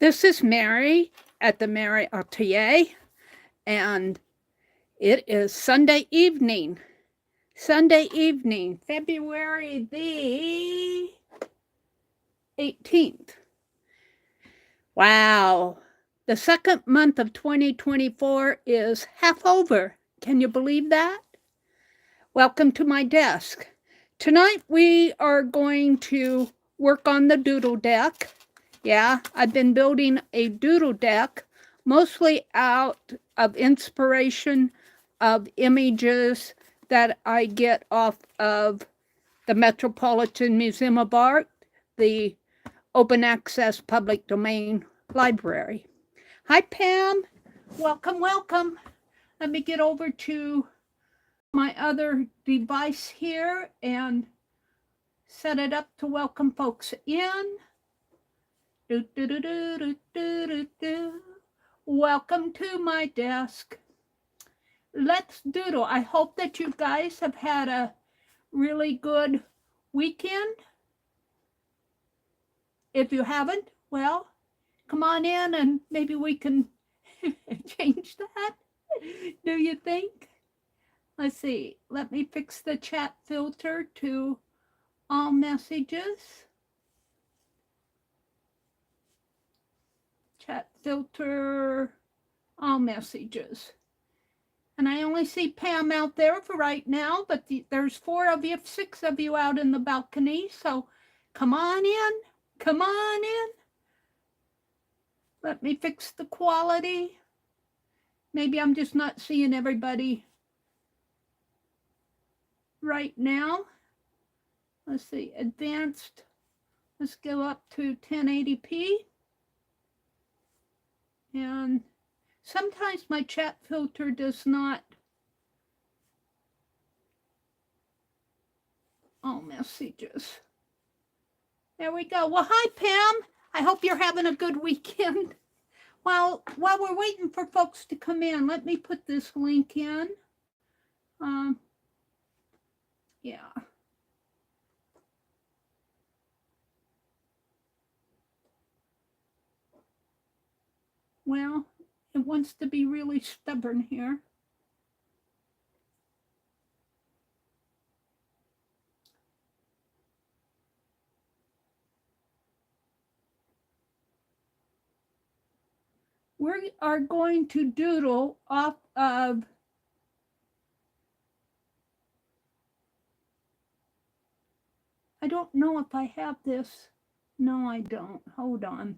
This is Meri at the Meri Atelier, and it is Sunday evening, February the 18th. Wow, the second month of 2024 is half over. Can you believe that? Welcome to my desk. Tonight we are going to work on the Doodle deck. Yeah, I've been building a Doodle deck, mostly out of inspiration of images that I get off of the Metropolitan Museum of Art, the open access public domain library. Hi, Pam. Welcome, welcome. Let me get over to my other device here and set it up to welcome folks in. Welcome to my desk. Let's doodle. I hope that you guys have had a really good weekend. If you haven't, well, come on in and maybe we can change that. Do you think? Let's see. Let me fix the chat filter to all messages. Chat filter, all messages. And I only see Pam out there for right now, but there's 4 of you, 6 of you out in the balcony. So come on in, come on in. Let me fix the quality. Maybe I'm just not seeing everybody right now. Let's see, advanced. Let's go up to 1080p. And sometimes my chat filter does not. All messages. There we go. Well, hi, Pam. I hope you're having a good weekend. While we're waiting for folks to come in, let me put this link in. Yeah. Well, it wants to be really stubborn here. We are going to doodle off of I don't know if I have this. No, I don't. Hold on.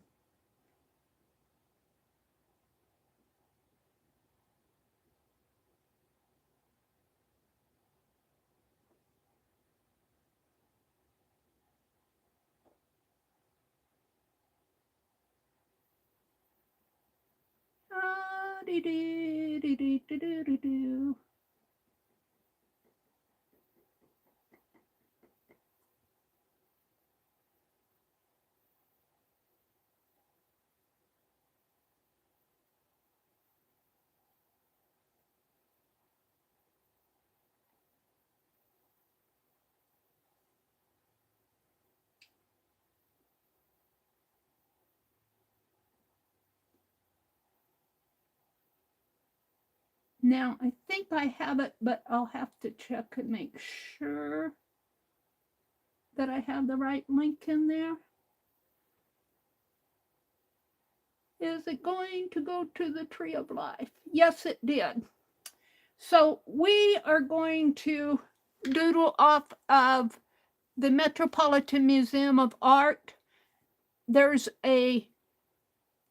Now, I think I have it, but I'll have to check and make sure that I have the right link in there. Is it going to go to the Tree of Life? Yes, it did. So we are going to doodle off of the Metropolitan Museum of Art. There's a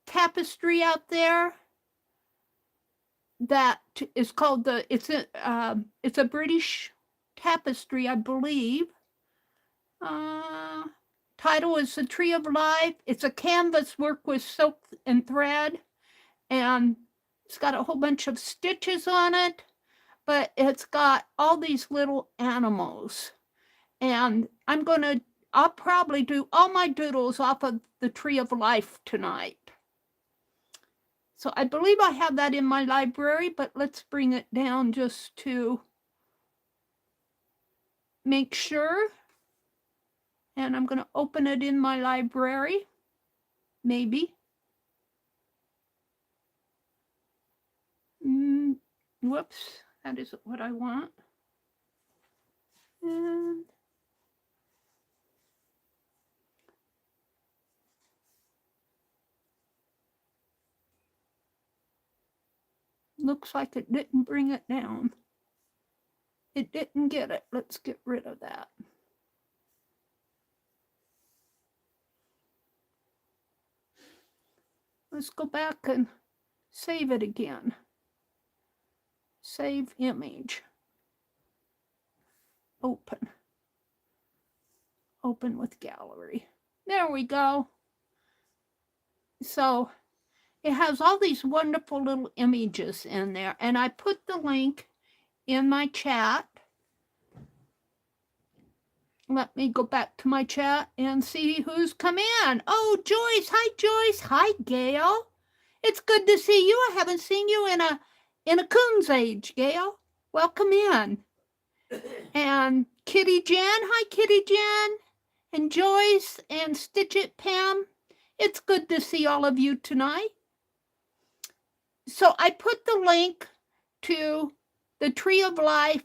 tapestry out there that is called it's a British tapestry, I believe. Title is The Tree of Life. It's a canvas work with silk and thread, and it's got a whole bunch of stitches on it, but it's got all these little animals. And I'll probably do all my doodles off of the Tree of Life tonight. So I believe I have that in my library, but let's bring it down just to make sure. And I'm going to open it in my library, maybe. Whoops, that isn't what I want. And looks like it didn't bring it down. It didn't get it. Let's get rid of that. Let's go back and save it again. Save image. Open. Open with gallery. There we go. So it has all these wonderful little images in there. And I put the link in my chat. Let me go back to my chat and see who's come in. Oh, Joyce. Hi, Joyce. Hi, Gail. It's good to see you. I haven't seen you in a coon's age, Gail. Welcome in. And Kitty Jen. Hi, Kitty Jen. And Joyce and Stitch It Pam. It's good to see all of you tonight. So I put the link to the Tree of Life.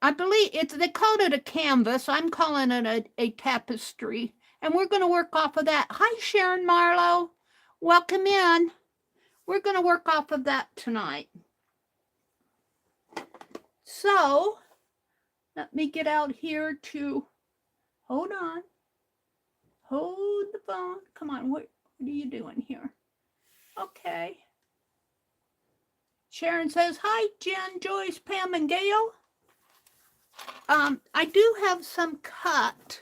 I believe they called it a canvas. I'm calling it a tapestry. And we're going to work off of that. Hi, Sharon Marlowe. Welcome in. We're going to work off of that tonight. So, let me get out here to, hold on. Hold the phone. Come on, what are you doing here? Okay. Sharon says, hi, Jen, Joyce, Pam, and Gail. I do have some cut,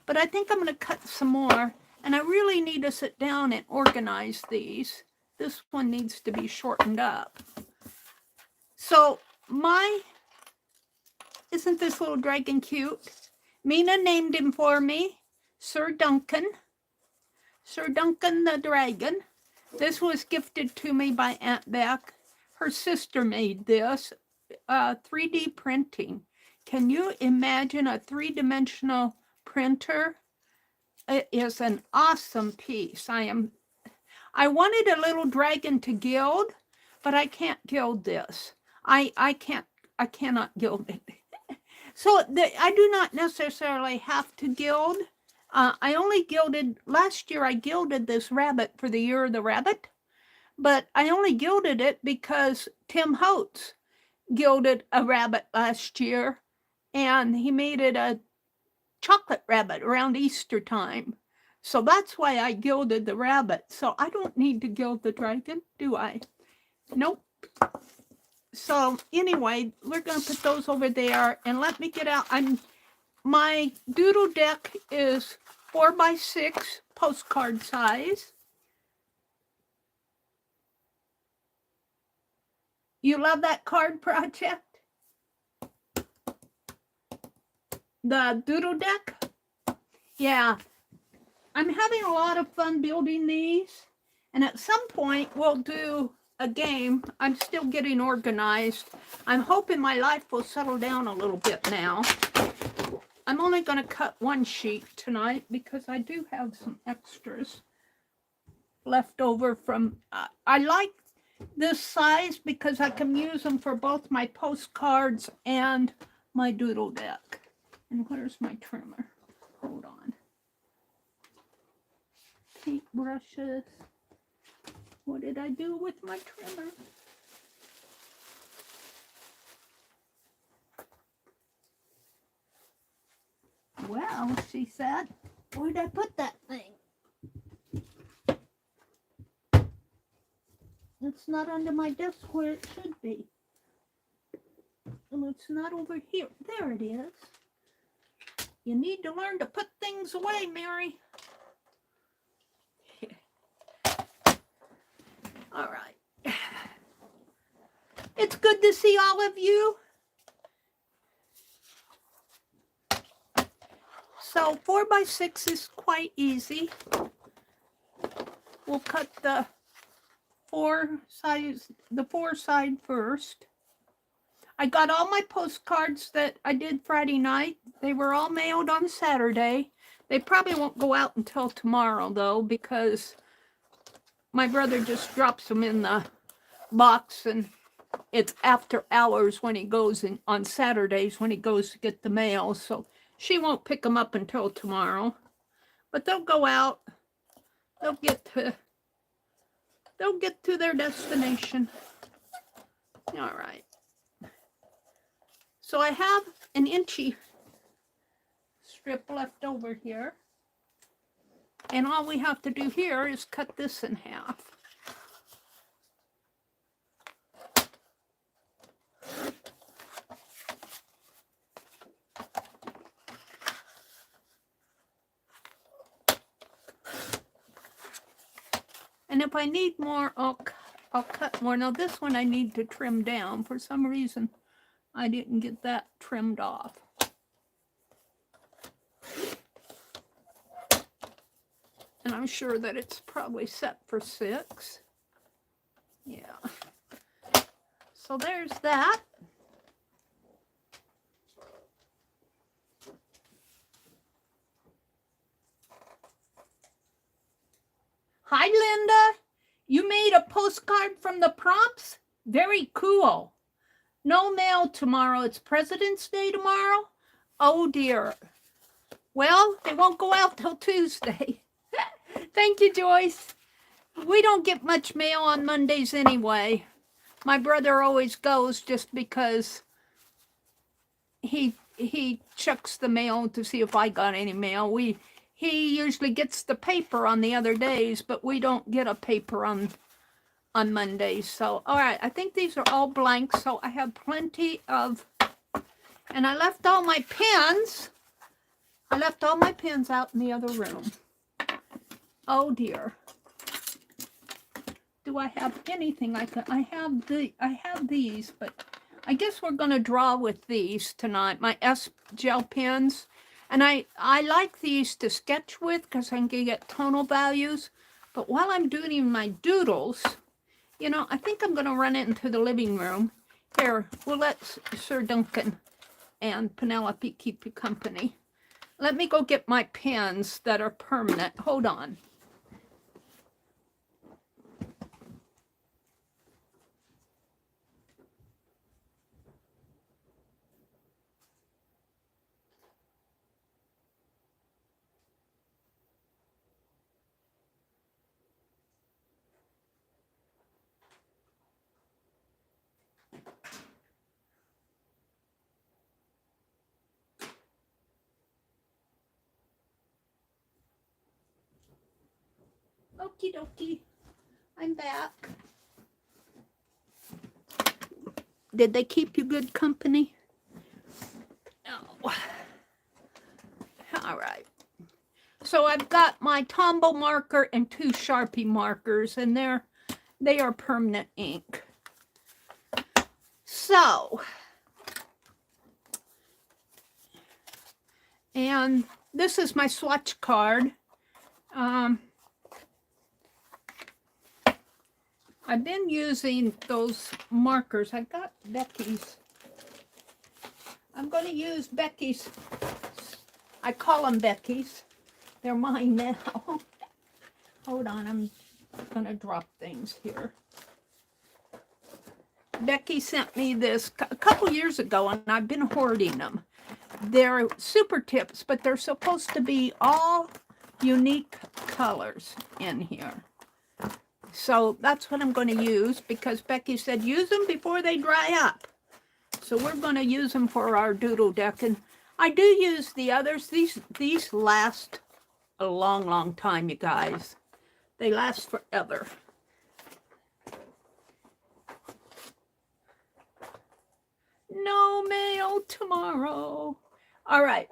but I think I'm going to cut some more. And I really need to sit down and organize these. This one needs to be shortened up. So isn't this little dragon cute? Mina named him for me, Sir Duncan. Sir Duncan the dragon. This was gifted to me by Aunt Beck. Her sister made this, 3D printing. Can you imagine a three-dimensional printer? It is an awesome piece. I wanted a little dragon to gild, but I can't gild this. I cannot gild it. So I do not necessarily have to gild. I only gilded, last year I gilded this rabbit for the Year of the Rabbit, but I only gilded it because Tim Holtz gilded a rabbit last year, and he made it a chocolate rabbit around Easter time. So that's why I gilded the rabbit. So I don't need to gild the dragon, do I? Nope. So anyway, we're going to put those over there, and let me get out. My doodle deck is 4x6 postcard size. You love that card project? The doodle deck? Yeah. I'm having a lot of fun building these, and at some point we'll do a game. I'm still getting organized. I'm hoping my life will settle down a little bit now. I'm only going to cut one sheet tonight because I do have some extras left over from, I like this size because I can use them for both my postcards and my doodle deck. And where's my trimmer? Hold on. Paint brushes. What did I do with my trimmer? Well, she said, where'd I put that thing? It's not under my desk where it should be. And it's not over here. There it is. You need to learn to put things away, Mary. All right. It's good to see all of you. So 4x6 is quite easy. We'll cut the four side first. I got all my postcards that I did Friday night. They were all mailed on Saturday. They probably won't go out until tomorrow though, because my brother just drops them in the box, and it's after hours when he goes in, on Saturdays when he goes to get the mail, so she won't pick them up until tomorrow. But they'll go out. They'll get to their destination. All right. So I have an inchy strip left over here. And all we have to do here is cut this in half. And if I need more, I'll cut more. Now this one I need to trim down. For some reason, I didn't get that trimmed off. And I'm sure that it's probably set for 6. Yeah. So there's that. Hi, Linda. You made a postcard from the prompts? Very cool. No mail tomorrow. It's President's Day tomorrow? Oh, dear. Well, they won't go out till Tuesday. Thank you, Joyce. We don't get much mail on Mondays anyway. My brother always goes just because he checks the mail to see if I got any mail. He usually gets the paper on the other days, but we don't get a paper on Mondays. So, all right, I think these are all blank, so I have plenty of, and I left all my pens. I left all my pens out in the other room. Oh dear. Do I have anything I can? I have these, but I guess we're going to draw with these tonight. My S gel pens, and I like these to sketch with because I can get tonal values. But while I'm doing my doodles, you know, I think I'm going to run it into the living room. Here, we'll let Sir Duncan and Penelope keep you company. Let me go get my pens that are permanent. Hold on. Okie dokie. I'm back. Did they keep you good company? Oh. All right. So I've got my Tombow marker and 2 Sharpie markers, and they are permanent ink. So, and this is my swatch card. I've been using those markers. I got Becky's. I'm going to use Becky's. I call them Becky's. They're mine now. Hold on, I'm going to drop things here. Becky sent me this a couple years ago, and I've been hoarding them. They're super tips, but they're supposed to be all unique colors in here. So that's what I'm going to use because Becky said use them before they dry up. So we're going to use them for our doodle deck. And I do use the others. These last a long, long time, you guys. They last forever. No mail tomorrow. All right.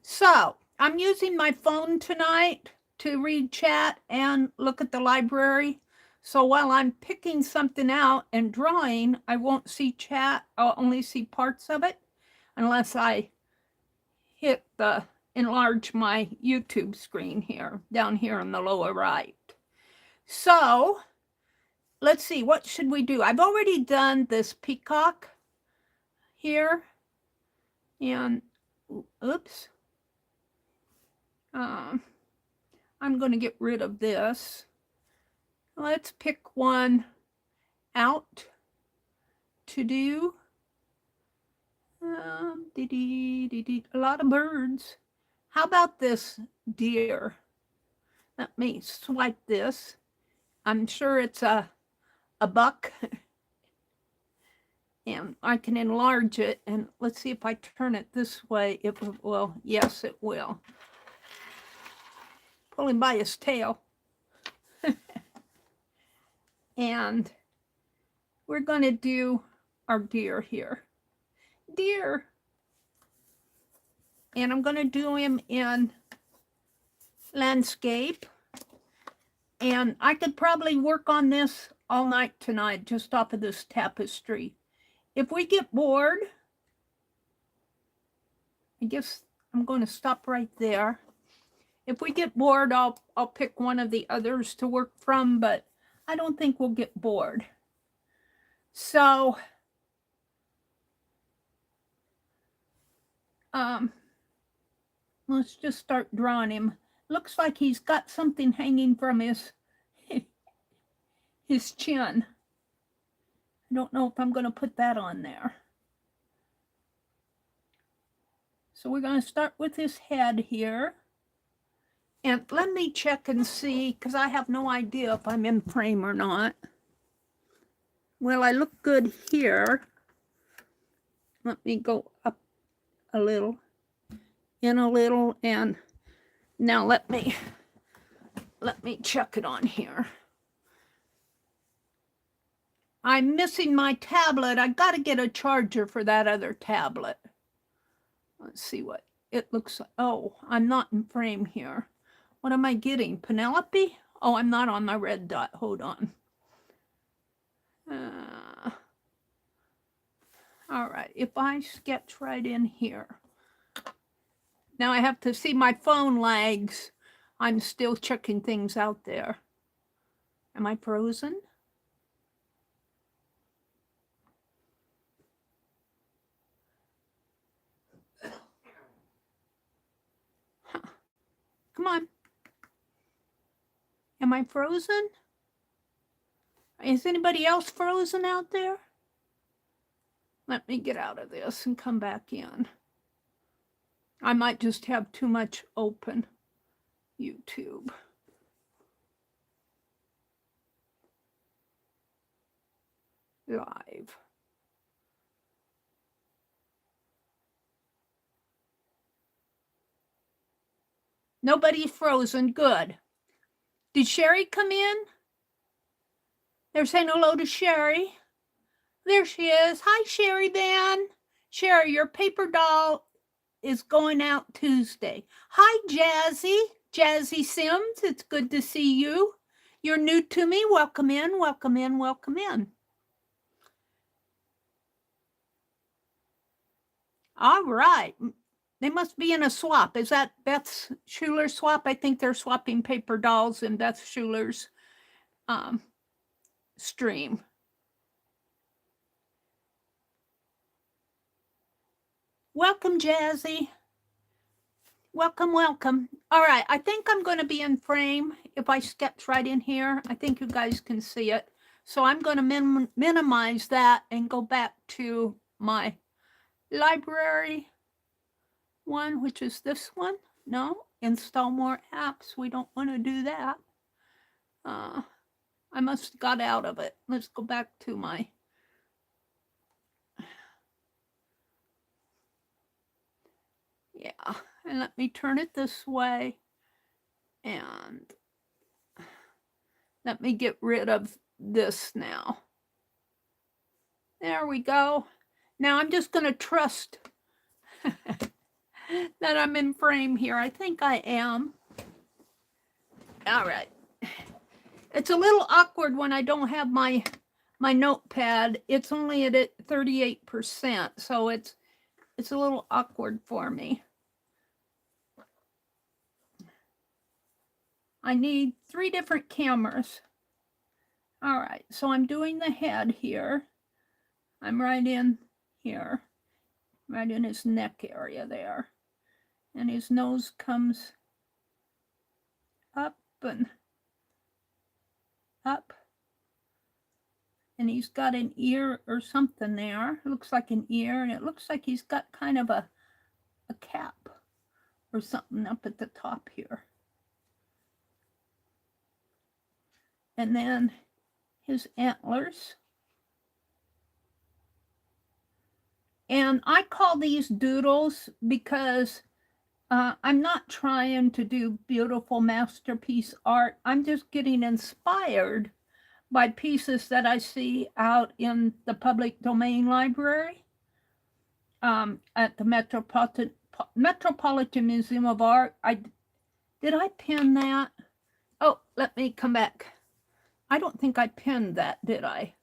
So I'm using my phone tonight to read chat and look at the library. So while I'm picking something out and drawing, I won't see chat. I'll only see parts of it unless I hit the enlarge my YouTube screen here, down here in the lower right. So let's see, what should we do? I've already done this peacock here. And oops. I'm going to get rid of this. Let's pick one. out to do. A lot of birds. How about this deer? Let me swipe this. I'm sure it's a buck. And I can enlarge it. And let's see if I turn it this way. It will. Yes, it will. Pull him by his tail. And we're going to do our deer here. Deer. And I'm going to do him in landscape. And I could probably work on this all night tonight, just off of this tapestry. If we get bored, I guess I'm going to stop right there. If we get bored, I'll pick one of the others to work from, but I don't think we'll get bored. So, let's just start drawing him. Looks like he's got something hanging from his chin. I don't know if I'm going to put that on there. So we're going to start with his head here. And let me check and see, because I have no idea if I'm in frame or not. Well, I look good here. Let me go up a little, in a little, and now let me check it on here. I'm missing my tablet. I got to get a charger for that other tablet. Let's see what it looks like. Oh, I'm not in frame here. What am I getting? Penelope? Oh, I'm not on my red dot. Hold on. All right, if I sketch right in here. Now I have to see my phone lags. I'm still checking things out there. Am I frozen? Huh. Come on. Am I frozen? Is anybody else frozen out there? Let me get out of this and come back in. I might just have too much open. YouTube. Live. Nobody's frozen. Good. Did Sherry come in? They're saying hello to Sherry. There she is. Hi, Sherry Van. Sherry, your paper doll is going out Tuesday. Hi, Jazzy. Jazzy Sims, it's good to see you. You're new to me. Welcome in, welcome in, welcome in. All right. They must be in a swap. Is that Beth Schuler's swap? I think they're swapping paper dolls in Beth Schuler's stream. Welcome, Jazzy. Welcome, welcome. All right, I think I'm going to be in frame. If I sketch right in here, I think you guys can see it. So I'm going to minimize that and go back to my library one, which is this one. No, install more apps. We don't want to do that. I must have got out of it. Let's go back to my and let me turn it this way and let me get rid of this now. There we go. Now I'm just going to trust that I'm in frame here. I think I am. All right. It's a little awkward when I don't have my notepad. It's only at 38%, so it's a little awkward for me. I need 3 different cameras. All right, so I'm doing the head here. I'm right in here, right in his neck area there. And his nose comes up and up And he's got an ear or something there. It looks like an ear, and it looks like he's got kind of a cap or something up at the top here. And then his antlers. And I call these doodles because I'm not trying to do beautiful masterpiece art. I'm just getting inspired by pieces that I see out in the public domain library at the Metropolitan Museum of Art. Did I pin that? Oh, let me come back. I don't think I pinned that, did I?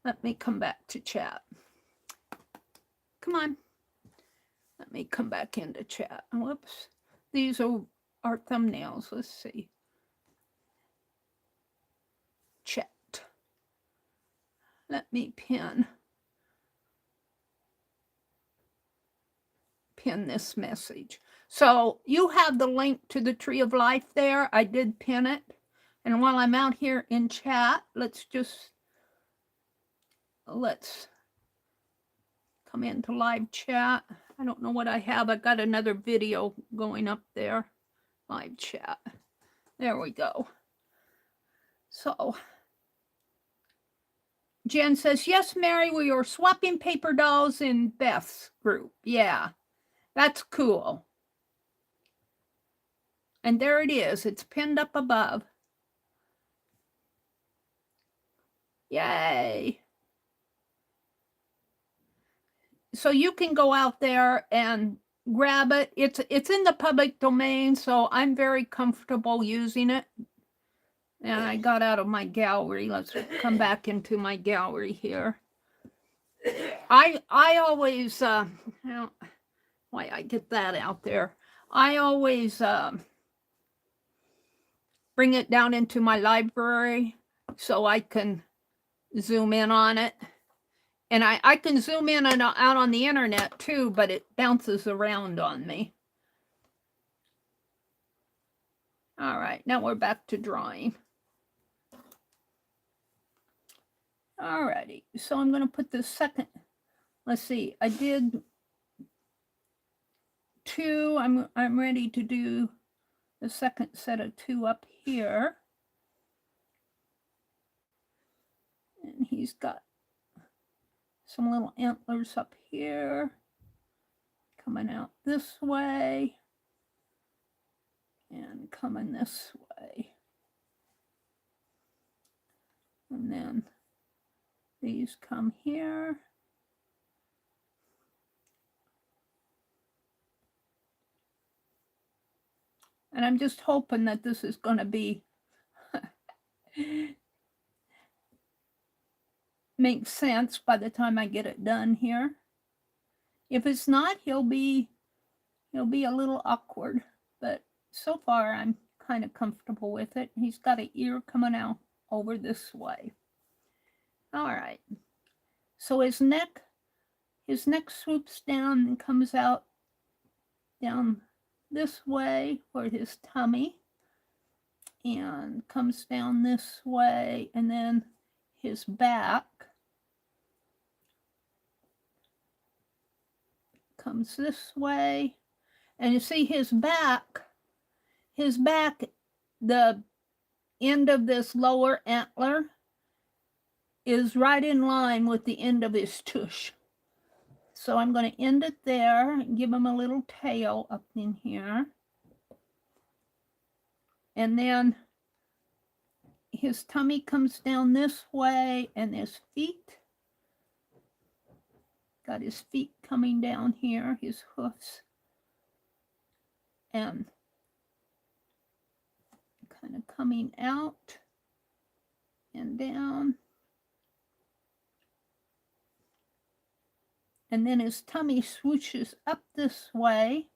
Let me come back to chat. Come on. Let me come back into chat. Whoops. These are our thumbnails. Let's see. Chat. Let me pin this message. So you have the link to the Tree of Life there. I did pin it. And while I'm out here in chat, let's come into live chat. I don't know what I have. I got another video going up there. Live chat. There we go. So Jen says, yes, Mary, we are swapping paper dolls in Beth's group. Yeah, that's cool. And there it is. It's pinned up above. Yay. So you can go out there and grab it. It's in the public domain, so I'm very comfortable using it. And I got out of my gallery. Let's come back into my gallery here. I always, why I get that out there. I always bring it down into my library so I can zoom in on it. And I can zoom in and out on the internet too, but it bounces around on me. All right, now we're back to drawing. All righty, so I'm going to put the second, let's see, I did 2. I'm ready to do the second set of 2 up here. And he's got some little antlers up here coming out this way and coming this way. And then these come here. And I'm just hoping that this is going to be make sense by the time I get it done here. If it's not, he'll be a little awkward, but so far I'm kind of comfortable with it. He's got an ear coming out over this way. All right. So his neck swoops down and comes out down this way for his tummy and comes down this way, and then his back comes this way. And you see his back, the end of this lower antler is right in line with the end of his tush. So I'm going to end it there and give him a little tail up in here. And then his tummy comes down this way, and his feet. Got his feet coming down here, his hoofs. And kind of coming out and down. And then his tummy swooshes up this way.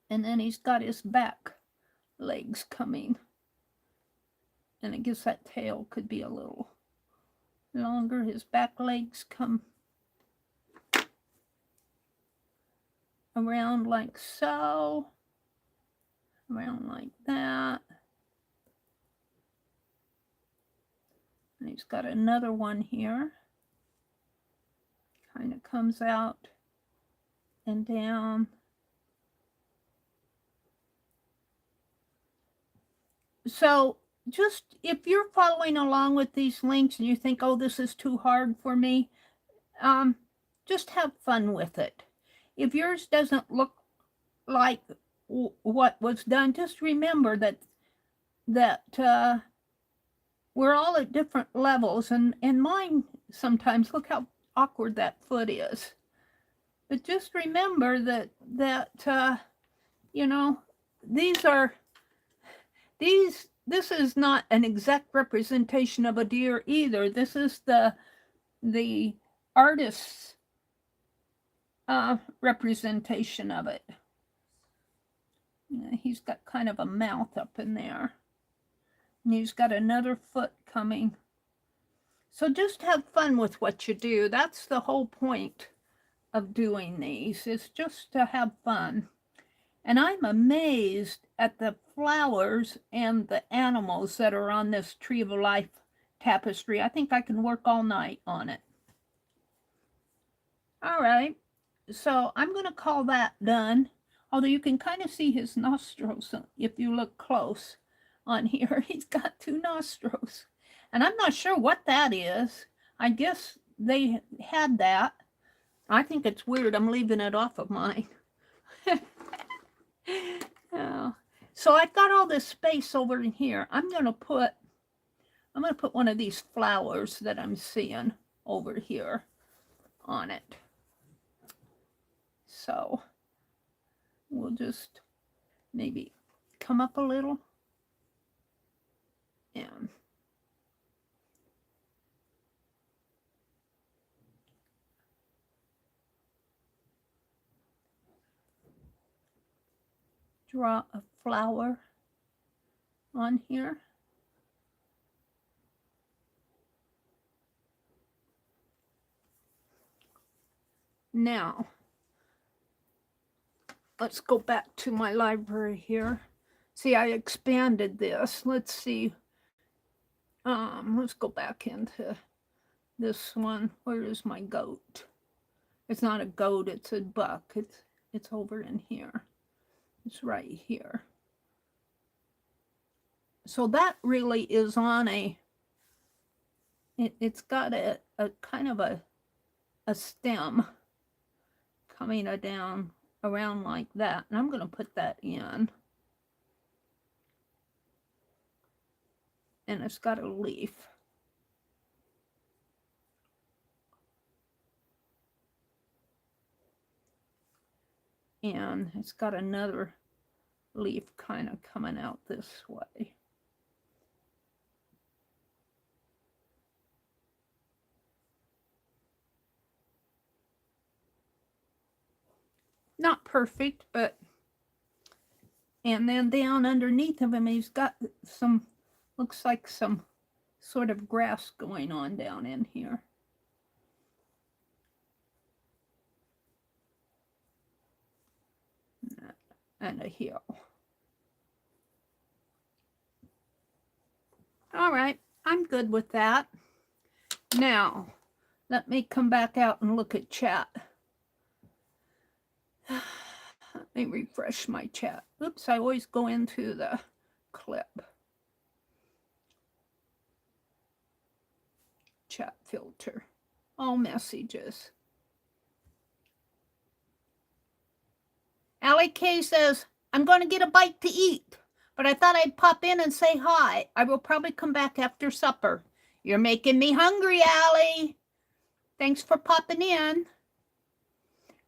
And then he's got his back legs coming. And I guess that tail could be a little longer. His back legs come around like so. Around like that. And he's got another one here. Kind of comes out and down. So just if you're following along with these links and you think, oh, this is too hard for me, just have fun with it. If yours doesn't look like what was done, just remember that we're all at different levels, and mine sometimes, look how awkward that foot is. But just remember that you know, this is not an exact representation of a deer either. This is the artist's representation of it. He's got kind of a mouth up in there. And he's got another foot coming. So just have fun with what you do. That's the whole point of doing these, is just to have fun. And I'm amazed at the flowers and the animals that are on this Tree of Life tapestry. I think I can work all night on it. All right, so I'm going to call that done. Although you can kind of see his nostrils if you look close on here. He's got two nostrils. And I'm not sure what that is. I guess they had that. I think it's weird. I'm leaving it off of mine. Oh. So I've got all this space over in here. I'm going to put one of these flowers that I'm seeing over here on it. So we'll just maybe come up a little and draw a flower on here. Now, let's go back to my library here. See, I expanded this. Let's see. Let's go back into this one. Where is my goat? It's not a goat, it's a buck. It's over in here. It's right here. So that really is on it's got a kind of a stem coming down around like that. And I'm going to put that in. And it's got a leaf. And it's got another leaf kind of coming out this way. Not perfect, but, and then down underneath of him, he's got some, looks like some sort of grass going on down in here. And a hill. All right, I'm good with that. Now, let me come back out and look at chat. Let me refresh my chat. Oops, I always go into the clip. Chat filter. All messages. Allie K says, I'm going to get a bite to eat, but I thought I'd pop in and say hi. I will probably come back after supper. You're making me hungry, Allie. Thanks for popping in.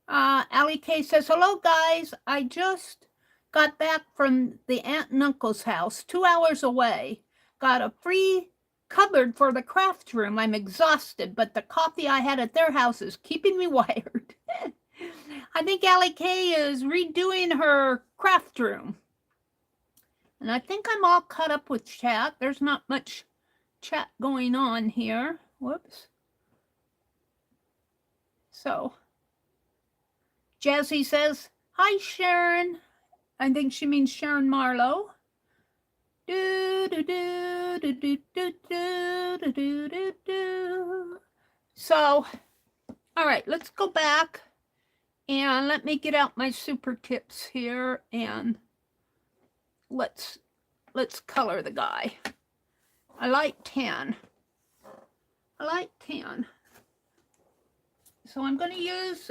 Allie K says, hello, guys. I just got back from the aunt and uncle's house, 2 hours away. Got a free cupboard for the craft room. I'm exhausted, but the coffee I had at their house is keeping me wired. I think Allie K is redoing her craft room. And I think I'm all caught up with chat. There's not much chat going on here. Whoops. So, Jazzy says, hi, Sharon. I think she means Sharon Marlowe. Do do do do do do do do do do do. So, all right, let's go back and let me get out my super tips here and let's color the guy. I like 10. I like 10. So I'm going to use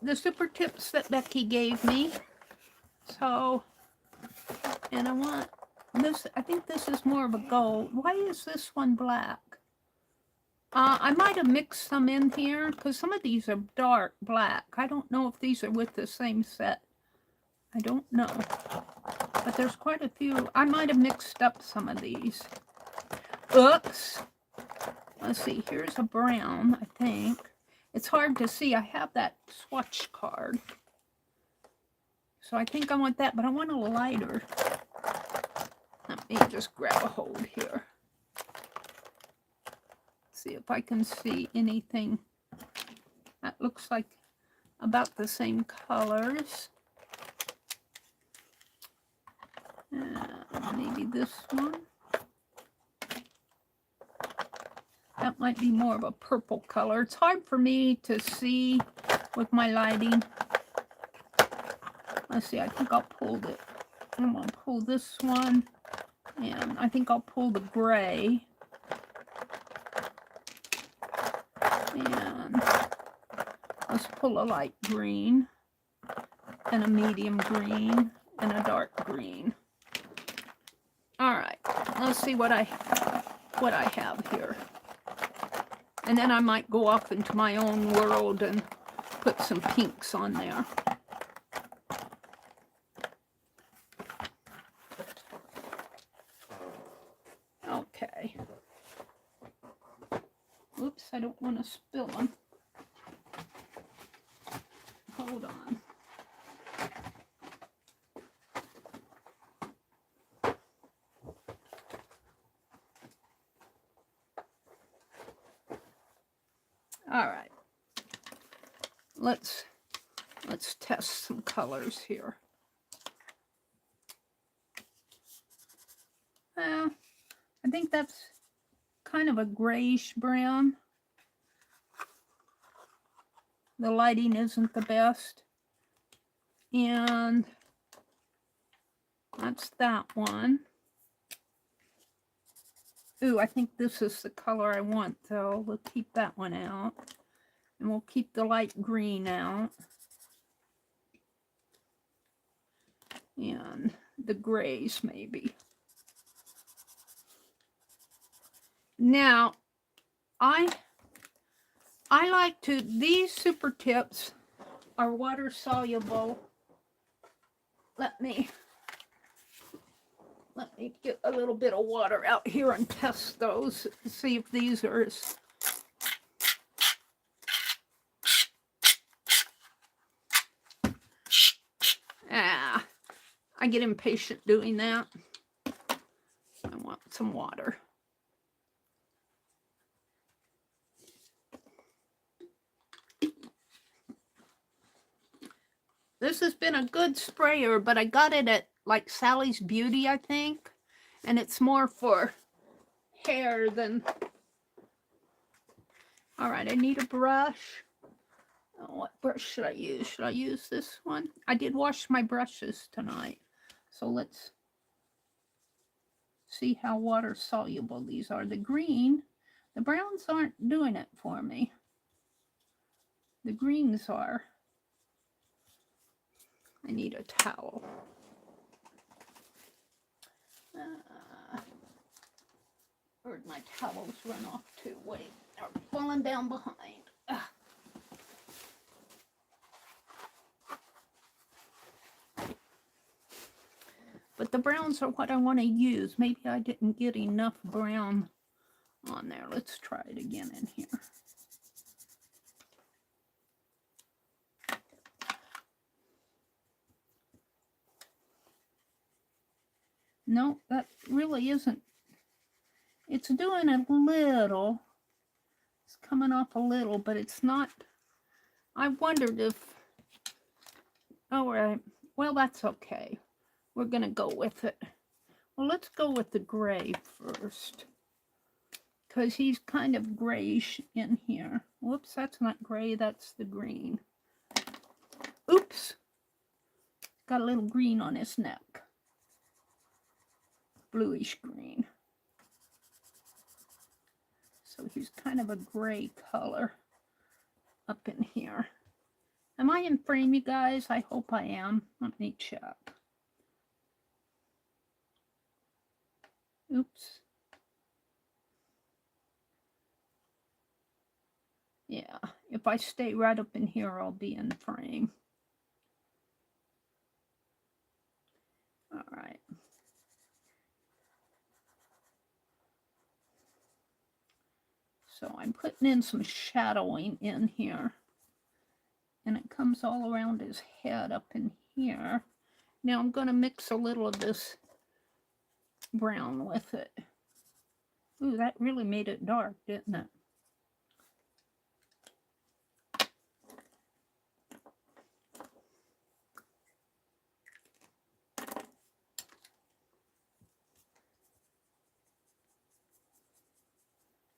the super tips that Becky gave me. So, and I want this, I think this is more of a gold. Why is this one black? I might have mixed some in here because some of these are dark black. I don't know if these are with the same set. I don't know. But there's quite a few. I might have mixed up some of these. Oops. Let's see. Here's a brown, I think. It's hard to see. I have that swatch card. So I think I want that, but I want a lighter. Let me just grab a hold here. See if I can see anything that looks like about the same colors. Maybe this one. That might be more of a purple color. It's hard for me to see with my lighting. Let's see, I think I'll pull it. I'm going to pull this one, and I think I'll pull the gray. And let's pull a light green, and a medium green, and a dark green. All right, let's see what I have here. And then I might go off into my own world and put some pinks on there. Okay. Oops, I don't want to spill them. Hold on. All right. Let's test some colors here. I think that's kind of a grayish brown. The lighting isn't the best. And that's that one. Ooh, I think this is the color I want, though. We'll keep that one out. And we'll keep the light green out. And the grays, maybe. Now, I like to, these super tips are water soluble. Let me get a little bit of water out here and test those. See if these are as... I get impatient doing that. I want some water. This has been a good sprayer, but I got it at like Sally's Beauty, I think. And it's more for hair than... All right, I need a brush. Oh, what brush should I use? Should I use this one? I did wash my brushes tonight. So let's see how water soluble these are. The green, the browns aren't doing it for me. The greens are. I need a towel. Where'd my towels run off to? Wait, they're falling down behind. Ugh. But the browns are what I want to use. Maybe I didn't get enough brown on there. Let's try it again in here. No, that really isn't. It's doing a little. It's coming off a little, but it's not. I wondered if... All right. Well, that's okay. We're going to go with it. Well, let's go with the gray first, because he's kind of grayish in here. Whoops, that's not gray, that's the green. Oops, got a little green on his neck. Bluish green. So he's kind of a gray color up in here. Am I in frame, you guys? I hope I am. Let me check. Oops. Yeah, if I stay right up in here, I'll be in frame. All right. So I'm putting in some shadowing in here. And it comes all around his head up in here. Now I'm going to mix a little of this brown with it. Ooh, that really made it dark, didn't it?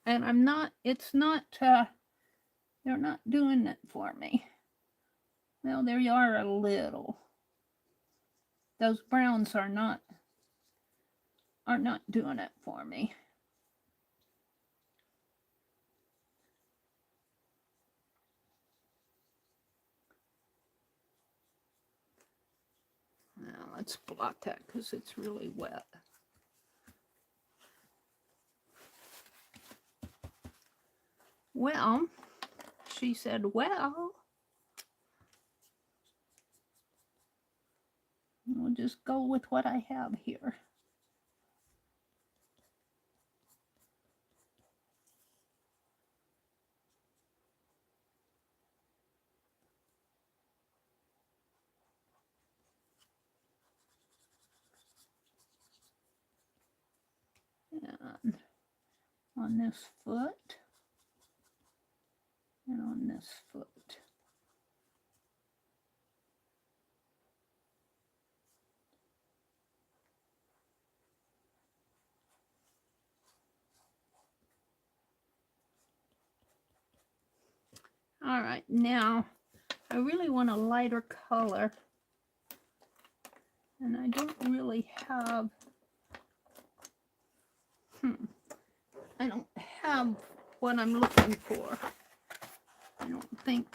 And I'm not, it's not, they're not doing it for me. Well, there you are a little. Those browns are not doing it for me. Now let's blot that because it's really wet. Well, she said, well, we'll just go with what I have here. And on this foot, and on this foot. All right, now I really want a lighter color, and I don't really have, I don't have what I'm looking for. I don't think.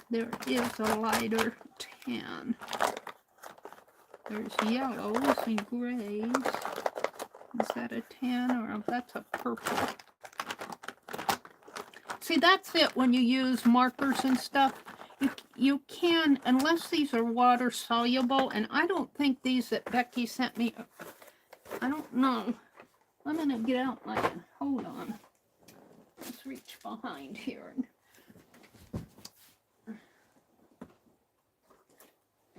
There is a lighter tan. There's yellows and grays. Is that a tan or that's a purple? See, that's it when you use markers and stuff. You can, unless these are water soluble, and I don't think these that Becky sent me, I don't know. I'm going to get out my, hold on. Let's reach behind here.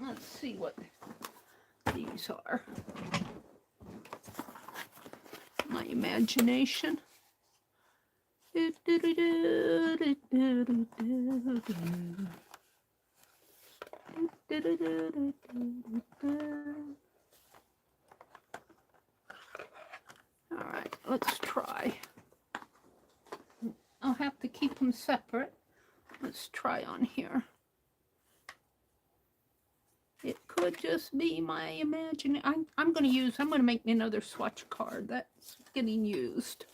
Let's see what these are. My imagination. All right, let's try. I'll have to keep them separate. Let's try on here. It could just be my imagination. I'm going to make me another swatch card. That's getting used.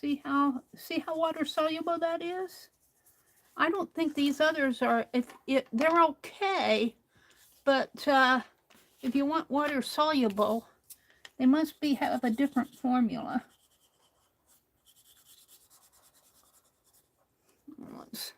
See how water soluble that is? I don't think these others are, they're okay, but if you want water soluble, they must have a different formula. Let's,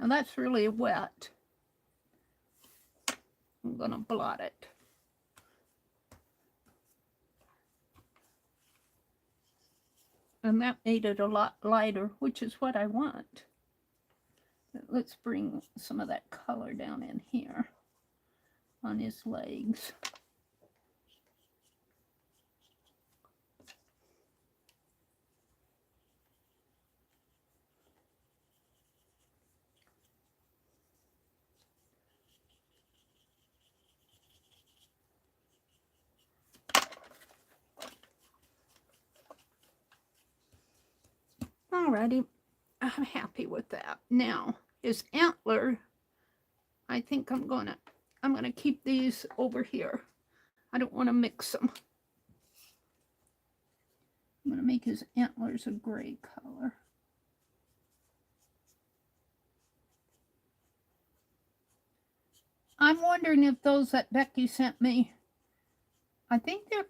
now that's really wet. I'm going to blot it. And that made it a lot lighter, which is what I want. But let's bring some of that color down in here on his legs. Alrighty, I'm happy with that. Now, his antler, I think I'm gonna keep these over here. I don't want to mix them. I'm gonna make his antlers a gray color. I'm wondering if those that Becky sent me, I think they're,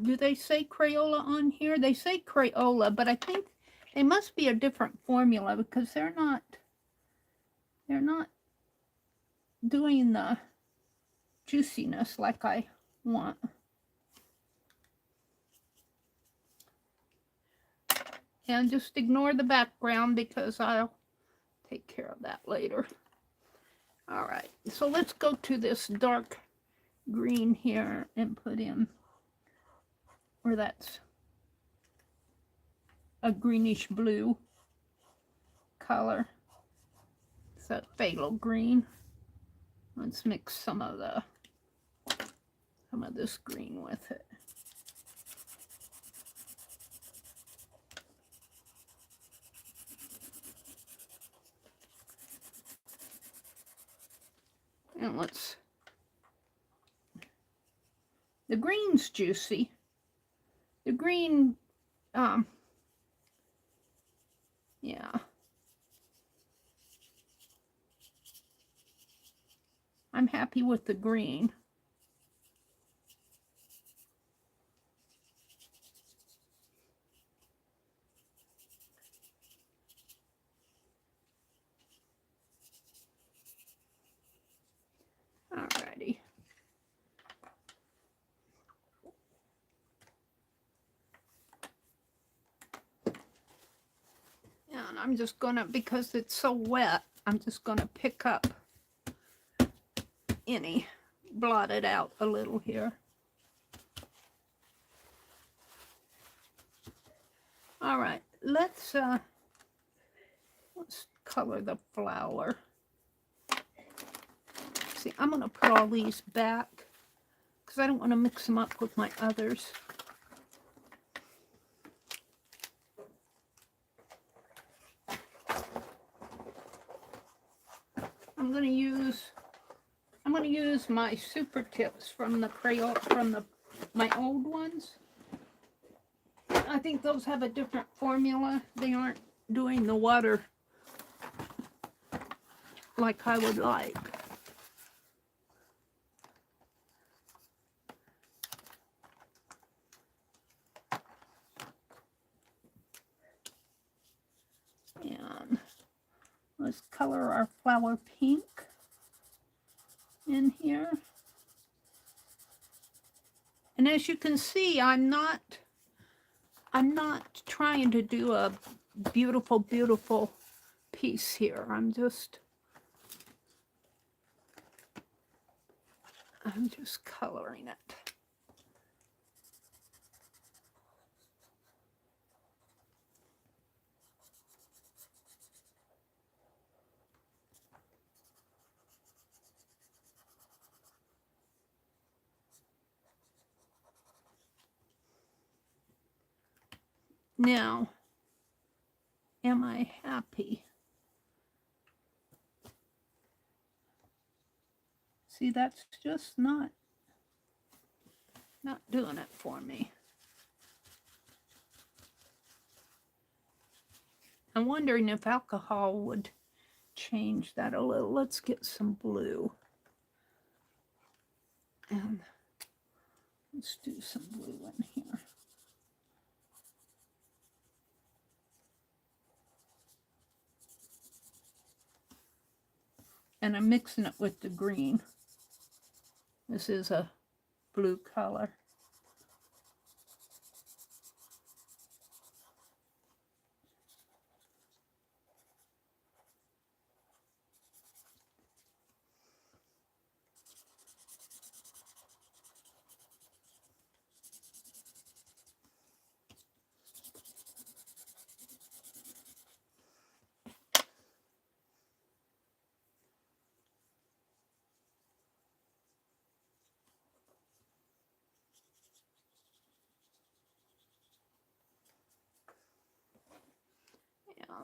do they say Crayola on here? They say Crayola, but I think they must be a different formula because they're not doing the juiciness like I want. And just ignore the background because I'll take care of that later. All right, so let's go to this dark green here and put in, or that's a greenish blue color. It's that phthalo green. Let's mix some of this green with it. And the green's juicy. The green, yeah. I'm happy with the green. Alrighty. And I'm just gonna, because it's so wet, I'm just gonna pick up any, blot it out a little here. All right, let's color the flower. See, I'm gonna put all these back because I don't want to mix them up with my others. I'm gonna use my super tips from the crayon, my old ones. I think those have a different formula. They aren't doing the water like I would like. And let's color our flower pink in here. And as you can see, I'm not trying to do a beautiful, beautiful piece here. I'm just coloring it. Now, am I happy? See, that's just not doing it for me. I'm wondering if alcohol would change that a little. Let's get some blue. And let's do some blue in here. and I'm mixing it with the green. This is a blue color.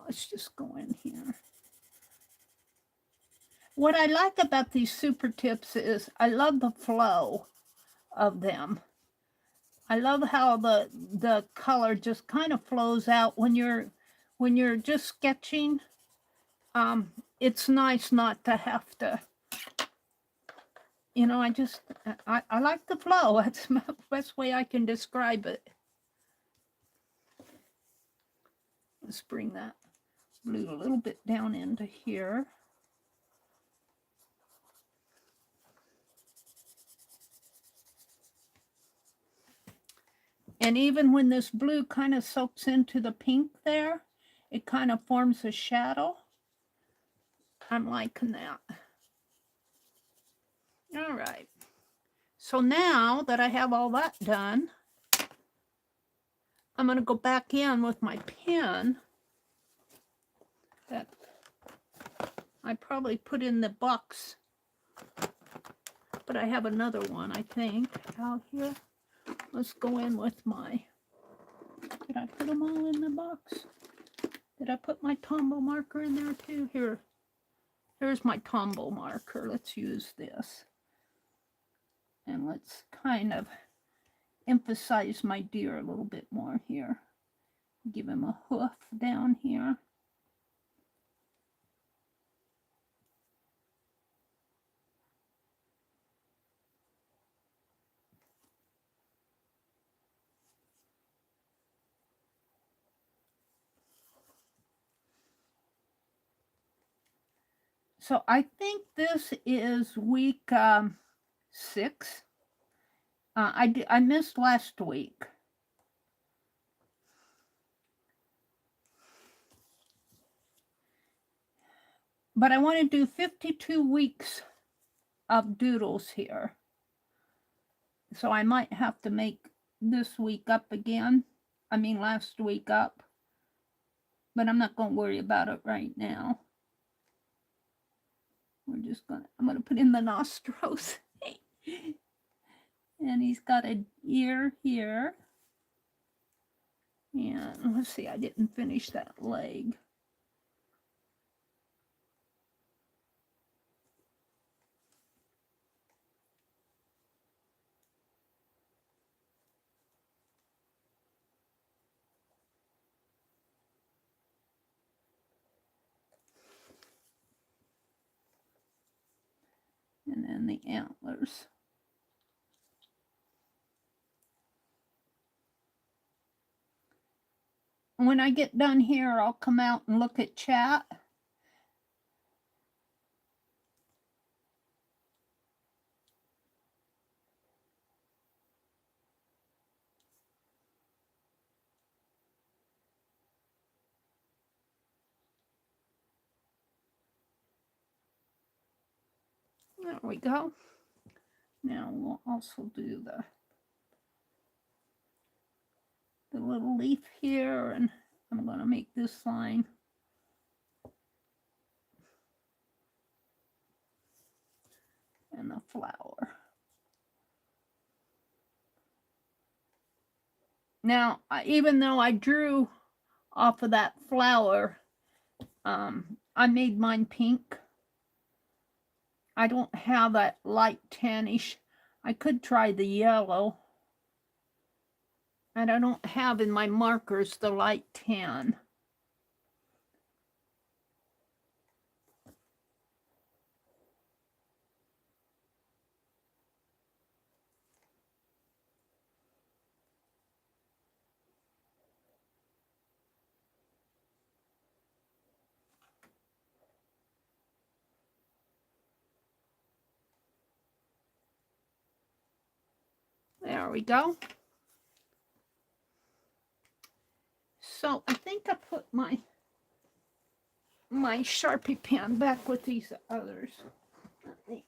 Let's just go in here. What I like about these super tips is I love the flow of them. I love how the color just kind of flows out when you're just sketching. It's nice not to have to, you know, I like the flow. That's the best way I can describe it. Let's bring that blue a little bit down into here. And even when this blue kind of soaks into the pink there, it kind of forms a shadow. I'm liking that. All right. So now that I have all that done, I'm going to go back in with my pen that I probably put in the box, but I have another one, I think, out here. Let's go in with my, did I put them all in the box? Did I put my Tombow marker in there too? Here's my Tombow marker. Let's use this. And let's kind of emphasize my deer a little bit more here. Give him a hoof down here. So I think this is week 6. I missed last week. But I want to do 52 weeks of doodles here. So I might have to make this week up again. I mean last week up. But I'm not going to worry about it right now. I'm going to put in the nostrils. And he's got an ear here. And let's see, I didn't finish that leg. And then the antlers. When I get done here, I'll come out and look at chat. There we go. Now we'll also do the little leaf here, and I'm going to make this line. And the flower. Now, even though I drew off of that flower, I made mine pink. I don't have that light tannish. I could try the yellow. And I don't have in my markers the light tan. There we go. So I think I put my Sharpie pen back with these others. Let me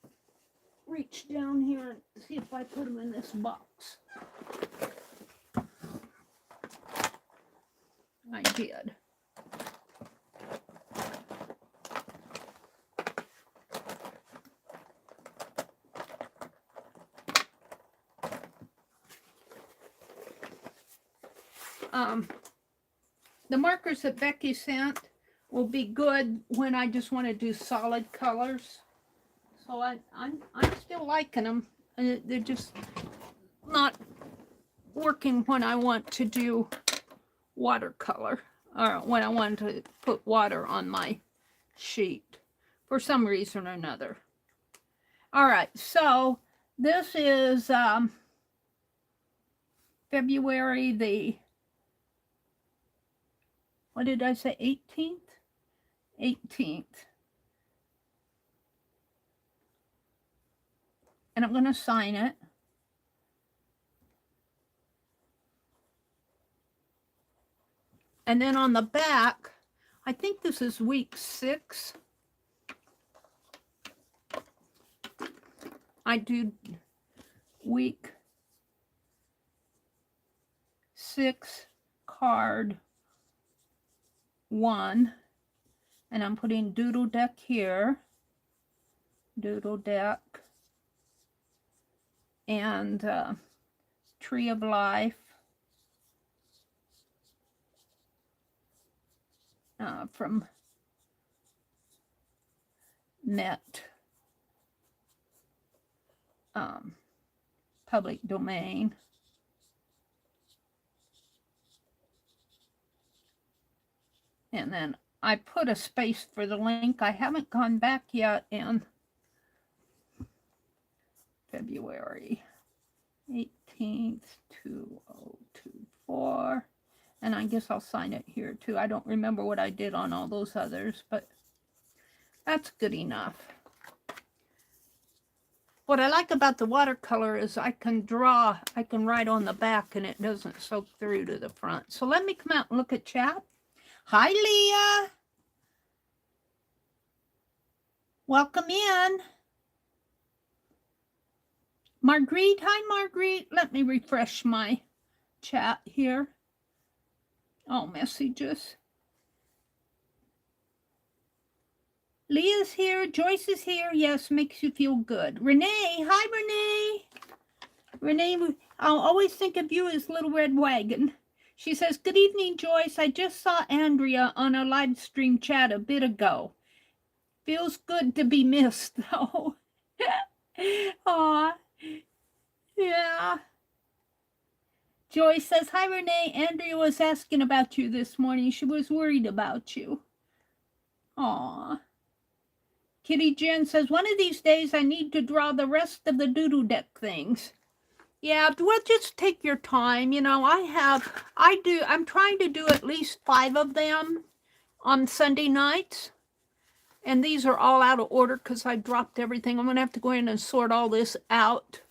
reach down here and see if I put them in this box. I did. The markers that Becky sent will be good when I just want to do solid colors. So I'm still liking them. They're just not working when I want to do watercolor, or when I want to put water on my sheet for some reason or another. All right, so this is February the, what did I say, 18th? 18th. And I'm going to sign it. And then on the back, I think this is week 6. I do week 6 card 1, and I'm putting Doodle Deck here, Doodle Deck, and Tree of Life, from Net, public domain. And then I put a space for the link. I haven't gone back yet in February 18th, 2024. And I guess I'll sign it here too. I don't remember what I did on all those others, but that's good enough. What I like about the watercolor is I can draw, I can write on the back and it doesn't soak through to the front. So let me come out and look at chat. Hi, Leah. Welcome in. Marguerite, hi, Marguerite. Let me refresh my chat here. Oh, messages. Leah's here. Joyce is here. Yes, makes you feel good. Renee, hi, Renee. Renee, I'll always think of you as Little Red Wagon. She says, good evening, Joyce. I just saw Andrea on a live stream chat a bit ago. Feels good to be missed, though. Aw. Yeah. Joyce says, hi, Renee. Andrea was asking about you this morning. She was worried about you. Aw. Kitty Jen says, one of these days I need to draw the rest of the Doodle Deck things. Yeah, well, just take your time. You know, I'm trying to do at least 5 of them on Sunday nights. And these are all out of order because I dropped everything. I'm going to have to go in and sort all this out.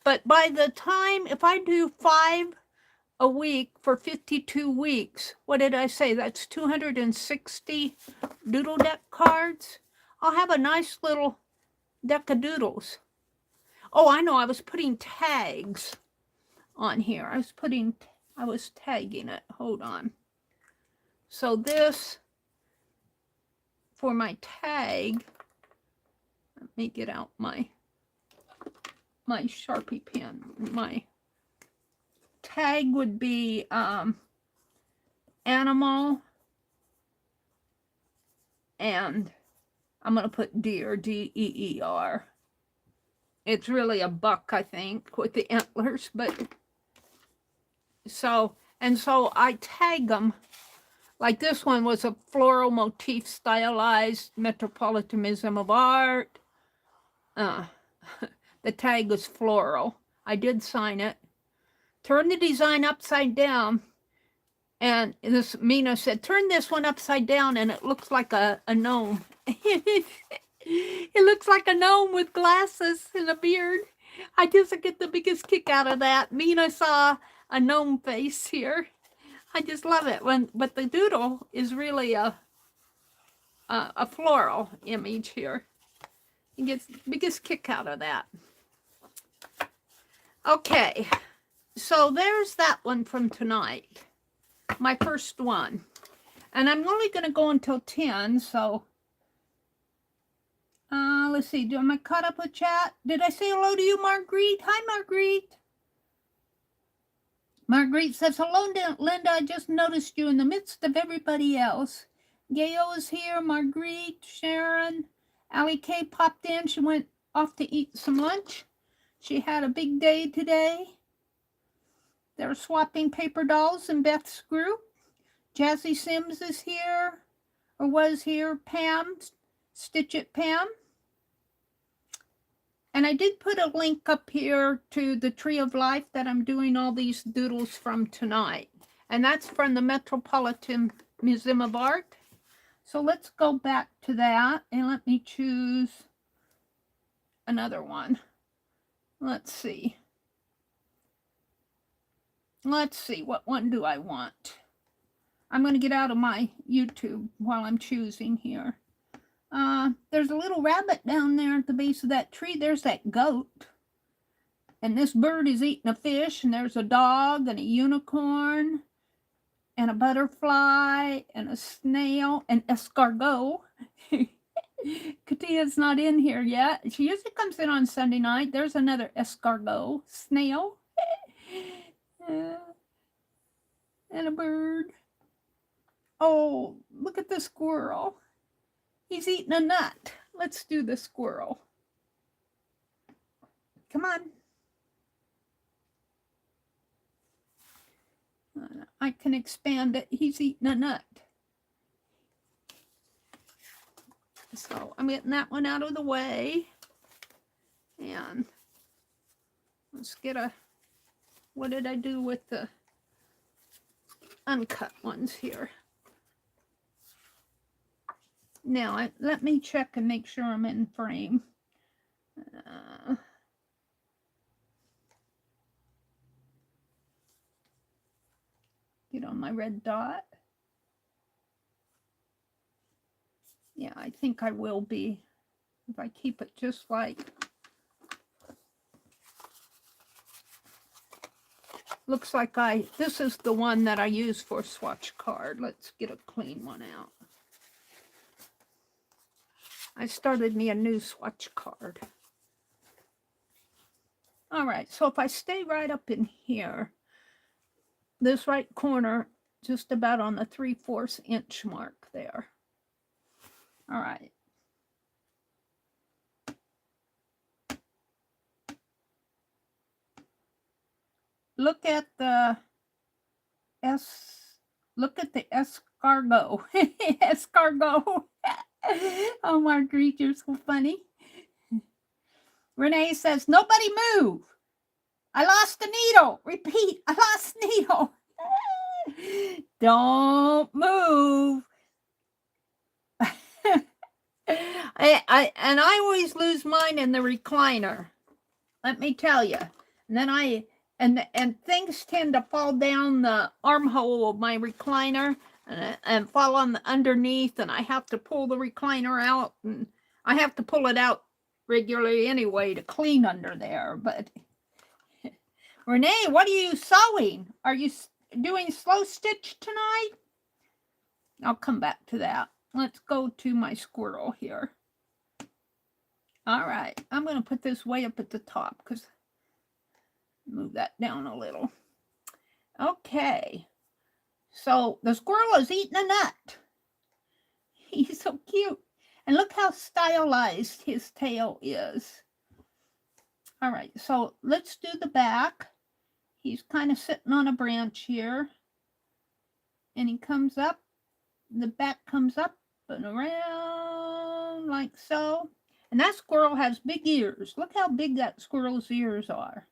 But by the time, if I do 5 a week for 52 weeks, what did I say? That's 260 Doodle Deck cards. I'll have a nice little deck of doodles. Oh, I know, I was putting tags on here. I was tagging it. Hold on. So this, for my tag, let me get out my Sharpie pen. My tag would be animal, and I'm going to put deer, D-E-E-R. It's really a buck, I think, with the antlers, but so I tag them. Like this one was a floral motif stylized metropolitanism of art. The tag was floral. I did sign it. Turn the design upside down. And this Mina said, turn this one upside down and it looks like a gnome. It looks like a gnome with glasses and a beard. I just get the biggest kick out of that. Mina saw a gnome face here. I just love it. But the doodle is really a floral image here. He gets the biggest kick out of that. Okay, so there's that one from tonight. My first one. And I'm only going to go until 10, so let's see. Am I caught up with chat? Did I say hello to you, Marguerite? Hi, Marguerite. Marguerite says, hello, Linda. I just noticed you in the midst of everybody else. Gail is here. Marguerite, Sharon, Allie K popped in. She went off to eat some lunch. She had a big day today. They're swapping paper dolls in Beth's group. Jazzy Sims is here, or was here. Pam, Stitch It Pam. And I did put a link up here to the Tree of Life that I'm doing all these doodles from tonight. And that's from the Metropolitan Museum of Art. So let's go back to that and let me choose another one. Let's see. Let's see, what one do I want? I'm going to get out of my YouTube while I'm choosing here. There's a little rabbit down there at the base of that tree. There's that goat. And this bird is eating a fish. And there's a dog and a unicorn and a butterfly and a snail and escargot. Katia's not in here yet. She usually comes in on Sunday night. There's another escargot, snail, and a bird. Oh, look at the squirrel. He's eating a nut. Let's do the squirrel. Come on. I can expand it. He's eating a nut. So I'm getting that one out of the way. And let's get a, what did I do with the uncut ones here? Now, let me check and make sure I'm in frame. Get on my red dot. Yeah, I think I will be if I keep it just like. Looks like this is the one that I use for swatch card. Let's get a clean one out. I started me a new swatch card. All right, so if I stay right up in here, this right corner, just about on the 3/4 inch mark there. All right. Look at the escargot. Escargot. Oh, Marguerite, you're so funny. Renee says, nobody move. I lost the needle. Repeat, I lost the needle. Don't move. I always lose mine in the recliner. Let me tell you. And then and things tend to fall down the armhole of my recliner and fall on the underneath, and I have to pull the recliner out, and I have to pull it out regularly anyway to clean under there. But Renee, what are you sewing? Are you doing slow stitch tonight? I'll come back to that. Let's go to my squirrel here. All right, I'm going to put this way up at the top because move that down a little. Okay, so the squirrel is eating a nut. He's so cute. And look how stylized his tail is. All right, so let's do the back. He's kind of sitting on a branch here. And he comes up. The back comes up and around like so. And that squirrel has big ears. Look how big that squirrel's ears are.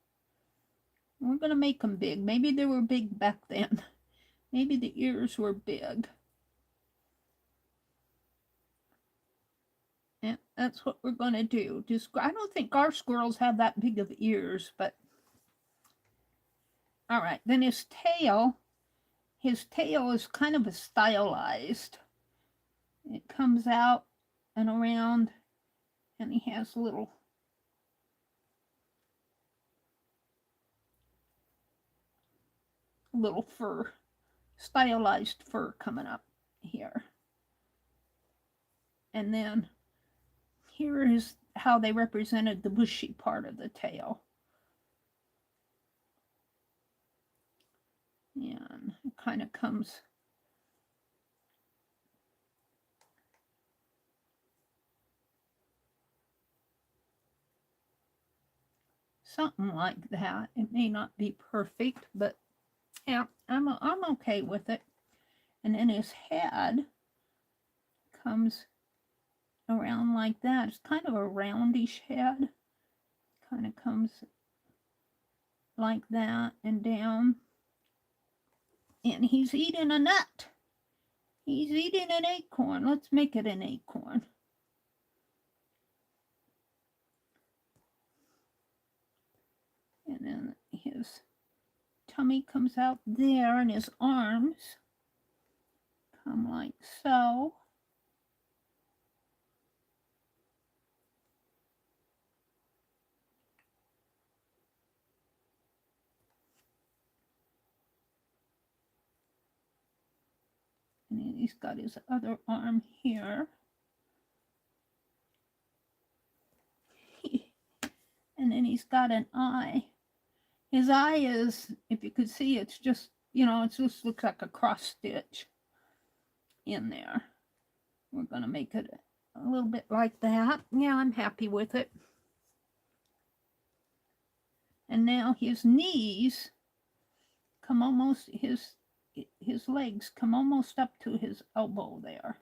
We're going to make them big. Maybe they were big back then. Maybe the ears were big. And That's what we're going to do. I don't think our squirrels have that big of ears, but all right. Then his tail is kind of a stylized. It comes out and around, and he has little fur, stylized fur coming up here. And then here is how they represented the bushy part of the tail. And it kind of comes something like that. It may not be perfect, but yeah, I'm okay with it. And then his head comes around like that. It's kind of a roundish head. Kind of comes like that and down. And he's eating a nut. He's eating an acorn. Let's make it an acorn. And then his tummy comes out there, and his arms come like so. And then he's got his other arm here. And then he's got an eye. His eye is, if you could see, it's just, it just looks like a cross stitch in there. We're going to make it a little bit like that. Yeah, I'm happy with it. And now his knees come almost, his legs come almost up to his elbow there.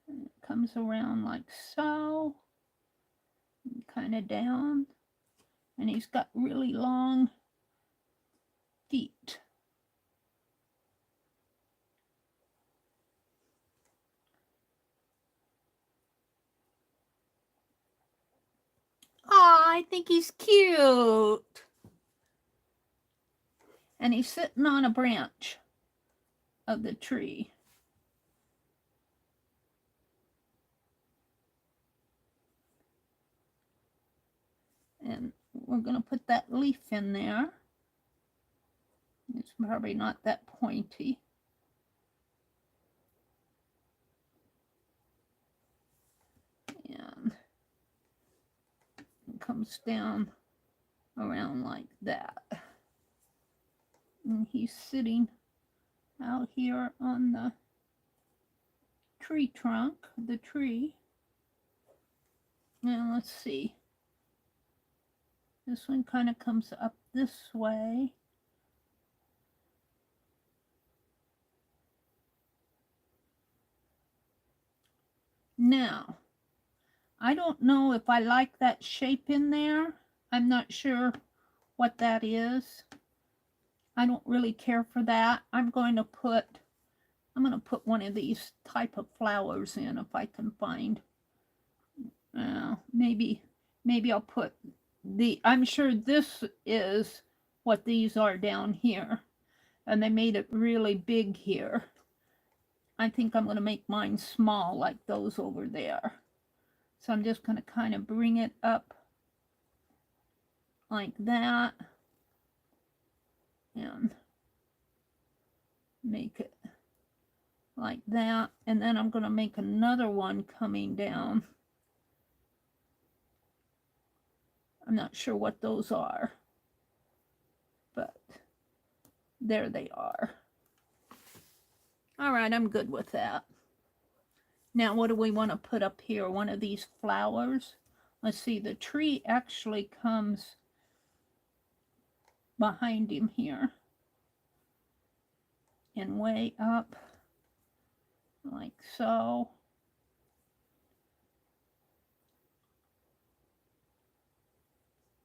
And it comes around like so, kind of down. And he's got really long feet. Oh, I think he's cute. And he's sitting on a branch of the tree. And we're going to put that leaf in there. It's probably not that pointy. And it comes down around like that. And he's sitting out here on the tree trunk, the tree. Now let's see. This one kind of comes up this way. Now, I don't know if I like that shape in there. I'm not sure what that is. I don't really care for that. I'm going to put one of these type of flowers in if I can find. Maybe I'll put I'm sure this is what these are down here. And they made it really big here. I think I'm going to make mine small like those over there. So I'm just going to kind of bring it up like that and make it like that. And then I'm going to make another one coming down. I'm not sure what those are, but there they are. All right, I'm good with that. Now, what do we want to put up here? One of these flowers. Let's see, the tree actually comes behind him here and way up like so.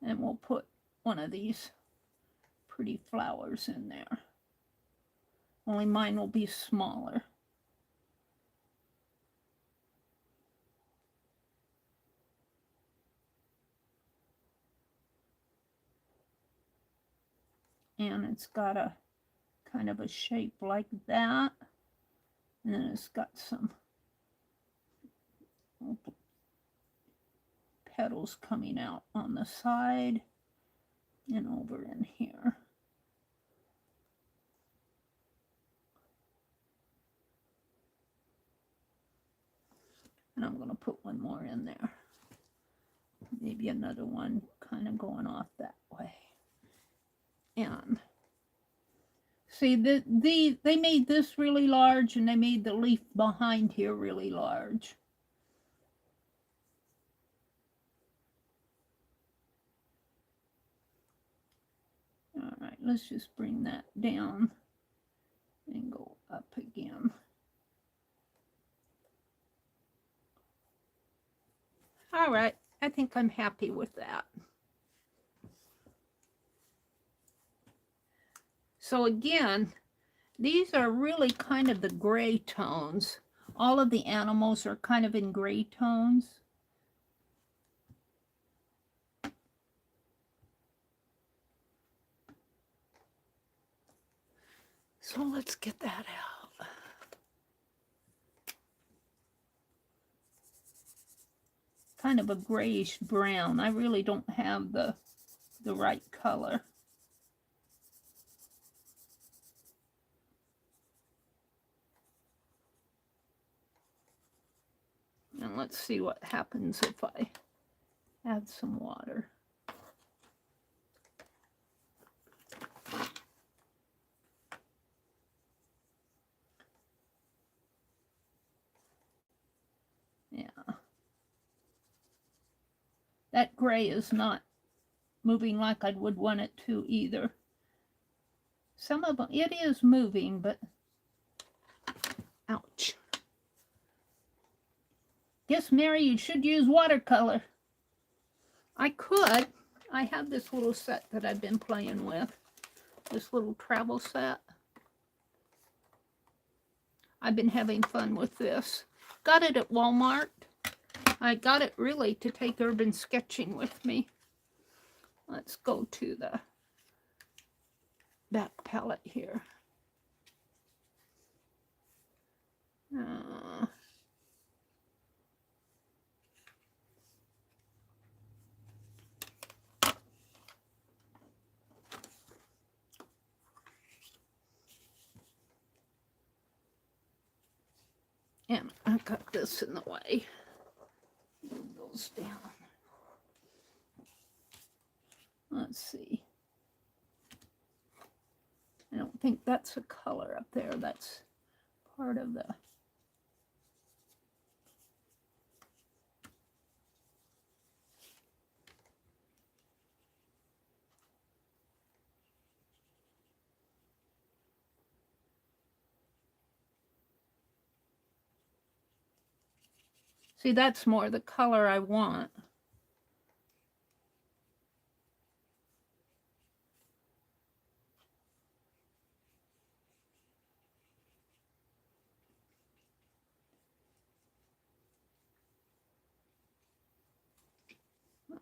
And we'll put one of these pretty flowers in there. only mine will be smaller. And it's got a kind of a shape like that. And then it's got some petals coming out on the side and over in here. And I'm going to put one more in there. Maybe another one kind of going off that way. And see, they made this really large, and they made the leaf behind here really large. All right, let's just bring that down and go up again. All right, I think I'm happy with that. So again, these are really kind of the gray tones. All of the animals are kind of in gray tones. So let's get that out. Kind of a grayish brown. I really don't have the right color. And let's see what happens if I add some water. Yeah. That gray is not moving like I would want it to either. Some of them, it is moving, but ouch. Yes, Mary, you should use watercolor. I could. I have this little set that I've been playing with. This little travel set. I've been having fun with this. Got it at Walmart. I got it really to take urban sketching with me. Let's go to the back palette here. And I got this in the way. Move those down. Let's see. I don't think that's a color up there. That's part of the... See, that's more the color I want.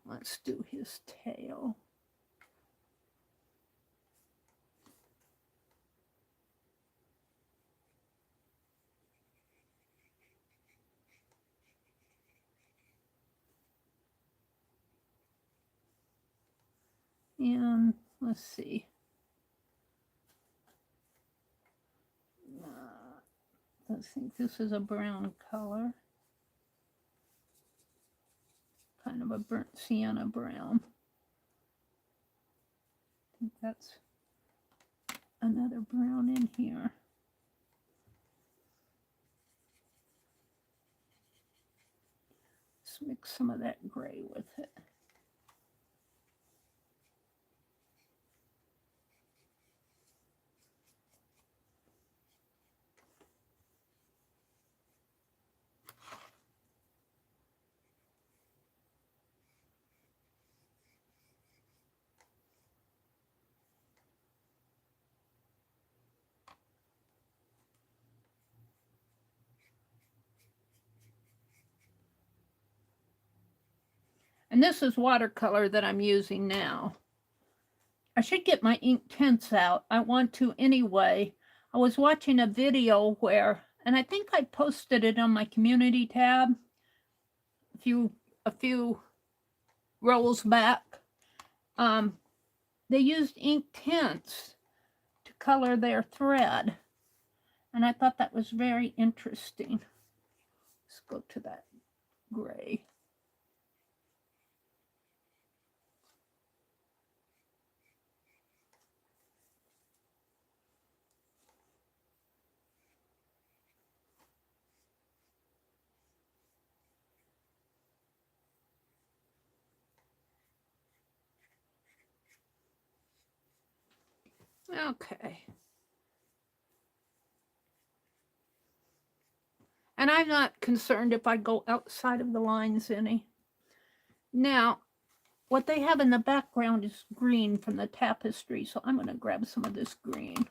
Let's do his tail. And let's see. I think this is a brown color. Kind of a burnt sienna brown. I think that's another brown in here. Let's mix some of that gray with it. And this is watercolor that I'm using now. I should get my ink tints out. I want to anyway. I was watching a video where, and I think I posted it on my community tab a few rolls back. They used ink tints to color their thread. And I thought that was very interesting. Let's go to that gray. Okay. And I'm not concerned if I go outside of the lines any. Now, what they have in the background is green from the tapestry, so I'm going to grab some of this green.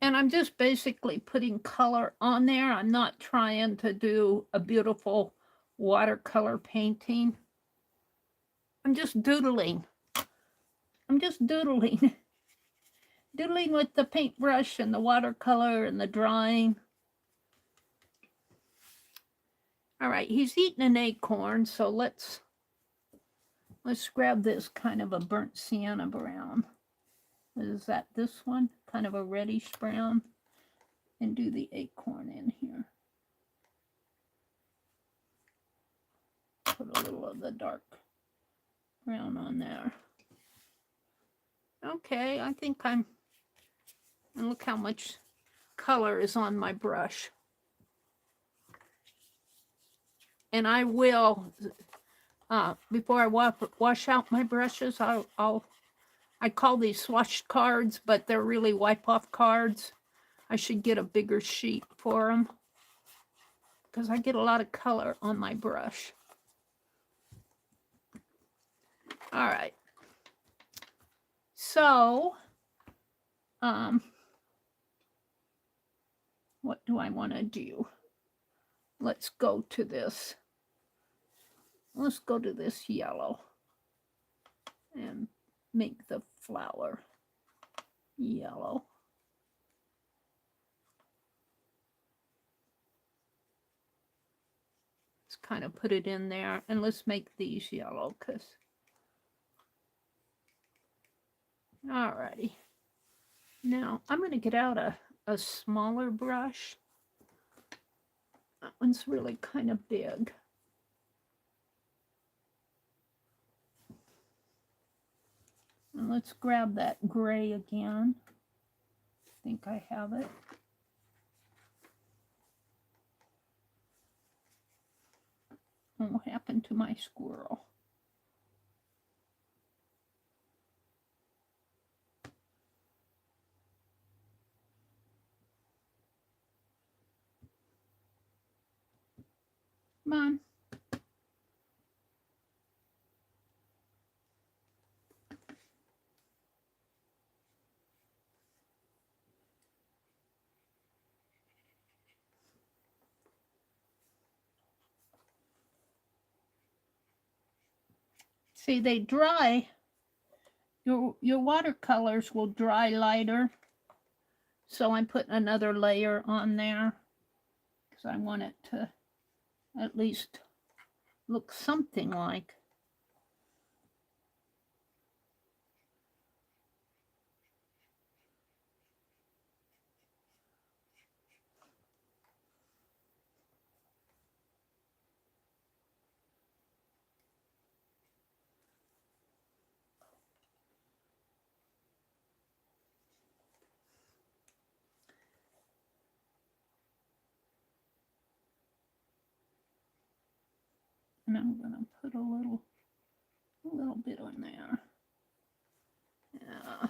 And I'm just basically putting color on there. I'm not trying to do a beautiful watercolor painting. I'm just doodling. I'm just doodling. Doodling with the paintbrush and the watercolor and the drawing. All right, he's eating an acorn, so let's grab this kind of a burnt sienna brown. Is that this one? Kind of a reddish brown. And do the acorn in here. Put a little of the dark brown on there. Okay, I think and look how much color is on my brush. And I will, before I wash out my brushes, I call these swatch cards, but they're really wipe-off cards. I should get a bigger sheet for them because I get a lot of color on my brush. All right. So, what do I want to do? Let's go to this. Let's go to this yellow and make the flower yellow. Let's kind of put it in there, and let's make these yellow because. Alrighty. Now I'm going to get out a smaller brush. That one's really kind of big. And let's grab that gray again. I think I have it. And what happened to my squirrel? Come on. See, they dry. Your watercolors will dry lighter. So I'm putting another layer on there because I want it to at least look something like. And I'm going to put a little bit on there. Yeah.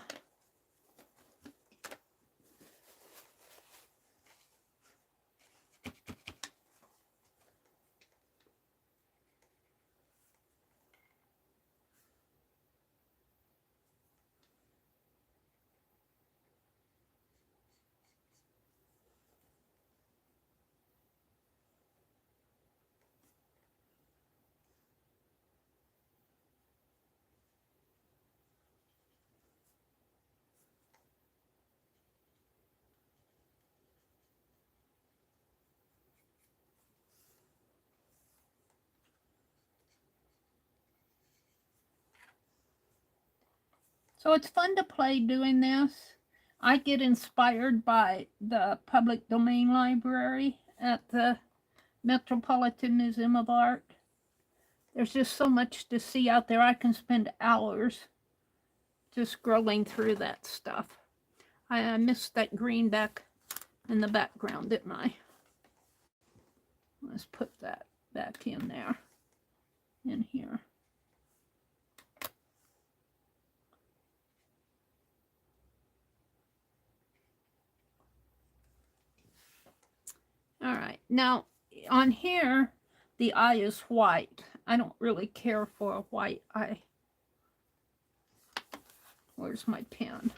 So it's fun to play doing this. I get inspired by the public domain library at the Metropolitan Museum of Art. There's just so much to see out there. I can spend hours just scrolling through that stuff. I missed that green back in the background, didn't I? Let's put that back in there, in here. All right, now on here, the eye is white. I don't really care for a white eye. Where's my pen?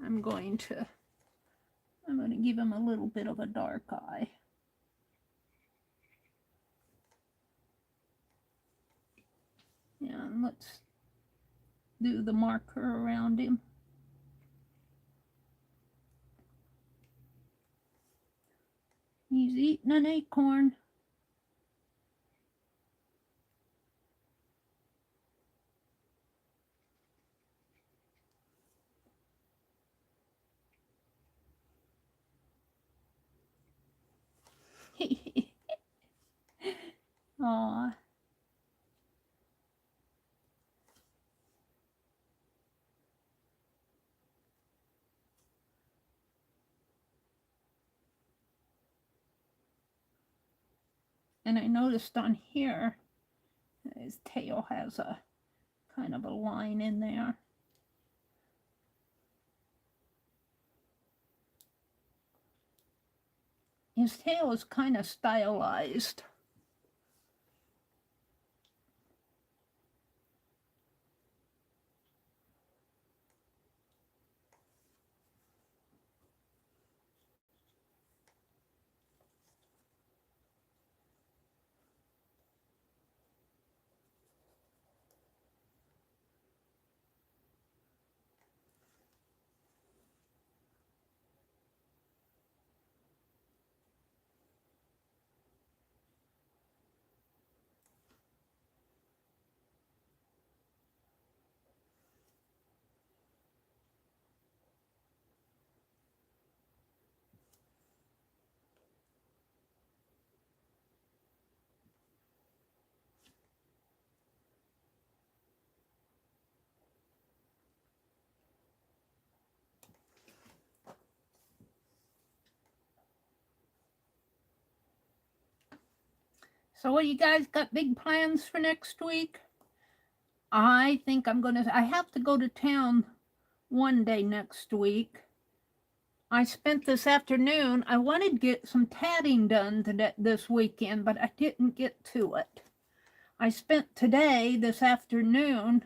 I'm going to give him a little bit of a dark eye. And let's do the marker around him. He's eating an acorn. Aw. And I noticed on here, his tail has a kind of a line in there. His tail is kind of stylized. So what, you guys got big plans for next week? I think I have to go to town one day next week. I spent this afternoon, I wanted to get some tatting done this weekend, but I didn't get to it. I spent this afternoon,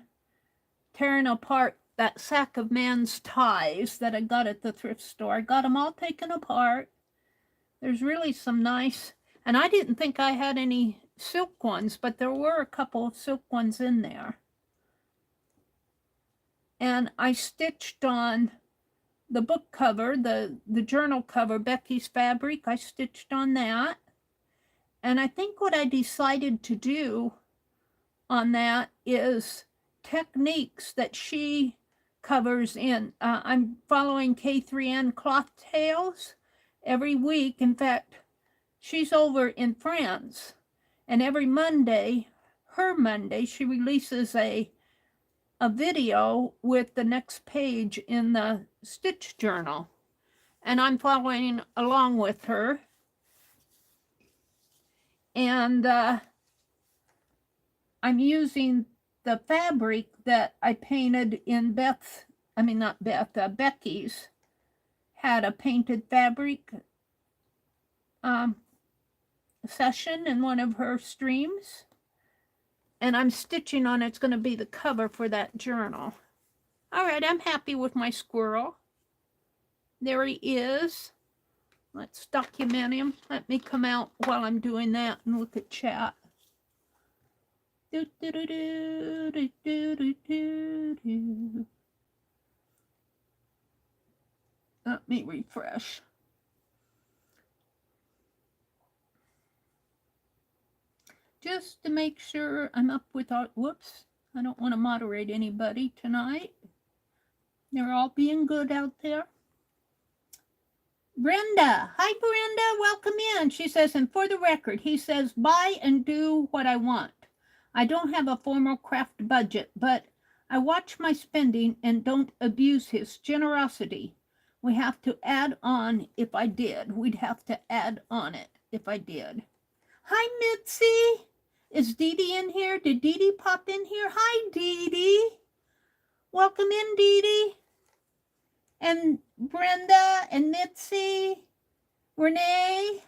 tearing apart that sack of man's ties that I got at the thrift store. I got them all taken apart. There's really some nice, and I didn't think I had any silk ones, but there were a couple of silk ones in there. And I stitched on the book cover, the journal cover, Becky's Fabric. I stitched on that. And I think what I decided to do on that is techniques that she covers in. I'm following K3N Cloth Tales every week. In fact, she's over in France, and every Monday, she releases a video with the next page in the stitch journal. And I'm following along with her. And I'm using the fabric that I painted in Becky's had a painted fabric session in one of her streams. And I'm stitching on it's going to be the cover for that journal. All right, I'm happy with my squirrel. There he is. Let's document him. Let me come out while I'm doing that and look at chat. Let me refresh. Just to make sure I'm up with our, whoops, I don't want to moderate anybody tonight. They're all being good out there. Brenda, hi Brenda, welcome in. She says, and for the record, he says, buy and do what I want. I don't have a formal craft budget, but I watch my spending and don't abuse his generosity. We have to add on if I did. We'd have to add on it if I did. Hi, Mitzi. Is Dee Dee in here? Did Dee Dee pop in here? Hi, Dee Dee. Welcome in, Dee Dee. And Brenda and Mitzi. Renee.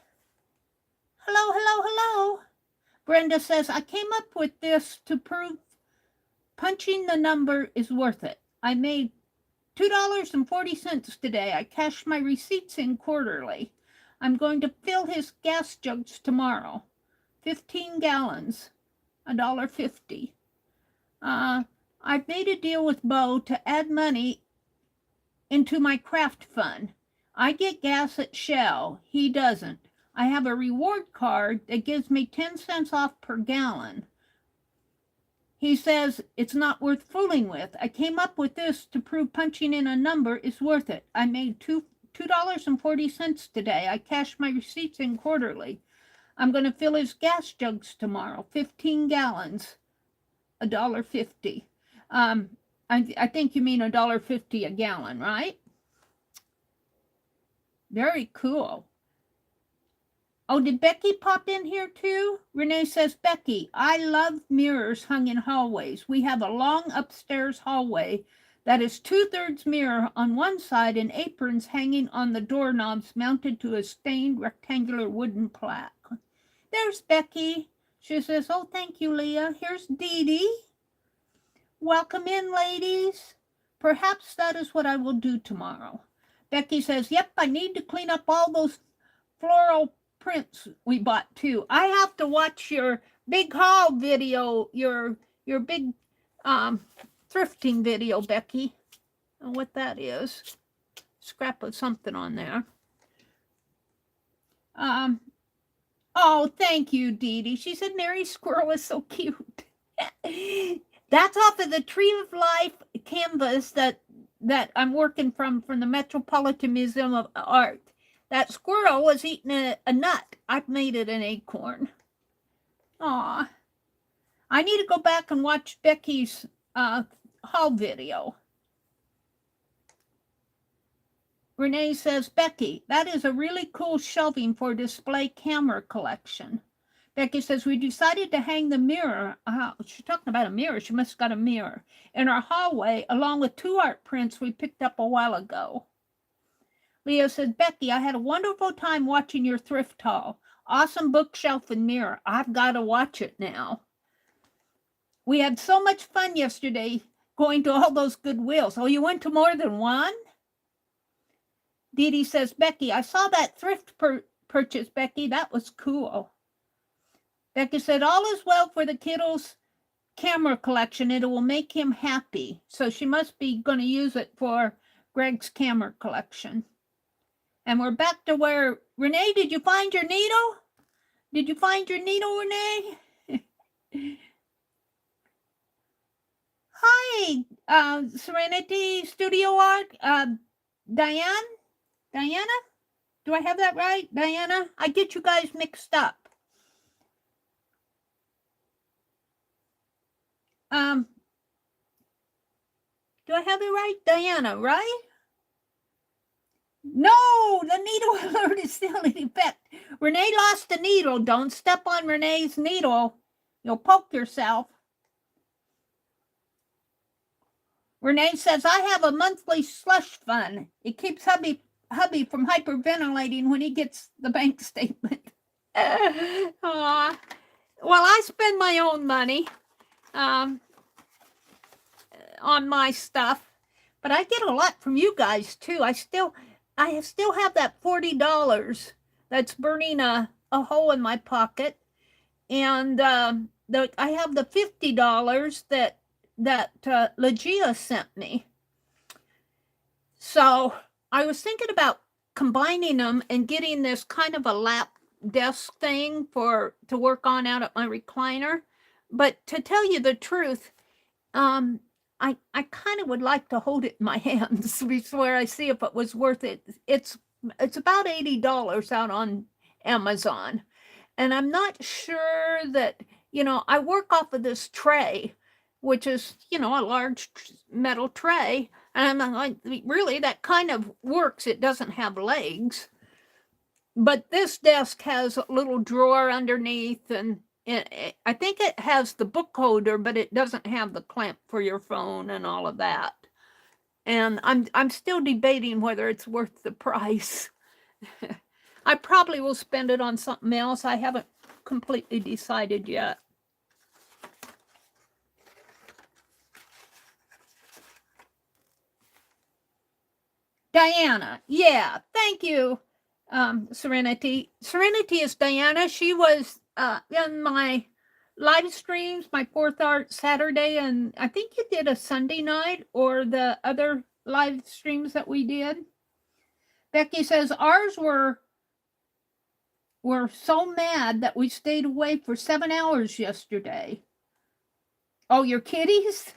Hello, hello, hello. Brenda says, I came up with this to prove punching the number is worth it. I made $2.40 today. I cashed my receipts in quarterly. I'm going to fill his gas jugs tomorrow. 15 gallons, $1.50. I've made a deal with Bo to add money into my craft fund. I get gas at Shell. He doesn't. I have a reward card that gives me 10 cents off per gallon. He says it's not worth fooling with. I came up with this to prove punching in a number is worth it. I made $2.40 today. I cashed my receipts in quarterly. I'm going to fill his gas jugs tomorrow, 15 gallons, $1.50. I think you mean $1.50 a gallon, right? Very cool. Oh, did Becky pop in here too? Renee says, Becky, I love mirrors hung in hallways. We have a long upstairs hallway that is 2/3 mirror on one side and aprons hanging on the doorknobs mounted to a stained rectangular wooden plaque. There's Becky. She says, oh, thank you, Leah. Here's Dee Dee. Welcome in, ladies. Perhaps that is what I will do tomorrow. Becky says, yep, I need to clean up all those floral prints we bought too. I have to watch your big haul video, your big thrifting video, Becky. And what that is. Scrap of something on there. Oh, thank you, Dee Dee. She said Mary's squirrel is so cute. That's off of the Tree of Life canvas that I'm working from the Metropolitan Museum of Art. That squirrel was eating a nut. I've made it an acorn. Aw. I need to go back and watch Becky's haul video. Renee says, Becky, that is a really cool shelving for display camera collection. Becky says, we decided to hang the mirror. She's talking about a mirror. She must have got a mirror. In our hallway, along with 2 art prints we picked up a while ago. Leah says, Becky, I had a wonderful time watching your thrift haul. Awesome bookshelf and mirror. I've got to watch it now. We had so much fun yesterday going to all those Goodwills. Oh, you went to more than one? Dee Dee says, Becky, I saw that thrift purchase, Becky. That was cool. Becky said, all is well for the kiddo's camera collection. It will make him happy. So she must be going to use it for Greg's camera collection. And we're back to where, Renee, did you find your needle? Did you find your needle, Renee? Hi, Serenity Studio Art. Diana? Do I have that right? Diana? I get you guys mixed up. Do I have it right? Diana, right? No, the needle alert is still in effect. Renee lost a needle. Don't step on Renee's needle. You'll poke yourself. Renee says, I have a monthly slush fund. It keeps hubby from hyperventilating when he gets the bank statement. Well, I spend my own money on my stuff, but I get a lot from you guys too. I still have that $40 that's burning a hole in my pocket, and I have the $50 that Legia sent me. So I was thinking about combining them and getting this kind of a lap desk thing to work on out at my recliner. But to tell you the truth, I kind of would like to hold it in my hands before I see if it was worth it. It's about $80 out on Amazon. And I'm not sure that, I work off of this tray, which is, a large metal tray. And I'm like, really, that kind of works. It doesn't have legs. But this desk has a little drawer underneath, and I think it has the book holder, but it doesn't have the clamp for your phone and all of that. And I'm still debating whether it's worth the price. I probably will spend it on something else. I haven't completely decided yet. Diana, yeah, thank you, Serenity. Serenity is Diana. She was in my live streams, my Fourth Art Saturday, and I think you did a Sunday night or the other live streams that we did. Becky says ours were so mad that we stayed away for 7 hours yesterday. Oh, your kitties?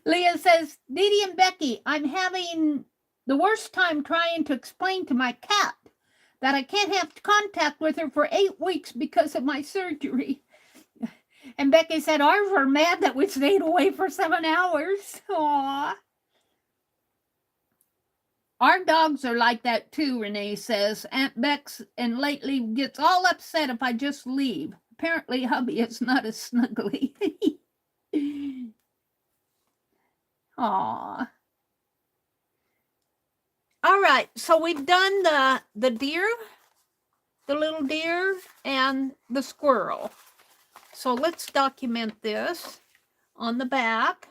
Leah says, Dee and Becky, I'm having the worst time trying to explain to my cat that I can't have contact with her for 8 weeks because of my surgery. And Becky said, ours were mad that we stayed away for 7 hours. Aww. Our dogs are like that too, Renee says. Aunt Bex and lately gets all upset if I just leave. Apparently, hubby is not as snuggly. Aw. All right, so we've done the deer, the little deer, and the squirrel. So let's document this on the back.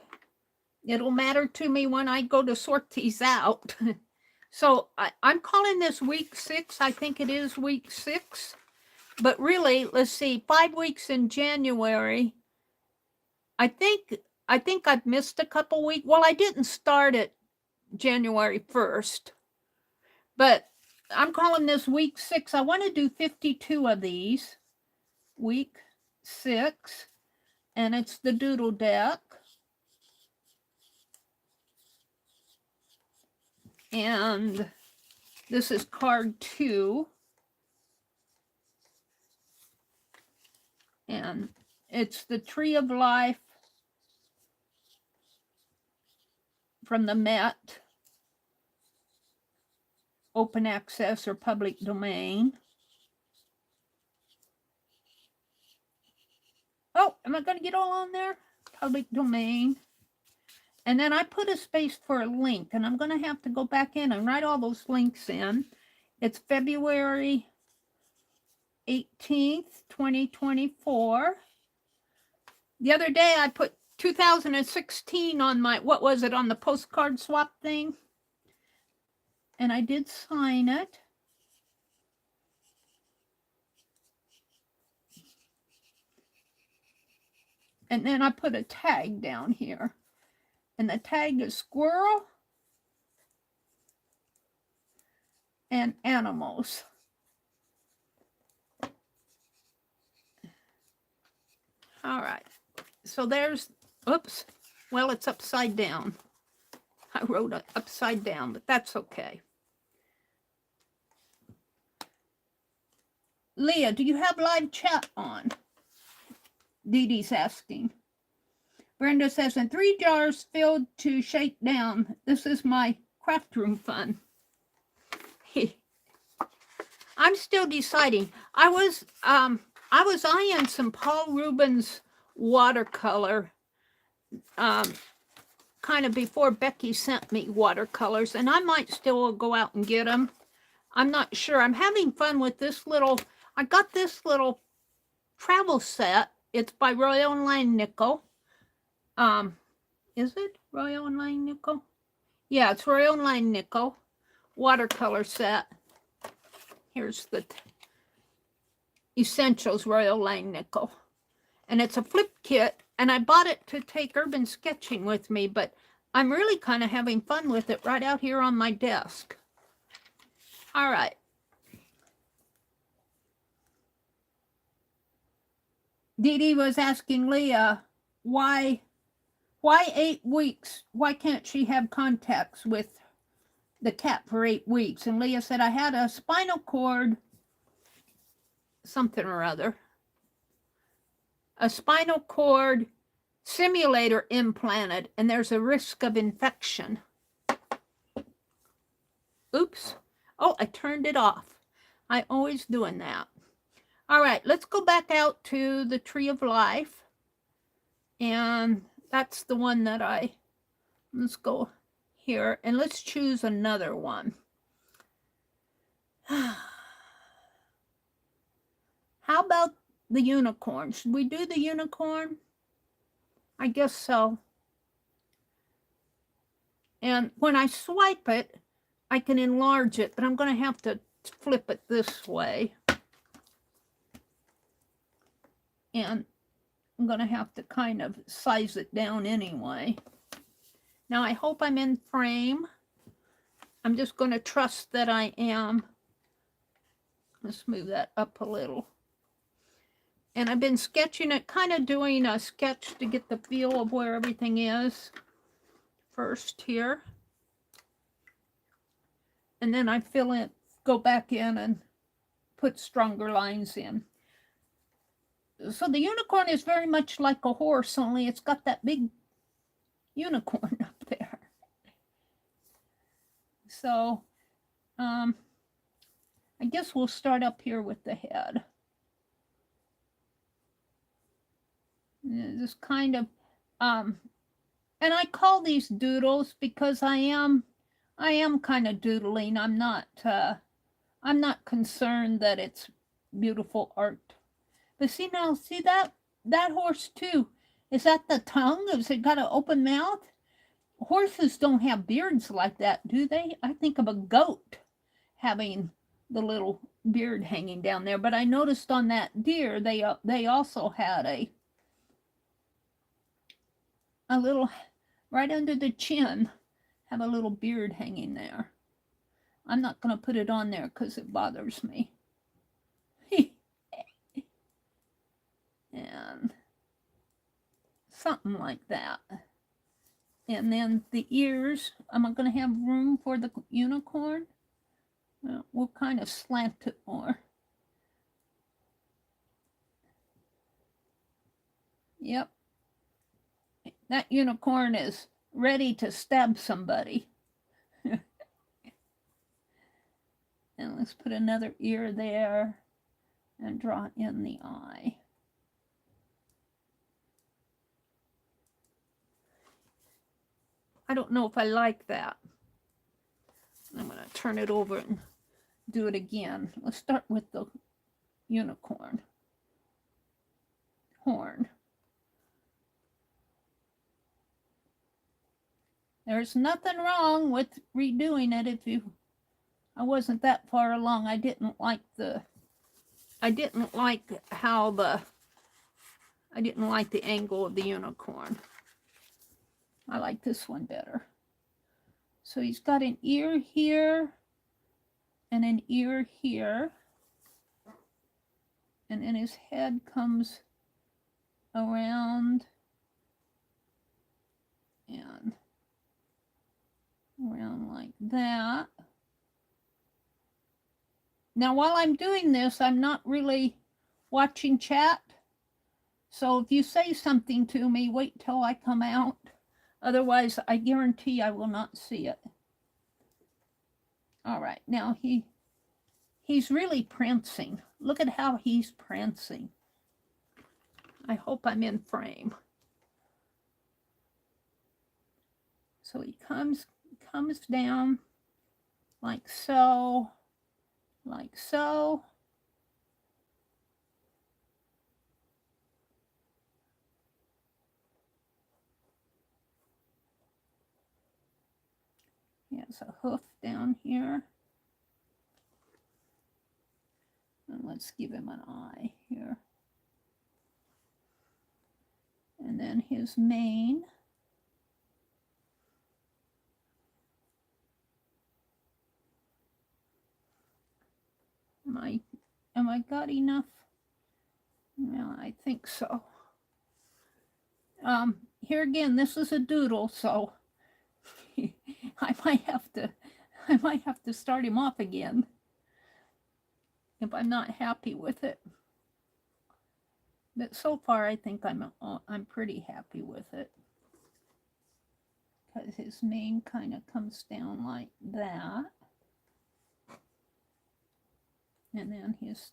It'll matter to me when I go to sort these out. So I'm calling this week 6. I think it is week 6. But really, let's see, 5 weeks in January. I think I've missed a couple weeks. Well, I didn't start it January 1st. But I'm calling this week 6. I want to do 52 of these. Week 6. And it's the Doodle deck. And this is card 2. And it's the Tree of Life from the Met. Open access or public domain. Oh, am I going to get all on there? Public domain. And then I put a space for a link, and I'm going to have to go back in and write all those links in. It's February 18th, 2024. The other day I put 2016 on my, on the postcard swap thing. And I did sign it. And then I put a tag down here. And the tag is squirrel and animals. All right. So there's, oops. Well, it's upside down. I wrote it upside down, but that's okay. Leah, do you have live chat on? Dee Dee's asking. Brenda says, and 3 jars filled to shake down. This is my craft room fun. I'm still deciding. I was eyeing some Paul Rubens watercolor kind of before Becky sent me watercolors, and I might still go out and get them. I'm not sure. I'm having fun with this little, I got this little travel set. It's by Royal and Langnickel. Is it Royal and Langnickel? Yeah, it's Royal and Langnickel watercolor set. Here's the Essentials Royal Langnickel. And it's a flip kit, and I bought it to take urban sketching with me, but I'm really kind of having fun with it right out here on my desk. All right. Dee Dee was asking Leah, why 8 weeks? Why can't she have contacts with the cat for 8 weeks? And Leah said, I had a spinal cord, something or other, a spinal cord simulator implanted, and there's a risk of infection. Oops. Oh, I turned it off. I always doing that. All right, let's go back out to the Tree of Life. And that's the one that let's go here, and let's choose another one. How about the unicorn? Should we do the unicorn? I guess so. And when I swipe it, I can enlarge it, but I'm going to have to flip it this way. And I'm going to have to kind of size it down anyway. Now, I hope I'm in frame. I'm just going to trust that I am. Let's move that up a little. And I've been sketching it, kind of doing a sketch to get the feel of where everything is first here. And then I fill in, go back in and put stronger lines in. So the unicorn is very much like a horse, only it's got that big unicorn up there. So I guess we'll start up here with the head. Just kind of, and I call these doodles because I am kind of doodling. I'm not concerned that it's beautiful art. But see now, see that horse too. Is that the tongue? Has it got an open mouth? Horses don't have beards like that, do they? I think of a goat having the little beard hanging down there. But I noticed on that deer, they also had a little, right under the chin, have a little beard hanging there. I'm not going to put it on there because it bothers me. And something like that. And then the ears, am I going to have room for the unicorn? We'll kind of slant it more. Yep. That unicorn is ready to stab somebody. And let's put another ear there and draw in the eye. I don't know if I like that. I'm going to turn it over and do it again. Let's start with the unicorn horn. There's nothing wrong with redoing it if I wasn't that far along. I didn't like the angle of the unicorn. I like this one better. So he's got an ear here and an ear here. And then his head comes around and around like that. Now, while I'm doing this, I'm not really watching chat. So if you say something to me, wait till I come out. Otherwise, I guarantee I will not see it. All right, now he He's really prancing. Look at how he's prancing. I hope I'm in frame. So he comes down like so, like so. He has a hoof down here. And let's give him an eye here. And then his mane. Am I got enough? Yeah, I think so. Here again, this is a doodle, so I might have to start him off again if I'm not happy with it. But so far, I think I'm pretty happy with it, because his mane kind of comes down like that, and then his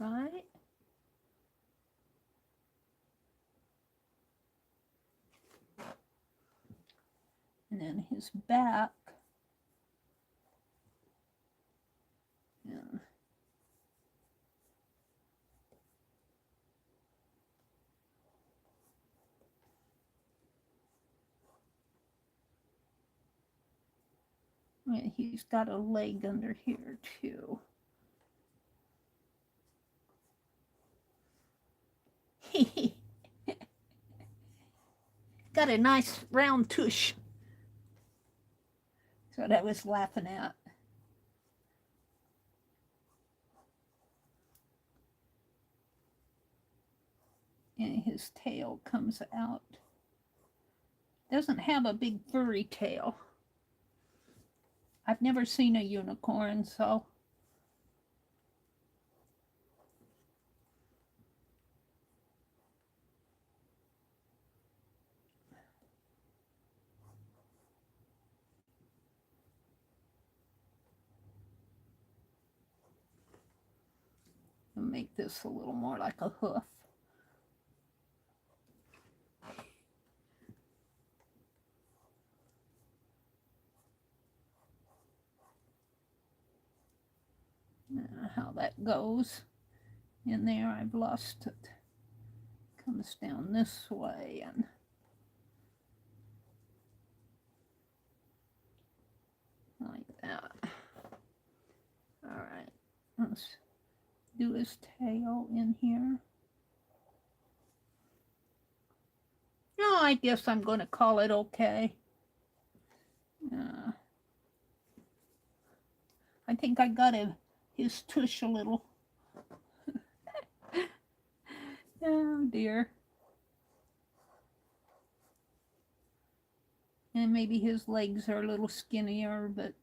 right. And then his back. Yeah. He's got a leg under here too. Got a nice round tush. That's what I was laughing at. And his tail comes out. Doesn't have a big furry tail. I've never seen a unicorn, so. I'll make this a little more like a hoof. How that goes in there, I've lost it. Comes down this way and like that. All right, let's do his tail in here. No, I guess I'm going to call it okay. I think I got his tush a little. Oh dear. And maybe his legs are a little skinnier, but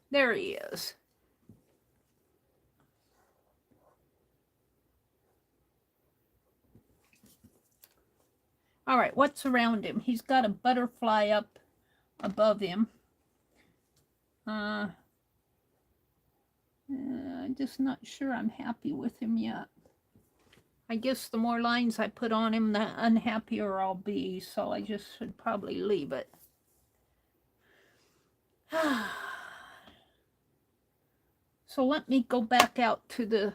there he is. All right, what's around him? He's got a butterfly up above him. I'm just not sure I'm happy with him yet. I guess the more lines I put on him, the unhappier I'll be, so I just should probably leave it. So let me go back out to the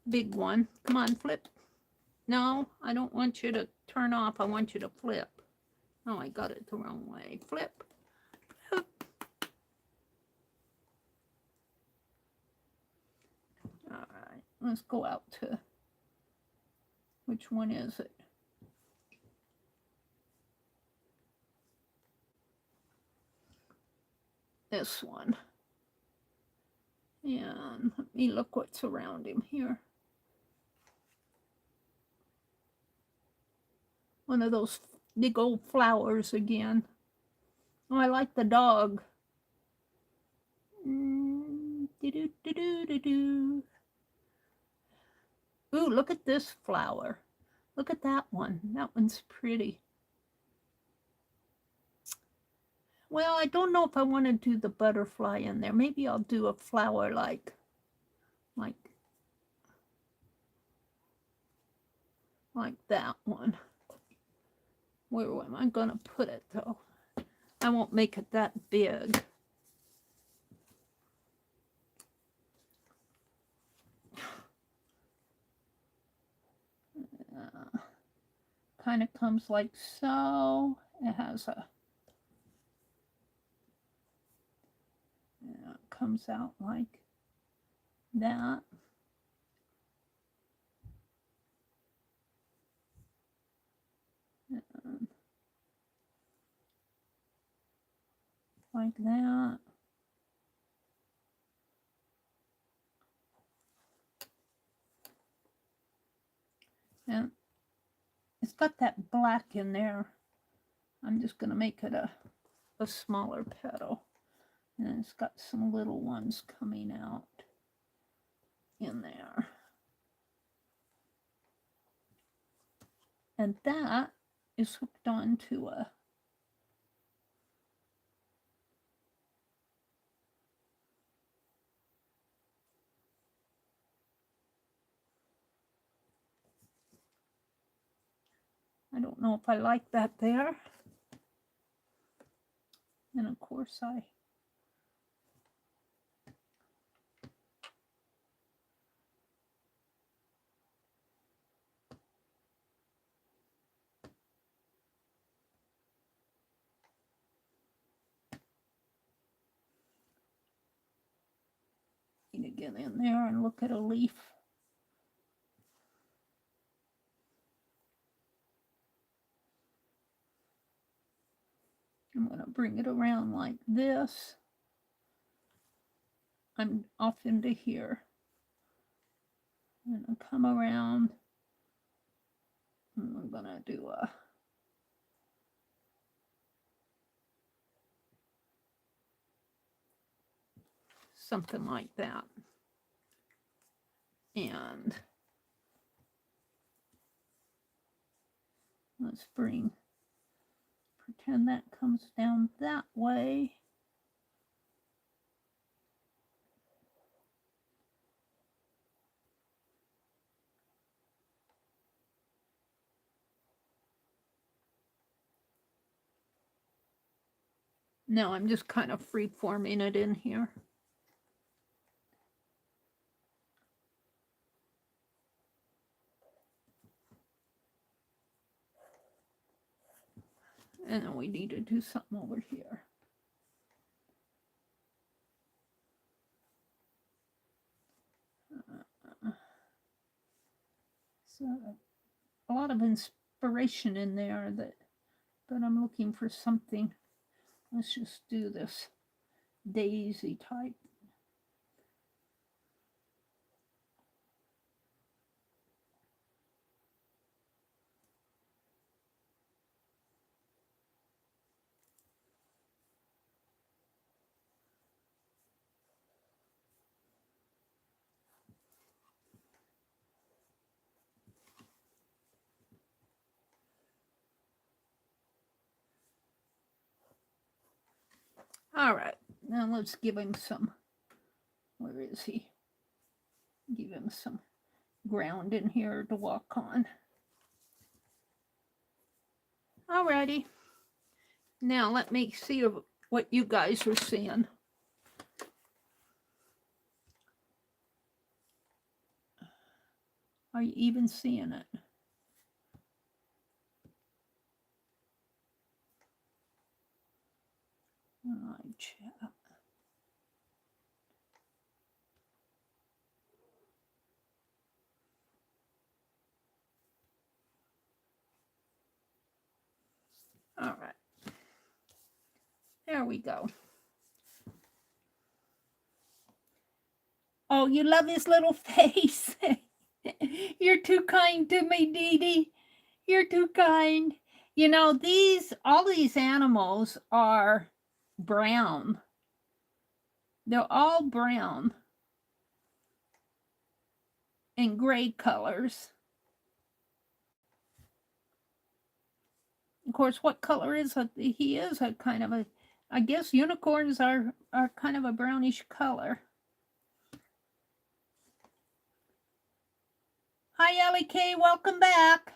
big one. Come on, flip. No, I don't want you to turn off. I want you to flip. Oh, I got it the wrong way. Flip. Flip. All right, let's go out to, which one is it? This one. And let me look what's around him here. One of those big old flowers again. Oh, I like the dog. Ooh, look at this flower. Look at that one. That one's pretty. Well, I don't know if I want to do the butterfly in there. Maybe I'll do a flower like that one. Where am I going to put it, though? I won't make it that big. Kind of comes like so. It has a... it comes out like that. And like that. And it's got that black in there. I'm just going to make it a smaller petal. And it's got some little ones coming out in there. And that is hooked onto a... I don't know if I like that there. And of course I... need to get in there and look at a leaf. I'm going to bring it around like this. I'm off into here. And I'll come around. And I'm going to do a... something like that. And let's pretend that comes down that way. Now I'm just kind of free forming it in here. And then we need to do something over here. So a lot of inspiration in there but I'm looking for something. Let's just do this daisy type. All right, now let's give him some, where is he? Give him some ground in here to walk on. Alrighty. Now let me see what you guys are seeing. Are you even seeing it? Chat. All right. There we go. Oh, you love his little face. You're too kind to me, Dee Dee. You're too kind. You know, all these animals are brown. They're all brown and gray colors. Of course, what color is it? He is a kind of I guess unicorns are kind of a brownish color. Hi, Allie K. Welcome back.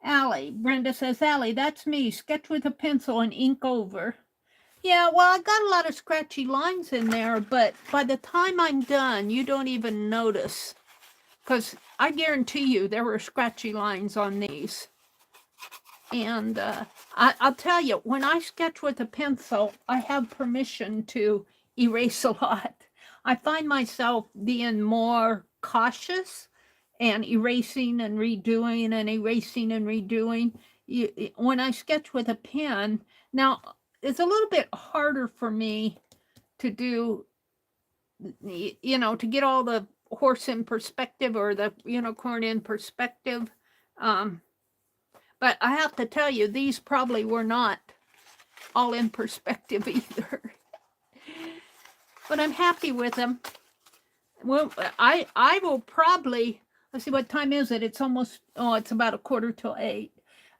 Allie. Brenda says, Allie, that's me. Sketch with a pencil and ink over. Yeah, well, I got a lot of scratchy lines in there, but by the time I'm done, you don't even notice. Because I guarantee you there were scratchy lines on these. And I'll tell you, when I sketch with a pencil, I have permission to erase a lot. I find myself being more cautious and erasing and redoing and erasing and redoing. When I sketch with a pen, now it's a little bit harder for me to do, to get all the horse in perspective or the unicorn in perspective. But I have to tell you, these probably were not all in perspective either. But I'm happy with them. Well, I will probably, let's see, what time is it? It's almost, it's about 7:45.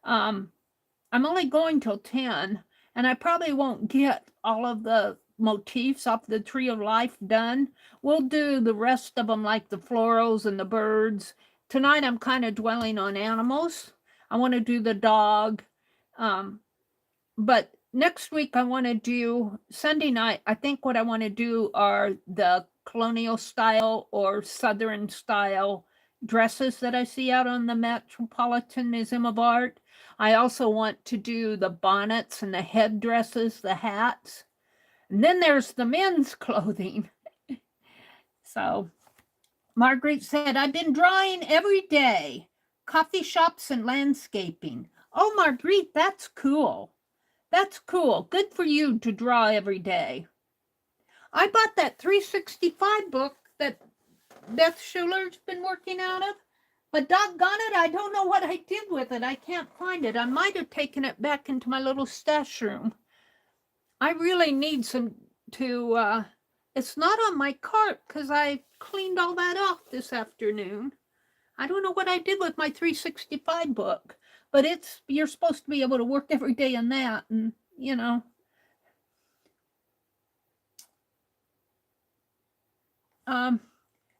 I'm only going till 10, and I probably won't get all of the motifs off the Tree of Life done. We'll do the rest of them, like the florals and the birds. Tonight I'm kind of dwelling on animals. I want to do the dog. But next week I want to do, Sunday night, I think what I want to do are the colonial style or Southern style dresses that I see out on the Metropolitan Museum of Art. I also want to do the bonnets and the headdresses, the hats. And then there's the men's clothing. So Marguerite said, I've been drawing every day. Coffee shops and landscaping. Oh, Marguerite, that's cool. That's cool. Good for you to draw every day. I bought that 365 book that Beth Schuler's been working out of, but doggone it, I don't know what I did with it. I can't find it. I might have taken it back into my little stash room. I really need some to, it's not on my cart because I cleaned all that off this afternoon. I don't know what I did with my 365 book, but you're supposed to be able to work every day in that, and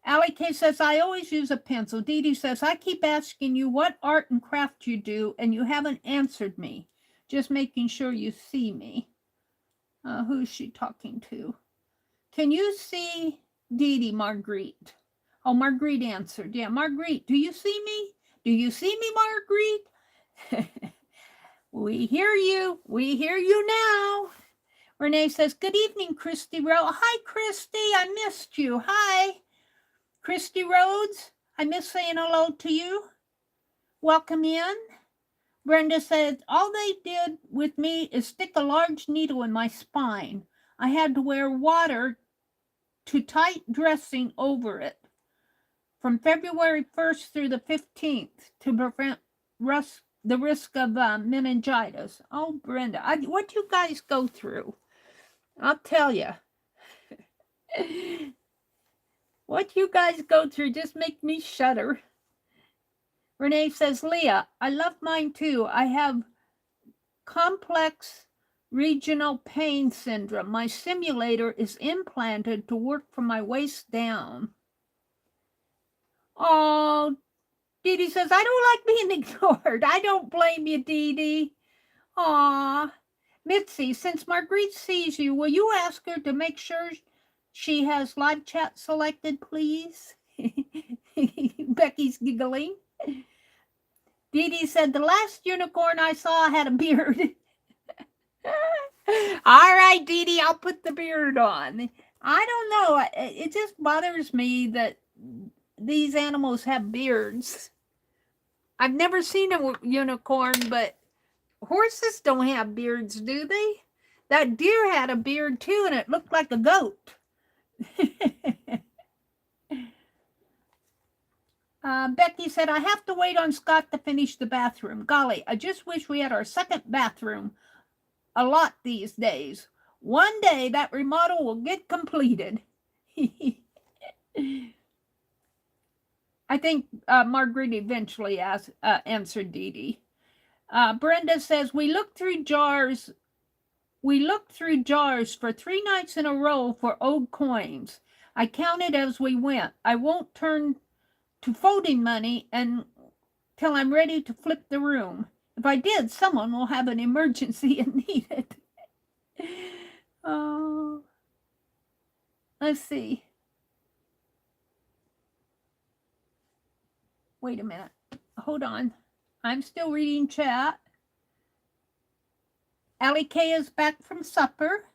Allie K says, I always use a pencil. Dee Dee says, I keep asking you what art and craft you do, and you haven't answered me. Just making sure you see me. Who's she talking to? Can you see Dee Dee, Marguerite? Oh, Marguerite answered. Yeah, Marguerite, do you see me? Do you see me, Marguerite? We hear you. We hear you now. Renee says, good evening, Christy Rhodes. Hi, Christy. I missed you. Hi. Christy Rhodes, I miss saying hello to you. Welcome in. Brenda said, all they did with me is stick a large needle in my spine. I had to wear water to tight dressing over it from February 1st through the 15th to prevent the risk of meningitis. Oh, Brenda, what you guys go through? I'll tell you. What you guys go through just make me shudder. Renee says, Leah, I love mine too. I have complex regional pain syndrome. My simulator is implanted to work from my waist down. Oh, Dee Dee says, I don't like being ignored. I don't blame you, Dee Dee. Aw. Mitzi, since Marguerite sees you, will you ask her to make sure she has live chat selected, please? Becky's giggling. Dee Dee said, the last unicorn I saw had a beard. All right, Dee Dee, I'll put the beard on. I don't know. It just bothers me that these animals have beards. I've never seen a unicorn, but horses don't have beards, do they? That deer had a beard too, and it looked like a goat. Becky said, I have to wait on Scott to finish the bathroom. Golly, I just wish we had our second bathroom a lot these days. One day that remodel will get completed. I think Marguerite eventually answered Dee Dee. Brenda says, we looked through jars We looked through jars for 3 nights in a row for old coins. I counted as we went. I won't turn to folding money until I'm ready to flip the room. If I did, someone will have an emergency and need it. Oh, let's see. Wait a minute. Hold on. I'm still reading chat. Allie K is back from supper.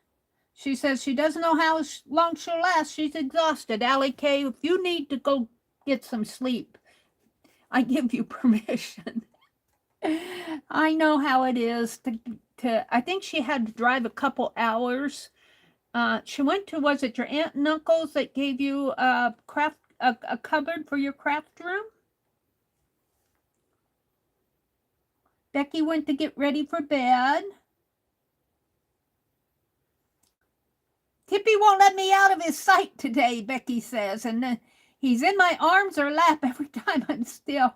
She says she doesn't know how long she'll last. She's exhausted. Allie K, if you need to go get some sleep, I give you permission. I know how it is to I think she had to drive a couple hours. She went to, was it your aunt and uncles that gave you a cupboard for your craft room? Becky went to get ready for bed. Tippy won't let me out of his sight today, Becky says, and he's in my arms or lap every time I'm still.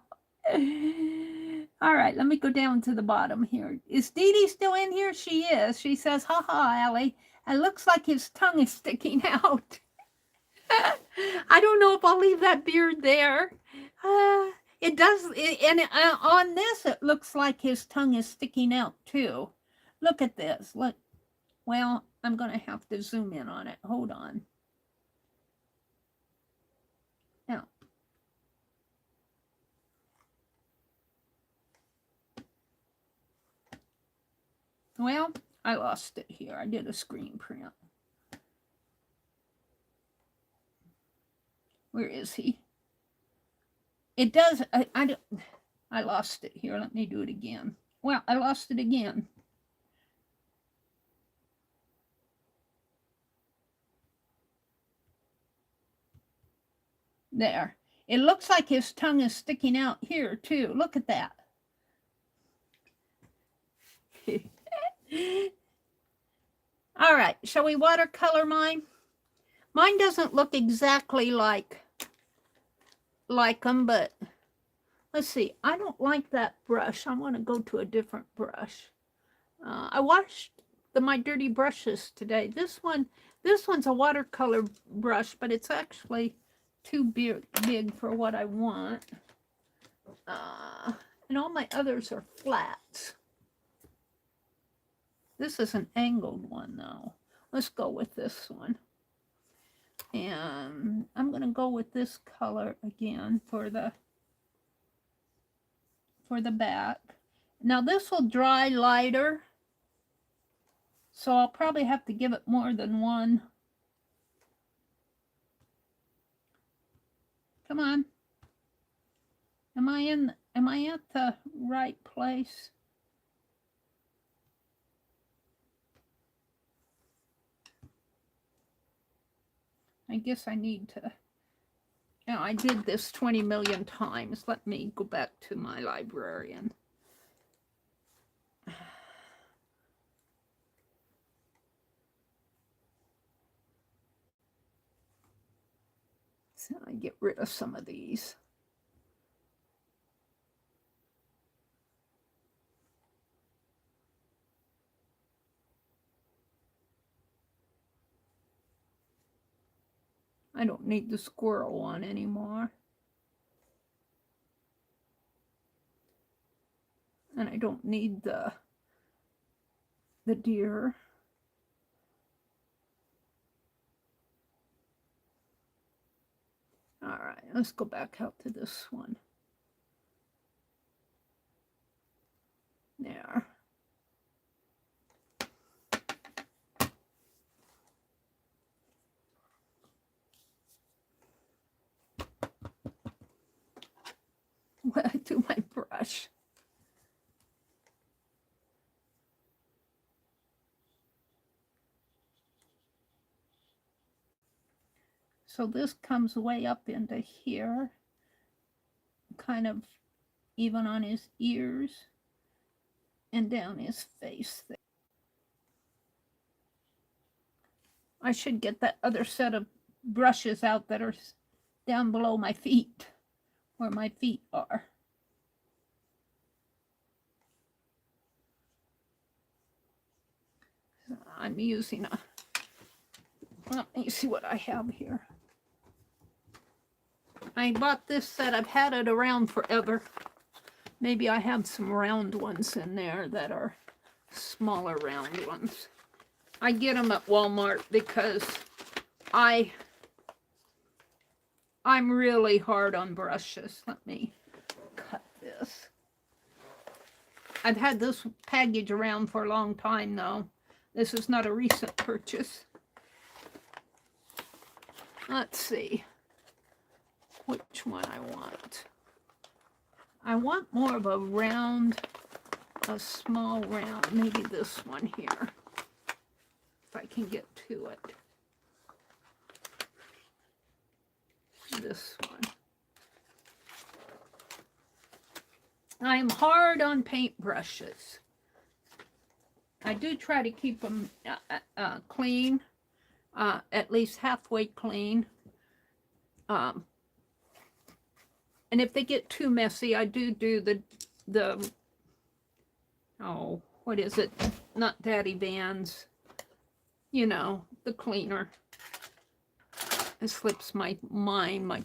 All right, let me go down to the bottom here. Is Dee Dee still in here? She is. She says, ha ha, Allie. It looks like his tongue is sticking out. I don't know if I'll leave that beard there. It does, and on this, it looks like his tongue is sticking out too. Look at this. Look. Well, I'm going to have to zoom in on it. Hold on. Now. Well, I lost it here. I did a screen print. Where is he? It does. I lost it here. Let me do it again. Well, I lost it again. There. It looks like his tongue is sticking out here too. Look at that. All right, shall we watercolor mine? Mine doesn't look exactly like them, but let's see. I don't like that brush. I want to go to a different brush. I washed my dirty brushes today. This one's a watercolor brush, but it's actually too big for what I want. And all my others are flats. This is an angled one, though. Let's go with this one. And I'm going to go with this color again for the back. Now, this will dry lighter, so I'll probably have to give it more than one. Come on. Am I at the right place? I guess I need to. Now, I did this 20 million times. Let me go back to my librarian. So I get rid of some of these. I don't need the squirrel one anymore. And I don't need the deer. All right, let's go back out to this one. There. To my brush. So this comes way up into here, kind of even on his ears and down his face there. I should get that other set of brushes out that are down below my feet, where my feet are. So I'm using a, let me see what I have here. I bought this set. I've had it around forever. Maybe I have some round ones in there that are smaller round ones. I get them at Walmart because I'm really hard on brushes. Let me cut this. I've had this package around for a long time though. This is not a recent purchase. Let's see which one I want. I want more of a round, a small round, maybe this one here, if I can get to it. This one. I am hard on paintbrushes. I do try to keep them clean, at least halfway clean. And if they get too messy, I do the oh, what is it? Not Daddy Van's, you know, the cleaner. It slips my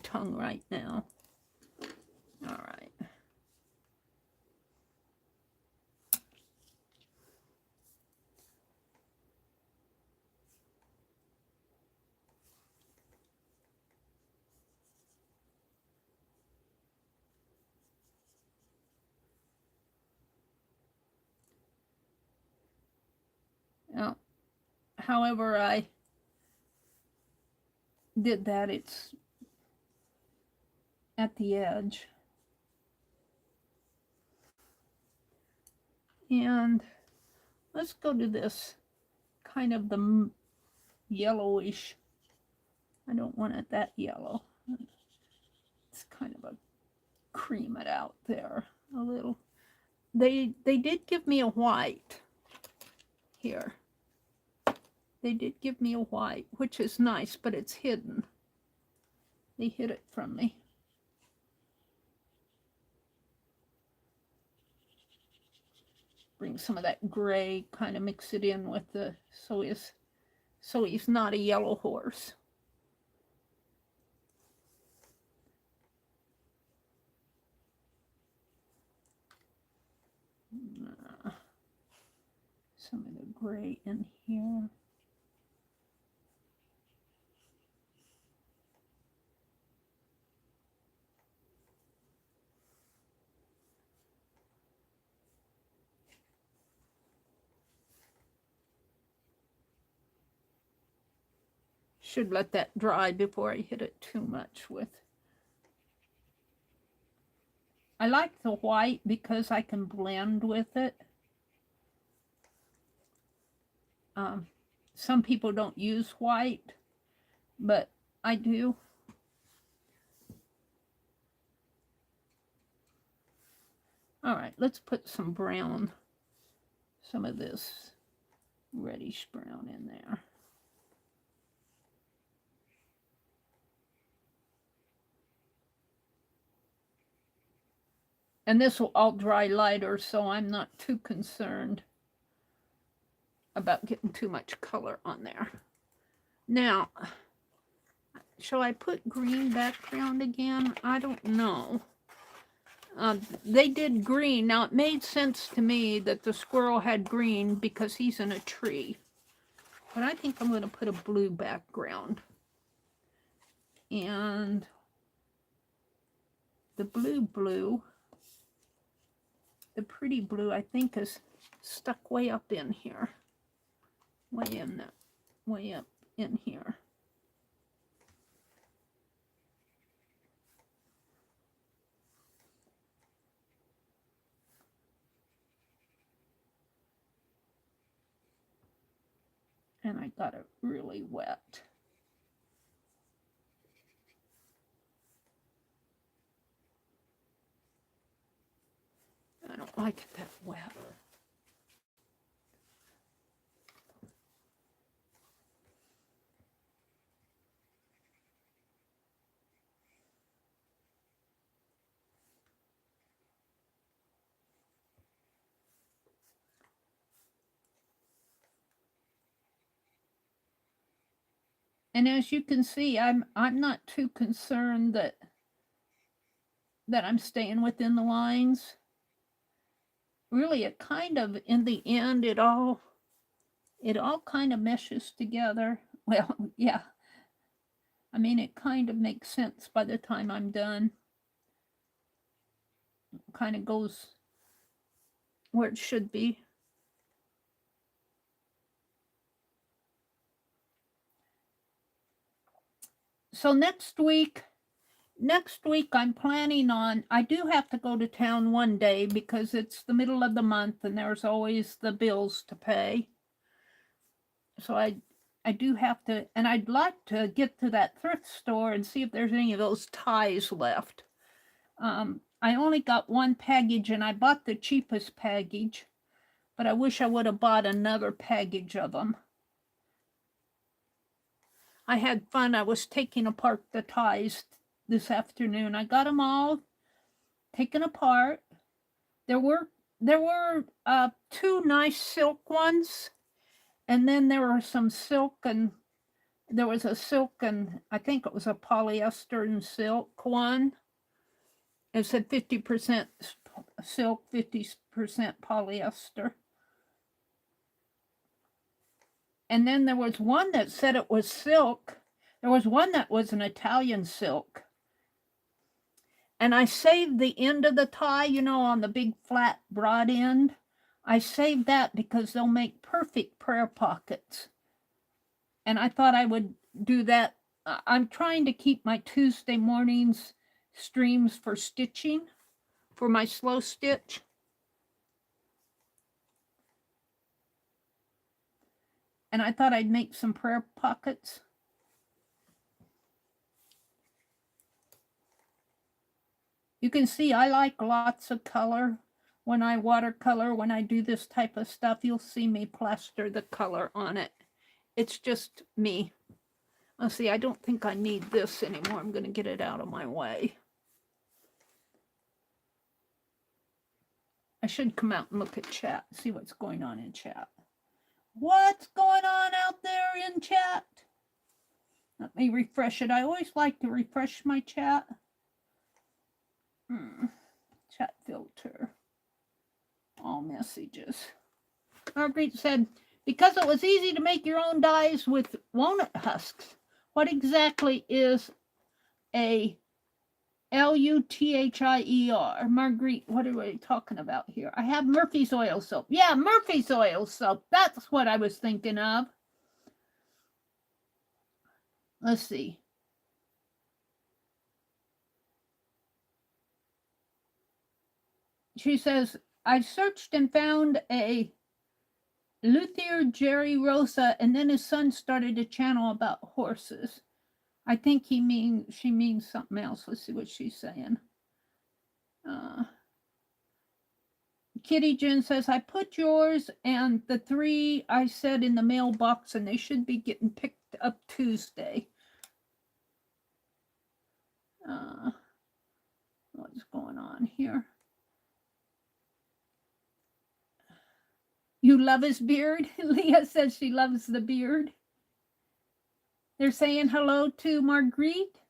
tongue right now. All right. Now, however I did that, it's at the edge. And let's go to this kind of the yellowish. I don't want it that yellow. It's kind of a cream it out there a little. They did give me a white here. They did give me a white, which is nice, but it's hidden. They hid it from me. Bring some of that gray, kind of mix it in with the, so he's not a yellow horse. Some of the gray in here. Should let that dry before I hit it too much with. I like the white because I can blend with it. Some people don't use white, but I do. All right, let's put some brown, some of this reddish brown in there. And this will all dry lighter, so I'm not too concerned about getting too much color on there. Now, shall I put green background again? I don't know. They did green. Now, it made sense to me that the squirrel had green because he's in a tree. But I think I'm going to put a blue background. And the blue, the pretty blue, I think is stuck way up in here. Way up in here. And I got it really wet. I don't like it that wet. And as you can see, I'm not too concerned that I'm staying within the lines. Really, it kind of, in the end, it all kind of meshes together. Well, yeah. I mean, it kind of makes sense by the time I'm done. It kind of goes where it should be. So next week I'm planning on, I do have to go to town one day because it's the middle of the month and there's always the bills to pay. So I do have to, and I'd like to get to that thrift store and see if there's any of those ties left. I only got one package and I bought the cheapest package, but I wish I would have bought another package of them. I had fun. I was taking apart the ties this afternoon. I got them all taken apart. There were two nice silk ones, and then there were some silk, and there was a silk, and I think it was a polyester and silk one. It said 50% silk, 50% polyester. And then there was one that said it was silk. There was one that was an Italian silk. And I saved the end of the tie, you know, on the big flat broad end. I saved that because they'll make perfect prayer pockets. And I thought I would do that. I'm trying to keep my Tuesday mornings streams for stitching, for my slow stitch. And I thought I'd make some prayer pockets. You can see I like lots of color. When I watercolor, when I do this type of stuff, you'll see me plaster the color on it. It's just me. Let's see, I don't think I need this anymore. I'm going to get it out of my way. I should come out and look at chat, see what's going on in chat. What's going on out there in chat? Let me refresh it. I always like to refresh my chat. Chat filter. All messages. Marguerite said, because it was easy to make your own dies with walnut husks. What exactly is a Luthier? Marguerite, what are we talking about here? I have Murphy's oil soap. Yeah, Murphy's oil soap. That's what I was thinking of. Let's see. She says, I searched and found a Luthier Jerry Rosa, and then his son started a channel about horses. I think she means something else. Let's see what she's saying. Kitty Jen says, I put yours and the 3 I said in the mailbox, and they should be getting picked up Tuesday. What's going on here? You love his beard? Leah says she loves the beard. They're saying hello to Marguerite.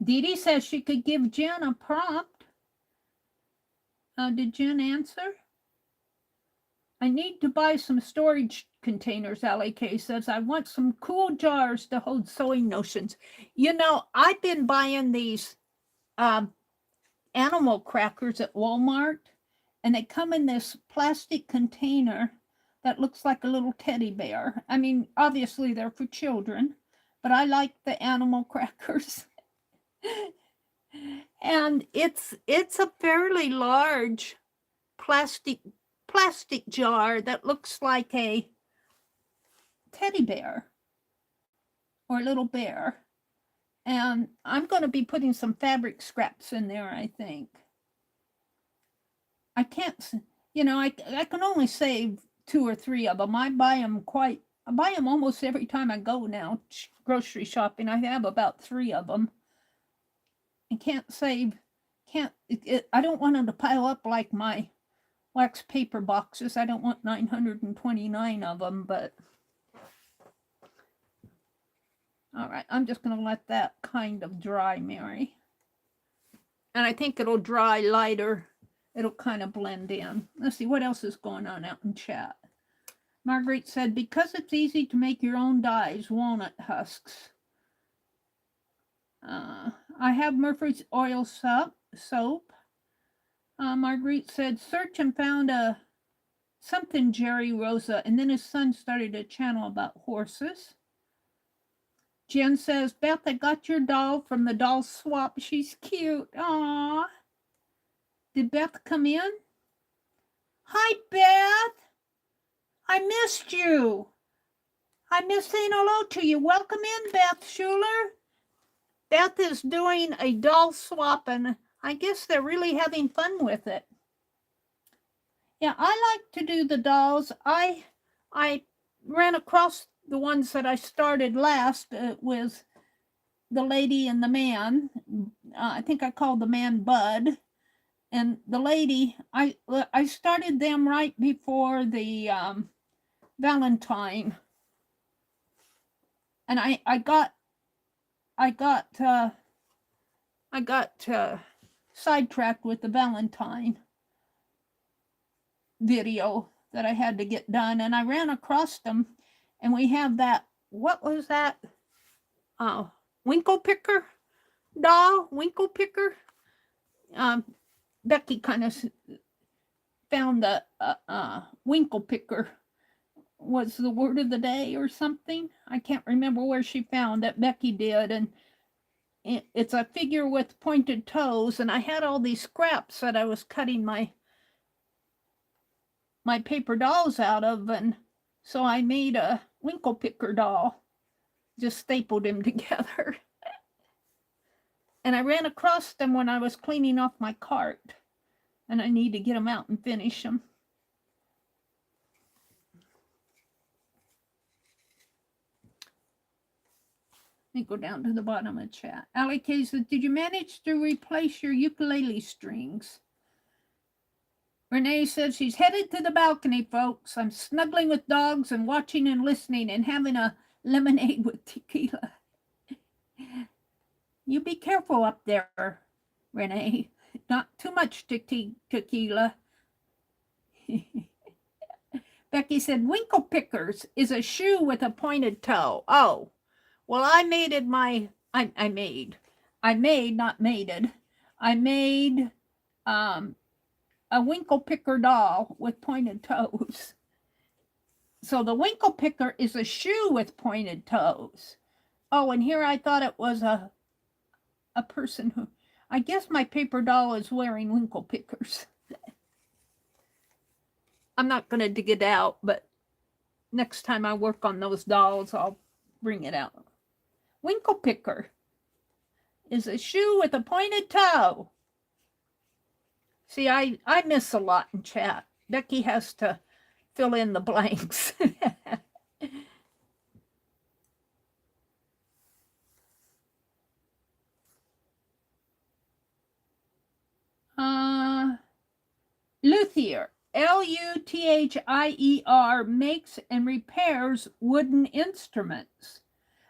Dee Dee says she could give Jen a prompt. Did Jen answer? I need to buy some storage containers, LAK says. I want some cool jars to hold sewing notions. You know, I've been buying these animal crackers at Walmart, and they come in this plastic container that looks like a little teddy bear. I mean, obviously they're for children, but I like the animal crackers. And it's a fairly large plastic jar that looks like a teddy bear or a little bear. And I'm going to be putting some fabric scraps in there, I think. I can't, you know, I can only save 2 or 3 of them. I buy them almost every time I go now grocery shopping. I have about 3 of them. I I don't want them to pile up like my wax paper boxes. I don't want 929 of them, but All right, I'm just going to let that kind of dry, Mary. And I think it'll dry lighter. It'll kind of blend in. Let's see, what else is going on out in chat? Marguerite said, because it's easy to make your own dyes, walnut husks. I have Murphy's oil soap. Marguerite said, search and found something Jerry Rosa, and then his son started a channel about horses. Jen says, Beth, I got your doll from the doll swap. She's cute. Aww. Did Beth come in? Hi, Beth. I missed you. I missed saying hello to you. Welcome in, Beth Schuler. Beth is doing a doll swap, and I guess they're really having fun with it. Yeah, I like to do the dolls. I ran across the ones that I started last with the lady and the man. I think I called the man Bud. And the lady, I started them right before the Valentine. And I got sidetracked with the Valentine video that I had to get done, and I ran across them, and we have that, what was that? Winkle picker doll, winkle picker. Becky kind of found the winkle picker was the word of the day or something. I can't remember where she found it. Becky did, and it's a figure with pointed toes, and I had all these scraps that I was cutting my paper dolls out of, and so I made a winkle picker doll, just stapled them together. And I ran across them when I was cleaning off my cart, and I need to get them out and finish them. Let me go down to the bottom of the chat. Allie K says, did you manage to replace your ukulele strings? Renee says she's headed to the balcony, folks. I'm snuggling with dogs and watching and listening and having a lemonade with tequila. You be careful up there, Renee. Not too much tequila. Becky said, winkle pickers is a shoe with a pointed toe. Oh, well, I made a winkle picker doll with pointed toes. So the winkle picker is a shoe with pointed toes. Oh, and here I thought it was a person who, I guess my paper doll is wearing winkle pickers. I'm not going to dig it out, but next time I work on those dolls, I'll bring it out. Winkle picker is a shoe with a pointed toe. See, I miss a lot in chat. Becky has to fill in the blanks. Luthier, Luthier, makes and repairs wooden instruments.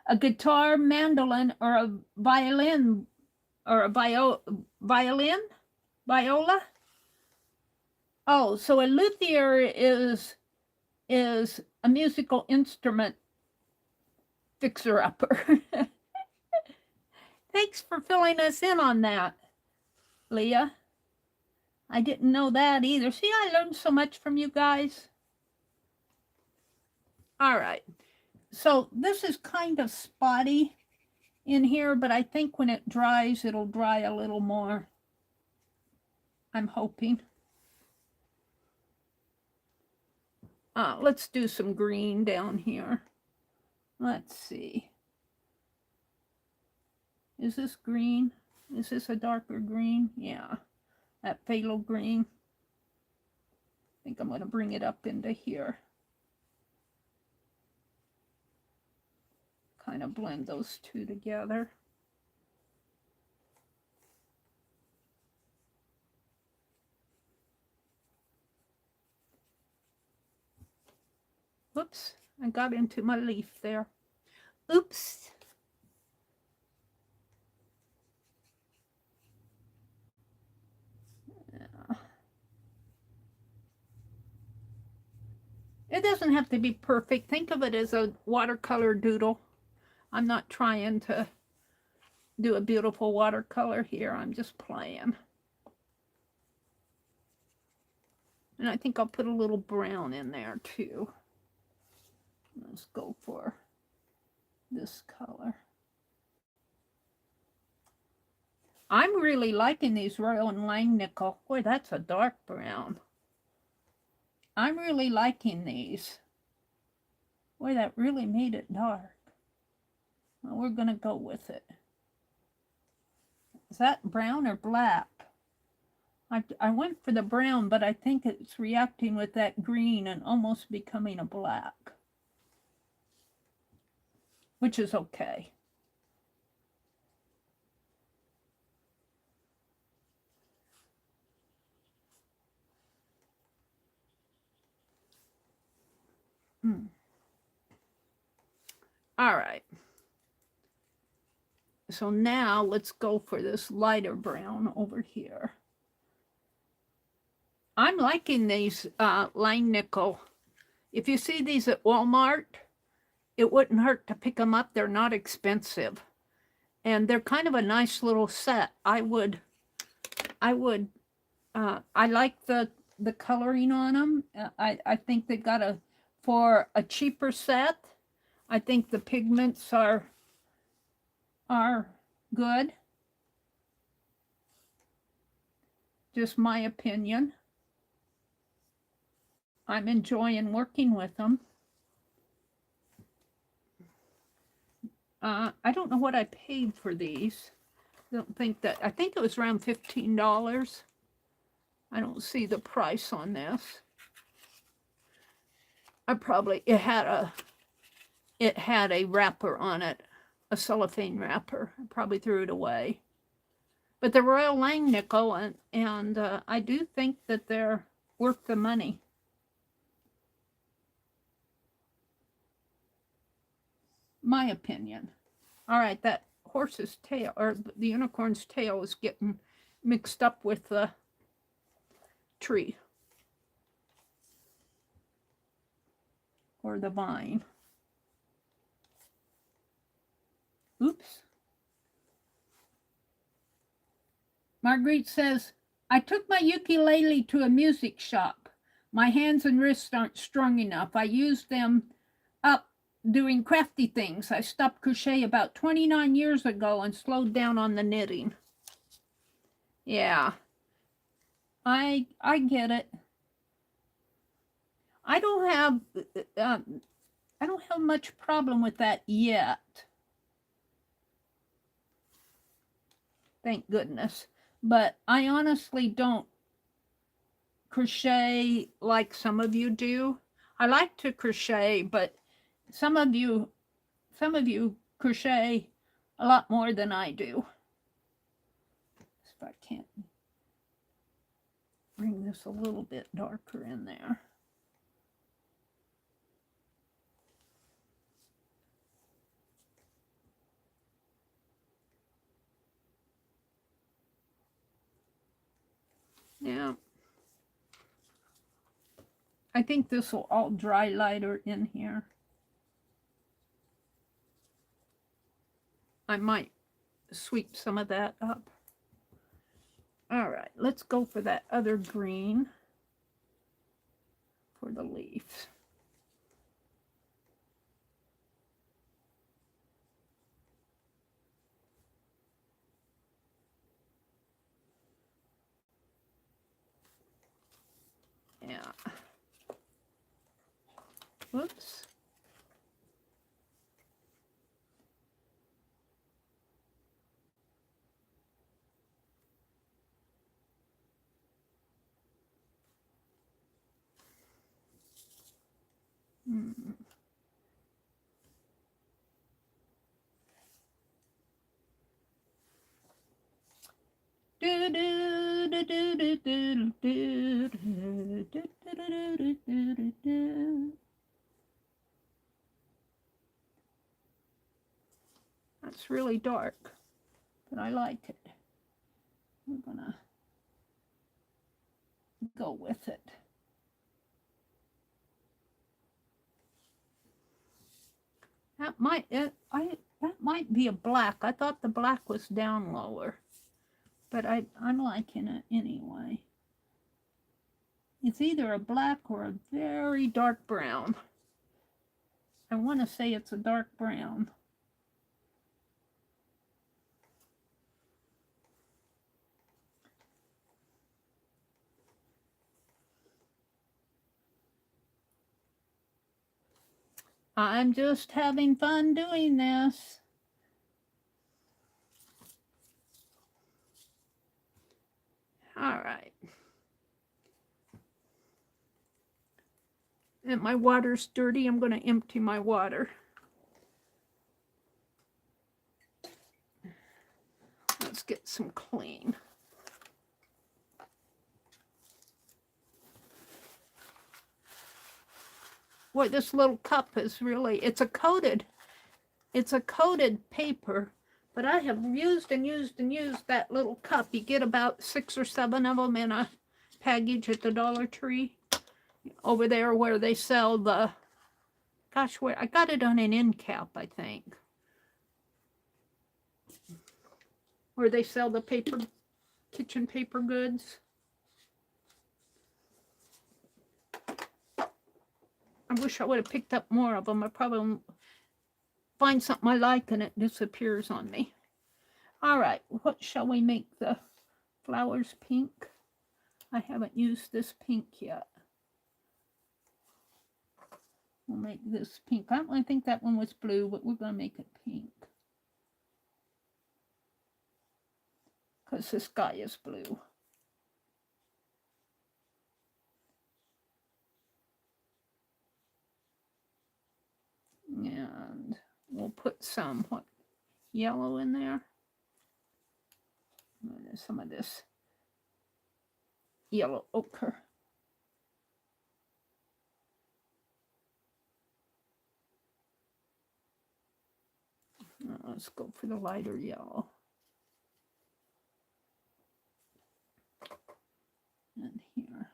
A guitar, mandolin, or a violin, or a viola? Oh, so a luthier is a musical instrument fixer-upper. Thanks for filling us in on that, Leah. I didn't know that either. See, I learned so much from you guys. All right. So this is kind of spotty in here, but I think when it dries, it'll dry a little more. I'm hoping. Let's do some green down here. Let's see. Is this green? Is this a darker green? Yeah, that phthalo green. I think I'm going to bring it up into here. Kind of blend those two together. Whoops, I got into my leaf there. Oops. It doesn't have to be perfect. Think of it as a watercolor doodle. I'm not trying to do a beautiful watercolor here. I'm just playing. And I think I'll put a little brown in there too. Let's go for this color. I'm really liking these Royal and Langnickel. Boy, that's a dark brown. I'm really liking these. Boy, that really made it dark. Well, we're going to go with it. Is that brown or black? I went for the brown, but I think it's reacting with that green and almost becoming a black, which is okay. All right. So now let's go for this lighter brown over here. I'm liking these Langnickel. If you see these at Walmart, it wouldn't hurt to pick them up. They're not expensive. And they're kind of a nice little set. I like the coloring on them. I think they got for a cheaper set, I think the pigments are good. Just my opinion. I'm enjoying working with them. I don't know what I paid for these. I think it was around $15. I don't see the price on this. It had a wrapper on it, a cellophane wrapper. I probably threw it away. But they're Royal Langnickel, and I do think that they're worth the money. My opinion. All right, that horse's tail, or the unicorn's tail, is getting mixed up with the tree or the vine. Oops. Marguerite says, I took my ukulele to a music shop. My hands and wrists aren't strong enough. I used them up doing crafty things. I stopped crochet about 29 years ago and slowed down on the knitting. Yeah, I get it. I don't have much problem with that yet. Thank goodness. But I honestly don't crochet like some of you do. I like to crochet, but some of you crochet a lot more than I do. If I can't bring this a little bit darker in there. Yeah. I think this will all dry lighter in here. I might sweep some of that up. All right, let's go for that other green for the leaves. Yeah. Whoops. That's really dark, but I like it. I'm gonna go with it. That might be a black. I thought the black was down lower, but I'm liking it anyway. It's either a black or a very dark brown. I want to say it's a dark brown. I'm just having fun doing this. All right. And my water's dirty. I'm going to empty my water. Let's get some clean. Boy, this little cup is really, it's a coated paper, but I have used and used and used that little cup. You get about 6 or 7 of them in a package at the Dollar Tree over there where they sell the, gosh, where I got it on an end cap, I think, where they sell the paper, kitchen paper goods. I wish I would have picked up more of them. I probably find something I like and it disappears on me. All right, what shall we make the flowers pink? I haven't used this pink yet. We'll make this pink. I don't really think that one was blue, but we're going to make it pink. Because the sky is blue. And we'll put some yellow in there. And there's some of this yellow ochre. Let's go for the lighter yellow. And here.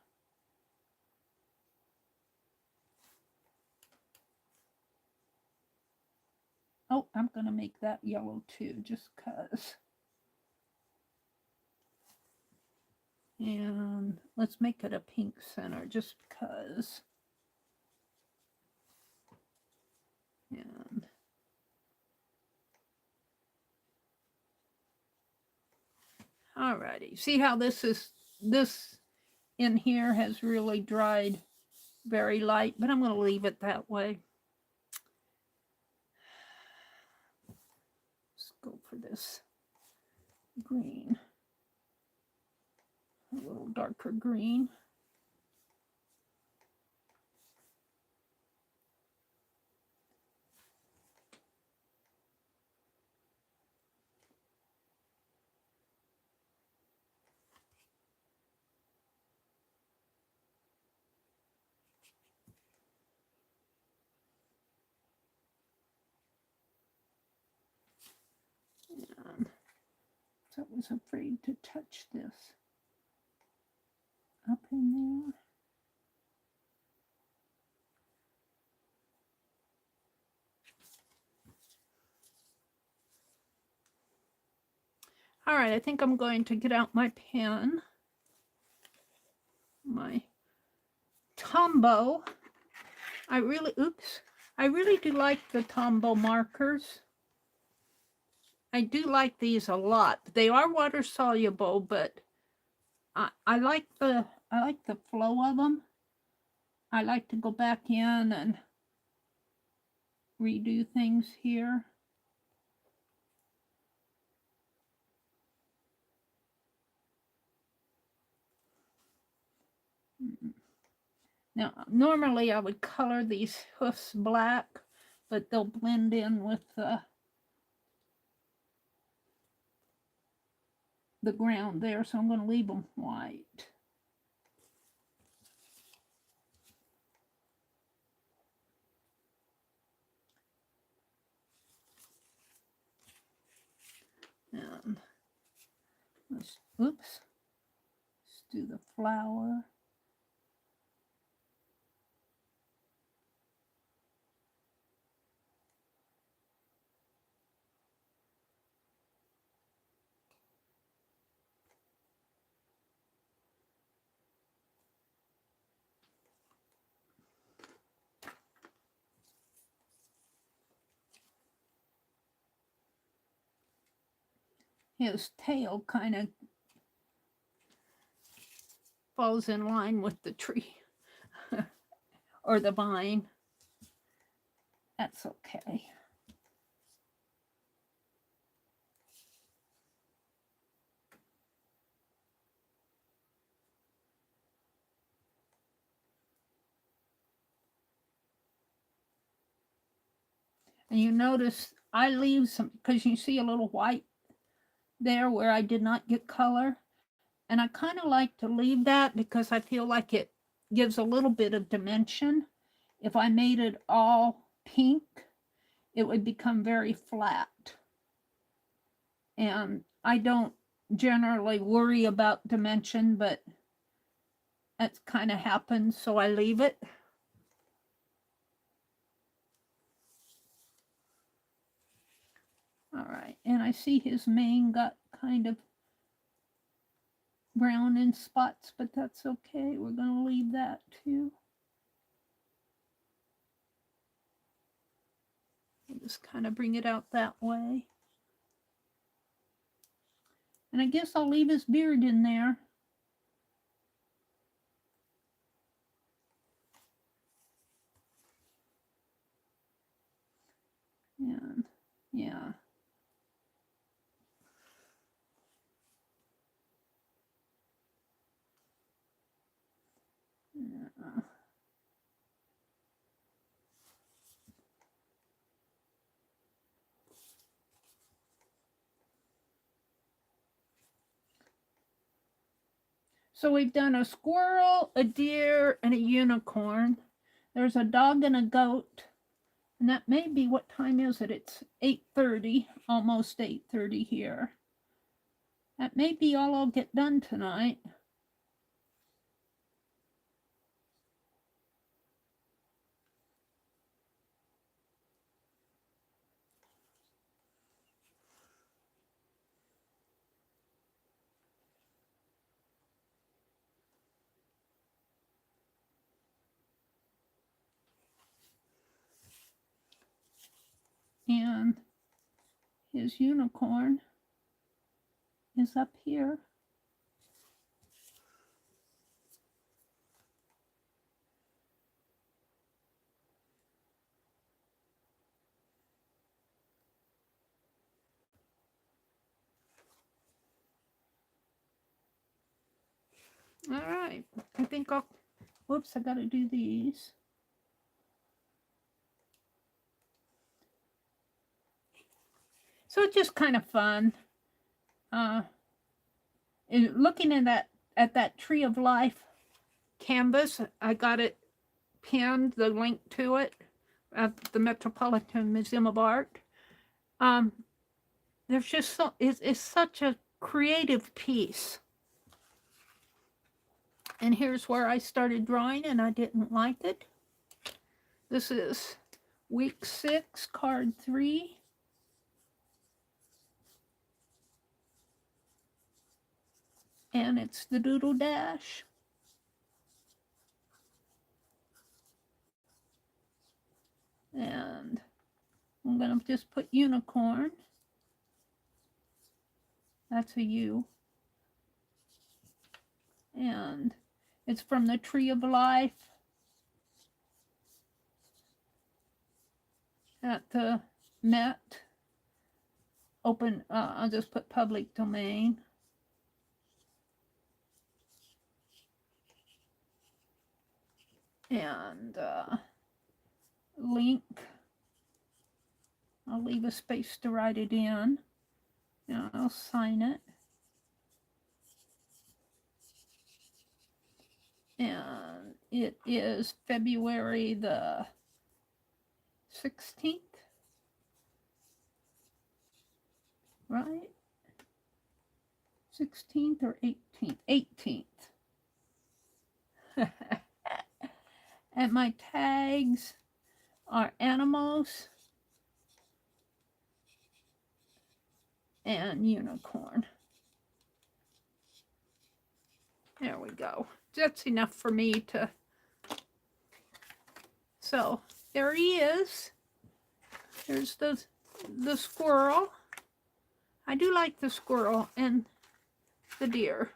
Oh, I'm going to make that yellow too, just because. And let's make it a pink center, just because. And alrighty, see how this in here has really dried very light, but I'm going to leave it that way. Let's go for this green, a little darker green. So I was afraid to touch this up in there. All right, I think I'm going to get out my pen, my Tombow. I really do like the Tombow markers. I do like these a lot. They are water soluble, but I like the flow of them. I like to go back in and redo things here. Now, normally I would color these hoofs black, but they'll blend in with the ground there, so I'm going to leave them white. And let's do the flower. his tail kind of falls in line with the tree or the vine. That's okay. And you notice I leave some, because you see a little white there where I did not get color. And I kind of like to leave that because I feel like it gives a little bit of dimension. If I made it all pink, it would become very flat. And I don't generally worry about dimension, but that kind of happens, so I leave it. All right, and I see his mane got kind of brown in spots, but that's okay. We're going to leave that too. I'll just kind of bring it out that way. And I guess I'll leave his beard in there. And yeah. So we've done a squirrel, a deer, and a unicorn. There's a dog and a goat. And that may be, what time is it? It's 8:30, almost 8:30 here. That may be all I'll get done tonight. And his unicorn is up here. All right, I think I'll, whoops, I got to do these. So it's just kind of fun. And looking at that Tree of Life canvas, I got it pinned, the link to it, at the Metropolitan Museum of Art. There's just so, it's such a creative piece. And here's where I started drawing and I didn't like it. This is week 6, card 3. And it's the Doodle Dash. And I'm going to just put unicorn. That's a U. And it's from the Tree of Life at the Met. Open, I'll just put public domain. And link. I'll leave a space to write it in. And I'll sign it. And it is February the 16th. Right? 16th or 18th? 18th. And my tags are animals and unicorn. There we go. That's enough for me to. So there he is. There's the squirrel. I do like the squirrel and the deer.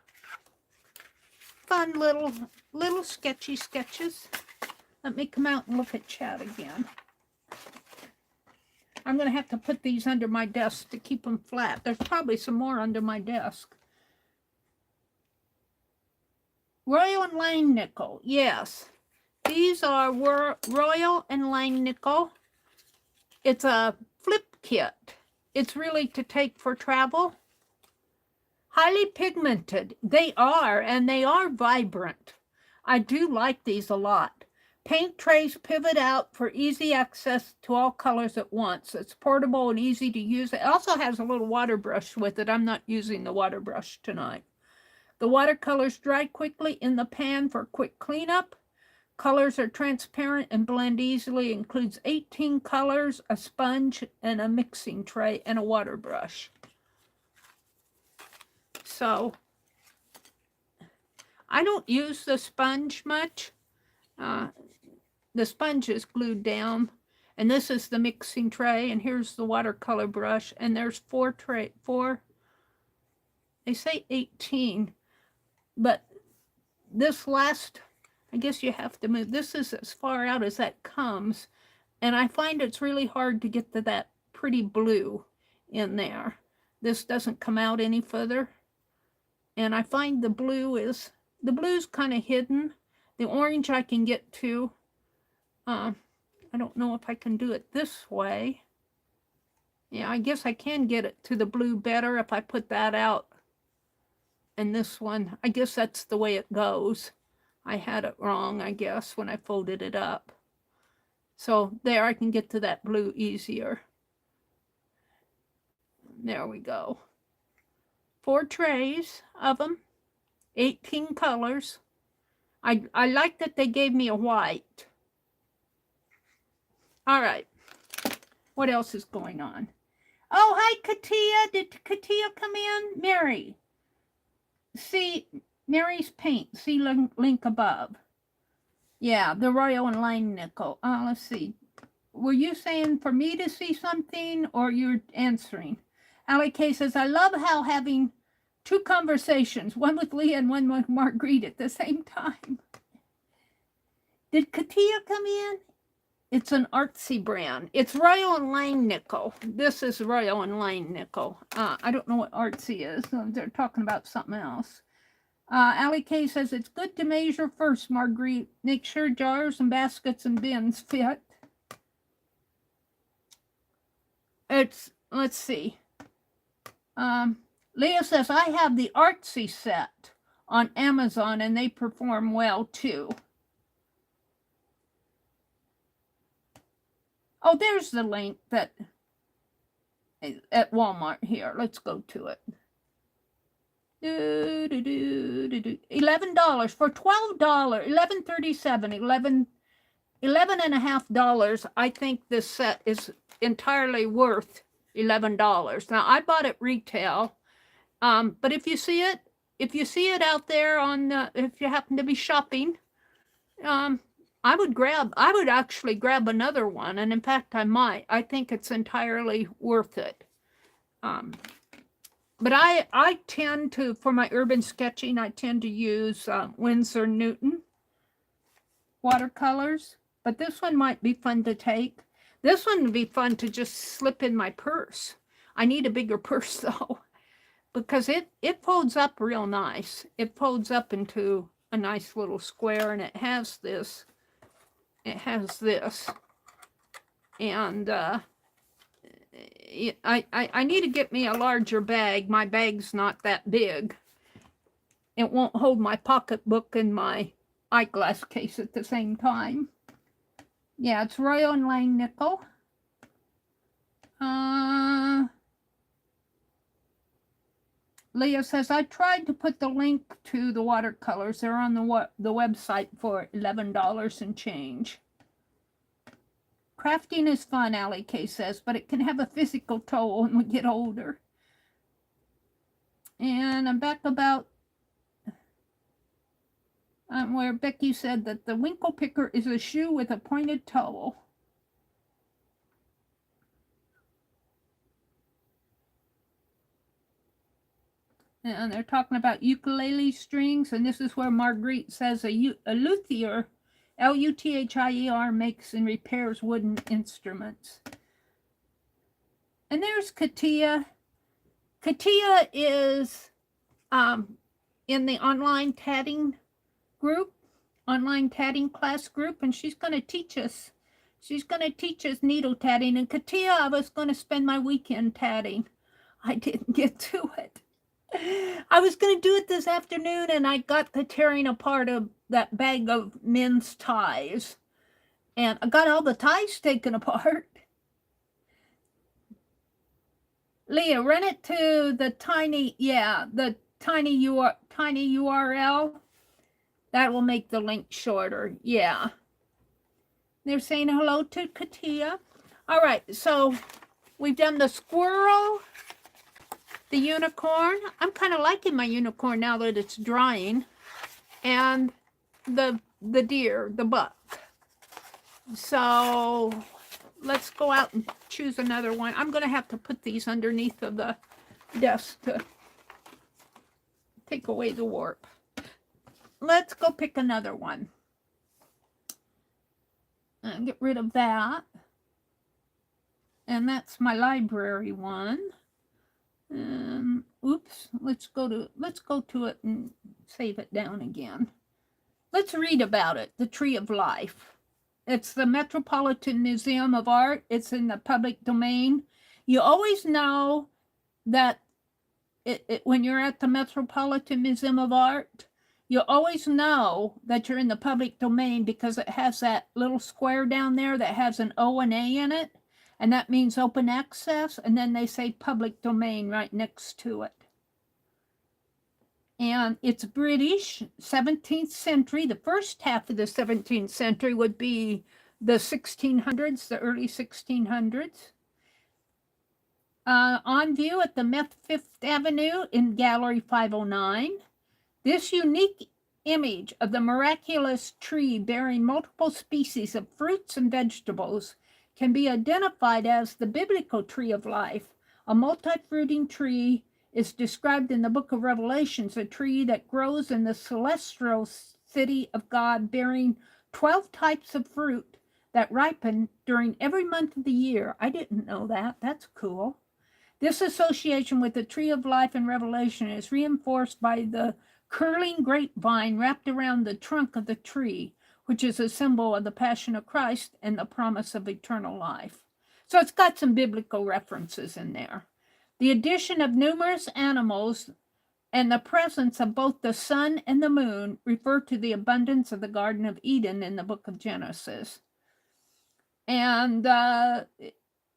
Fun little sketchy sketches. Let me come out and look at chat again. I'm going to have to put these under my desk to keep them flat. There's probably some more under my desk. Royal and Lane Nickel. Yes. These are Royal and Lane Nickel. It's a flip kit. It's really to take for travel. Highly pigmented. They are, and they are vibrant. I do like these a lot. Paint trays pivot out for easy access to all colors at once. It's portable and easy to use. It also has a little water brush with it. I'm not using the water brush tonight. The watercolors dry quickly in the pan for quick cleanup. Colors are transparent and blend easily. Includes 18 colors, a sponge, and a mixing tray, and a water brush. So, I don't use the sponge much. The sponge is glued down, and this is the mixing tray, and here's the watercolor brush, and there's four, they say 18, but this last, I guess you have to move, this is as far out as that comes, and I find it's really hard to get to that pretty blue in there. This doesn't come out any further, and I find the blue's kind of hidden. The orange I can get to. I don't know if I can do it this way. Yeah, I guess I can get it to the blue better if I put that out. And this one, I guess that's the way it goes. I had it wrong, I guess, when I folded it up. So there, I can get to that blue easier. There we go. 4 trays of them, 18 colors. I like that they gave me a white. All right. What else is going on? Oh, hi, Katia. Did Katia come in? Meri. See, Meri's paint. See link above. Yeah, the Royal and Lane Nickel. Let's see. Were you saying for me to see something, or you're answering? Allie K says, I love how having 2 conversations, one with Leah and one with Marguerite at the same time. Did Katia come in? It's an artsy brand. It's Royal and Lane Nickel. This is Royal and Lane Nickel. I don't know what artsy is. They're talking about something else. Allie K says, it's good to measure first, Marguerite. Make sure jars and baskets and bins fit. Let's see. Leah says, I have the artsy set on Amazon and they perform well too. Oh, there's the link that at Walmart here. Let's go to it. $11 for $12, $11.37, $11.50. I think this set is entirely worth $11. Now I bought it retail, but if you see it out there on, if you happen to be shopping, I would actually grab another one, and in fact, I might. I think it's entirely worth it. But I tend to, for my urban sketching, I tend to use Winsor Newton watercolors. But this one might be fun to take. This one would be fun to just slip in my purse. I need a bigger purse, though, because it folds up real nice. It folds up into a nice little square, and it has this. It has this, and I need to get me a larger bag. My bag's not that big. It won't hold my pocketbook and my eyeglass case at the same time. Yeah, it's Royal and Lane Nickel. Leah says, I tried to put the link to the watercolors. They're on the website for $11 and change. Crafting is fun, Allie K says, but it can have a physical toll when we get older. And I'm back about where Becky said that the winkle picker is a shoe with a pointed toe. And they're talking about ukulele strings, and this is where Marguerite says a luthier, L-U-T-H-I-E-R, makes and repairs wooden instruments. And there's Katia. Katia is in the online tatting group, online tatting class group, and she's going to teach us. She's going to teach us needle tatting. And Katia, I was going to spend my weekend tatting. I didn't get to it. I was going to do it this afternoon, and I got the tearing apart of that bag of men's ties. And I got all the ties taken apart. Leah, run it to the tiny URL. That will make the link shorter. Yeah. They're saying hello to Katia. All right, so we've done the squirrel, the unicorn. I'm kind of liking my unicorn now that it's drying. And the deer, the buck. So let's go out and choose another one. I'm going to have to put these underneath of the desk to take away the warp. Let's go pick another one. And get rid of that. And that's my library one. Oops, let's go to it and save it down again. Let's read about it, the Tree of Life. It's the Metropolitan Museum of Art. It's in the public domain. You always know that when you're at the Metropolitan Museum of Art, you always know that you're in the public domain because it has that little square down there that has an O and A in it. And that means open access. And then they say public domain right next to it. And it's British, 17th century. The first half of the 17th century would be the 1600s, the early 1600s. On view at the Fifth Avenue in Gallery 509. This unique image of the miraculous tree bearing multiple species of fruits and vegetables can be identified as the biblical tree of life. A multi-fruiting tree is described in the book of Revelations, a tree that grows in the celestial city of God, bearing 12 types of fruit that ripen during every month of the year. I didn't know that. That's cool. This association with the tree of life in Revelation is reinforced by the curling grapevine wrapped around the trunk of the tree, which is a symbol of the Passion of Christ and the promise of eternal life. So it's got some biblical references in there. The addition of numerous animals and the presence of both the sun and the moon refer to the abundance of the Garden of Eden in the book of Genesis. And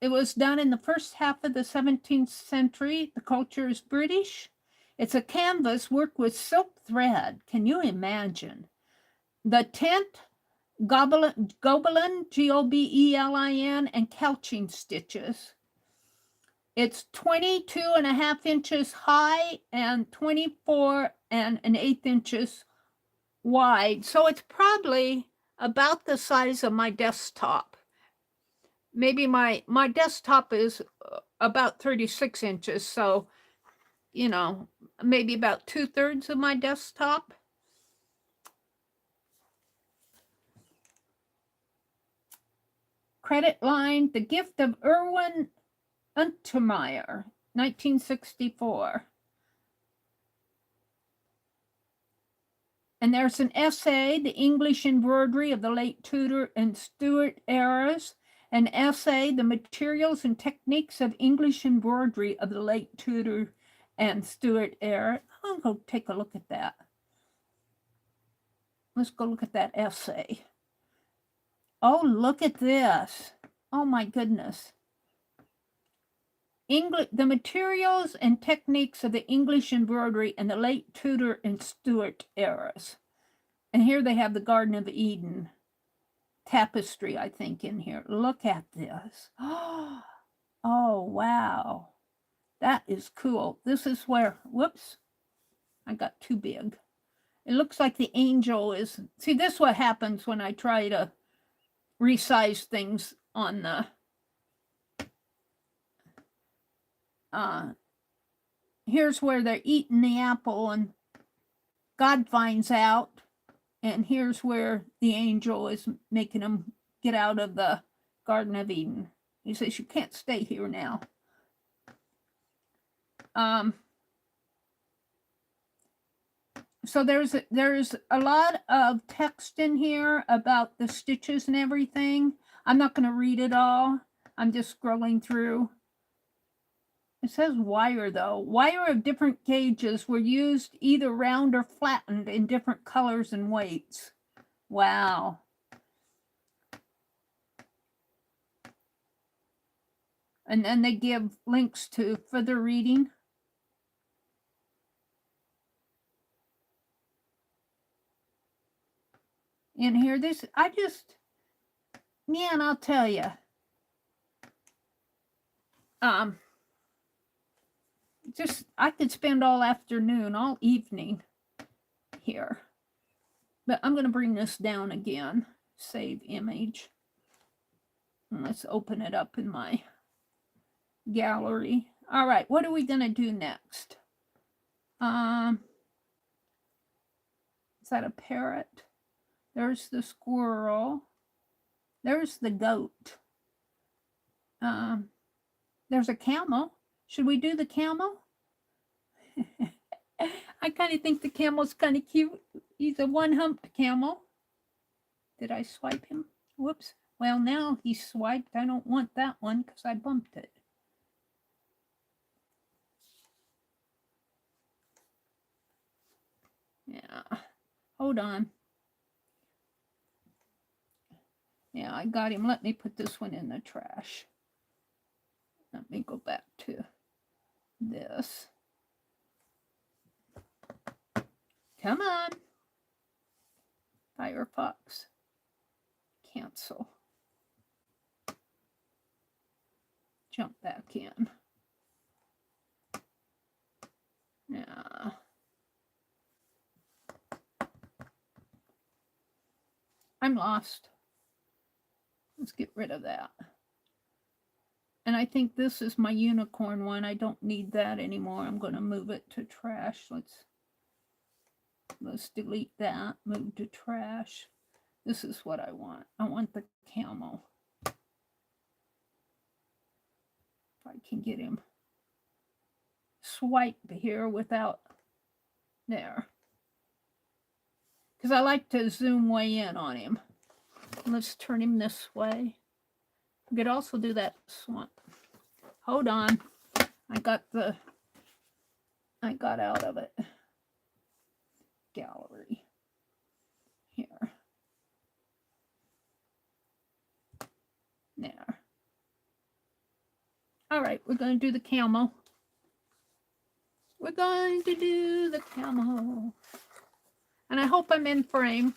it was done in the first half of the 17th century. The culture is British. It's a canvas worked with silk thread. Can you imagine? The tent, gobelin, Gobelin, and couching stitches. It's 22.5 inches high and 24.125 inches wide. So it's probably about the size of my desktop. Maybe my desktop is about 36 inches. So, you know, maybe about 2/3 of my desktop. Credit line, The Gift of Erwin Untermeyer, 1964. And there's an essay, The English Embroidery of the Late Tudor and Stuart Eras. An essay, The Materials and Techniques of English Embroidery of the Late Tudor and Stuart Era. I'll go take a look at that. Let's go look at that essay. Oh, look at this. Oh my goodness. The Materials and Techniques of the English Embroidery in the Late Tudor and Stuart Eras. And here they have the Garden of Eden tapestry, I think, in here. Look at this. Oh, wow. That is cool. This is where, whoops, I got too big. It looks like the angel is, see, this is what happens when I try to resize things on the here's where they're eating the apple and God finds out. And here's where the angel is making them get out of the Garden of Eden. He says, you can't stay here now. So there's a lot of text in here about the stitches and everything. I'm not going to read it all. I'm just scrolling through. It says wire, though. Wire of different gauges were used either round or flattened in different colors and weights. Wow. And then they give links to further reading. In here, man, I'll tell you. I could spend all afternoon, all evening here. But I'm going to bring this down again. Save image. And let's open it up in my gallery. All right, what are we going to do next? Is that a parrot? There's the squirrel. There's the goat. There's a camel. Should we do the camel? I kind of think the camel's kind of cute. He's a one-humped camel. Did I swipe him? Whoops. Well, now he's swiped. I don't want that one because I bumped it. Yeah. Hold on. Yeah, I got him. Let me put this one in the trash. Let me go back to this. Come on. Firefox. Cancel. Jump back in. Yeah. I'm lost. Let's get rid of that. And I think this is my unicorn one. I don't need that anymore. I'm going to move it to trash. Let's delete that. Move to trash. This is what I want. I want the camel. If I can get him swipe here without there. Because I like to zoom way in on him. Let's turn him this way. We could also do that swamp. Hold on. I got out of it. Gallery. Here. There. All right, we're going to do the camel. We're going to do the camel. And I hope I'm in frame.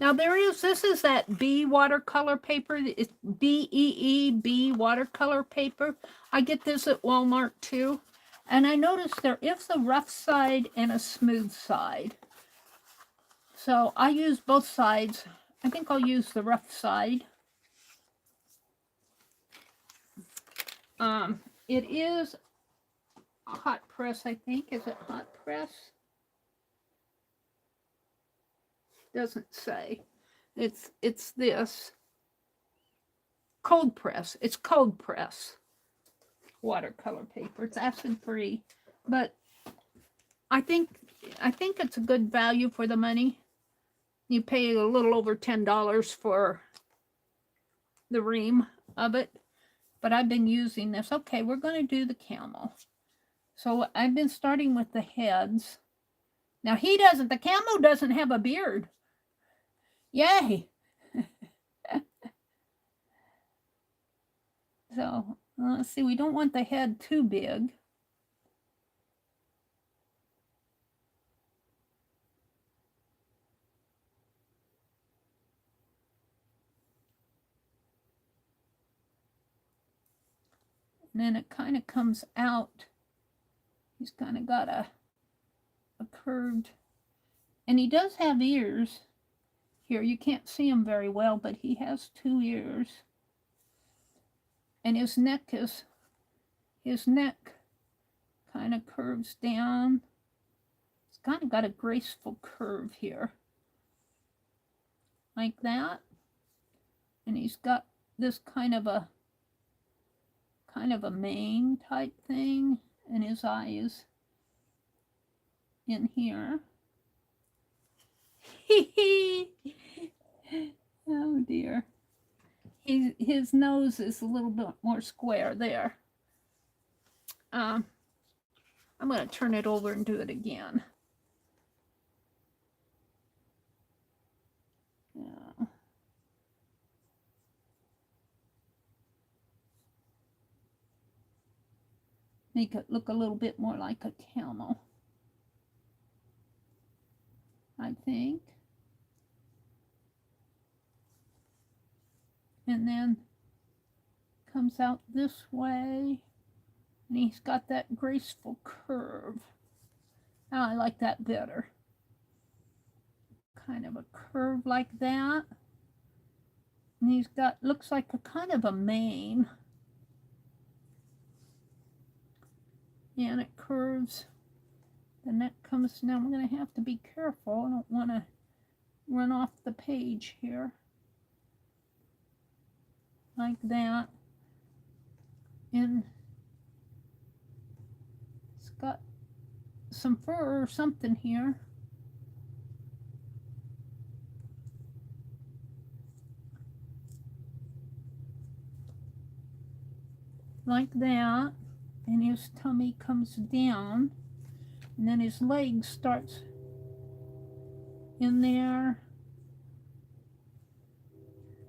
Now this is that B watercolor paper. It's B-E-E-B watercolor paper. I get this at Walmart too. And I noticed there is a rough side and a smooth side. So I use both sides. I think I'll use the rough side. It is a hot press, I think. Is it hot press? Doesn't say. It's this cold press. It's cold press watercolor paper. It's acid free, but I think it's a good value for the money. You pay a little over $10 for the ream of it, but I've been using this. Okay, we're going to do the camel. So I've been starting with the heads. Now the camel doesn't have a beard. Yay! So let's see, we don't want the head too big. And then it kind of comes out. He's kind of got a curved, and he does have ears. Here, you can't see him very well, but he has 2 ears. And his neck kind of curves down. It's kind of got a graceful curve here, like that. And he's got this kind of a mane type thing, and his eye is in here. Oh dear. His nose is a little bit more square there. I'm going to turn it over and do it again. Yeah. Make it look a little bit more like a camel, I think. And then comes out this way, and he's got that graceful curve. Oh, I like that better. Kind of a curve like that. And he's got, looks like a kind of a mane. And it curves. The neck comes down. I'm going to have to be careful. I don't want to run off the page here. Like that. And it's got some fur or something here. Like that. And his tummy comes down. And then his leg starts in there.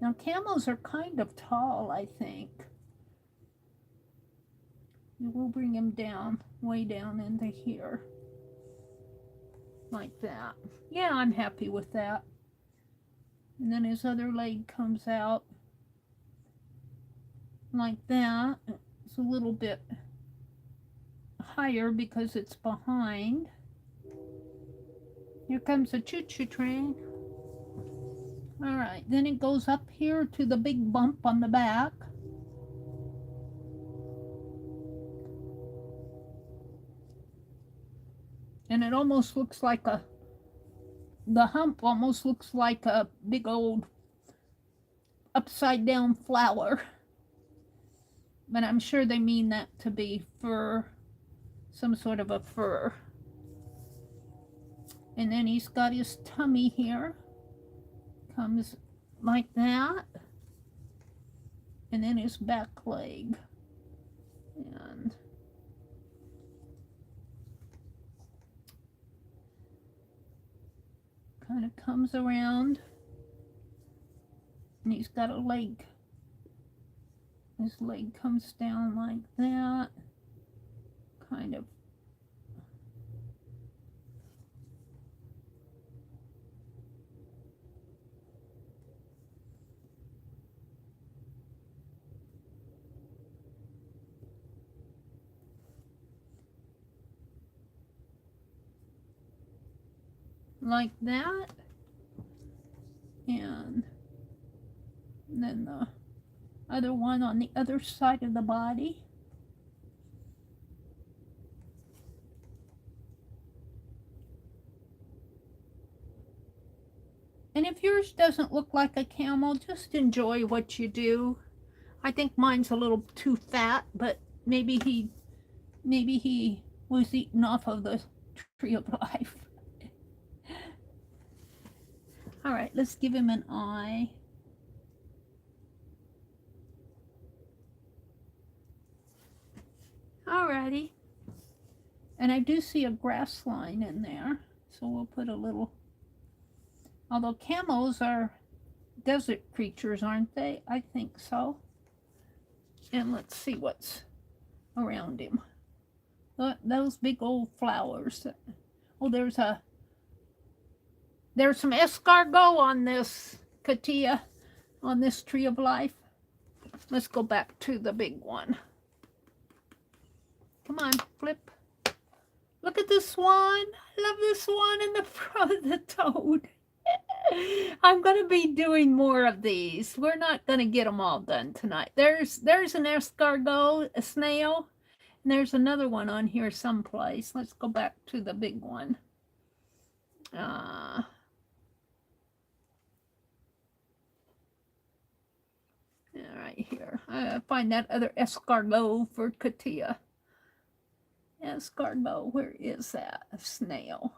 Now camels are kind of tall, I think. We'll bring him down, way down into here. Like that. Yeah, I'm happy with that. And then his other leg comes out. Like that. It's a little bit higher because it's behind. Here comes a choo-choo train. All right, then it goes up here to the big bump on the back. And it almost looks like the hump almost looks like a big old upside down flower. But I'm sure they mean that to be fur, some sort of a fur. And then he's got his tummy here. Comes like that. And then his back leg. And kind of comes around. And he's got a leg. His leg comes down like that. Kind of. Like that. And then the other one on the other side of the body. And if yours doesn't look like a camel, just enjoy what you do. I think mine's a little too fat, but maybe he was eaten off of the tree of life. All right, let's give him an eye. Alrighty. And I do see a grass line in there, so we'll put a little, although camels are desert creatures, aren't they? I think so. And let's see what's around him. Those big old flowers. Oh, there's some escargot on this Katia, on this tree of life. Let's go back to the big one. Come on, flip. Look at the swan. I love the swan in the front of the toad. I'm going to be doing more of these. We're not going to get them all done tonight. There's an escargot, a snail, And there's another one on here someplace. Let's go back to the big one. Right here. I find that other escargot for Katia. Escargot, where is that? A snail.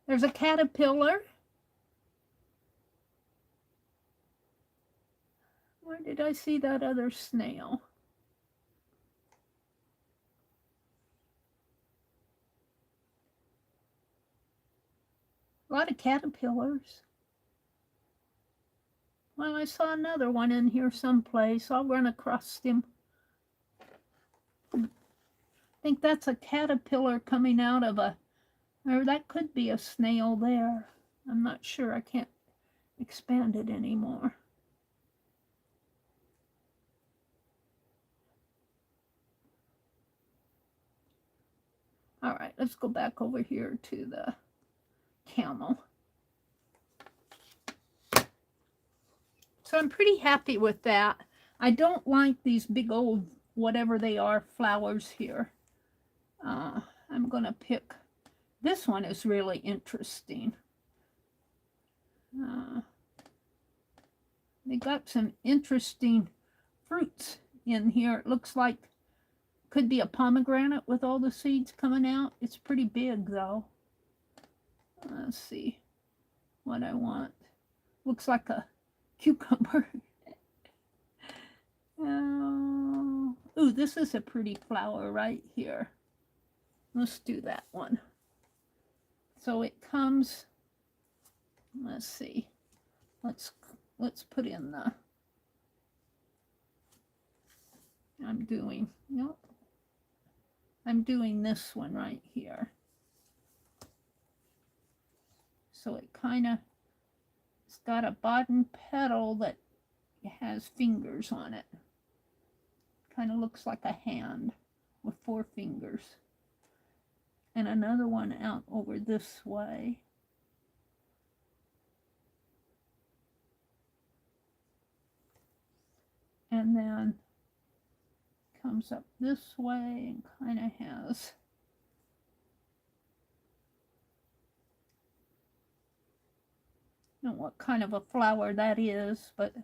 There's a caterpillar. Where did I see that other snail? A lot of caterpillars. Well, I saw another one in here someplace. I'll run across him. I think that's a caterpillar coming out of a, or that could be a snail there. I'm not sure. I can't expand it anymore. All right, let's go back over here to the camel. So I'm pretty happy with that. I don't like these big old, whatever they are, flowers here. I'm going to pick, this one is really interesting. They got some interesting fruits in here. It looks like could be a pomegranate with all the seeds coming out. It's pretty big though. Let's see what I want. Looks like a cucumber. Ooh, this is a pretty flower right here. Let's do that one. So it comes, let's see. Let's put in the, I'm doing this one right here. So it kind of, it's got a bottom petal that has fingers on it. Kind of looks like a hand with 4 fingers. And another one out over this way. And then comes up this way and kind of has I don't know what kind of a flower that is, but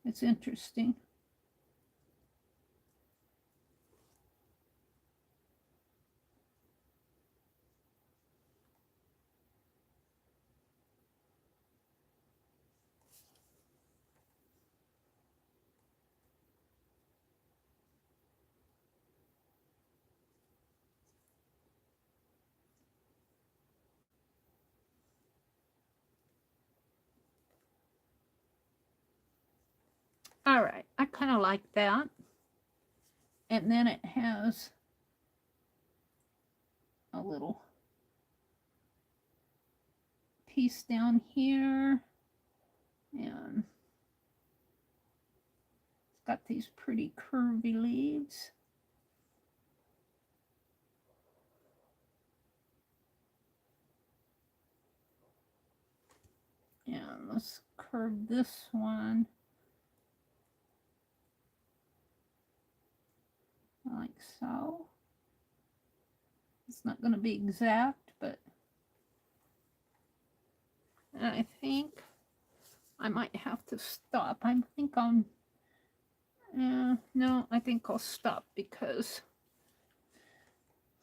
it's interesting. All right, I kind of like that. And then it has a little piece down here. And it's got these pretty curvy leaves. And let's curve this one. Like so. It's not going to be exact, but I think I might have to stop. I think I'm, no, I think I'll stop because,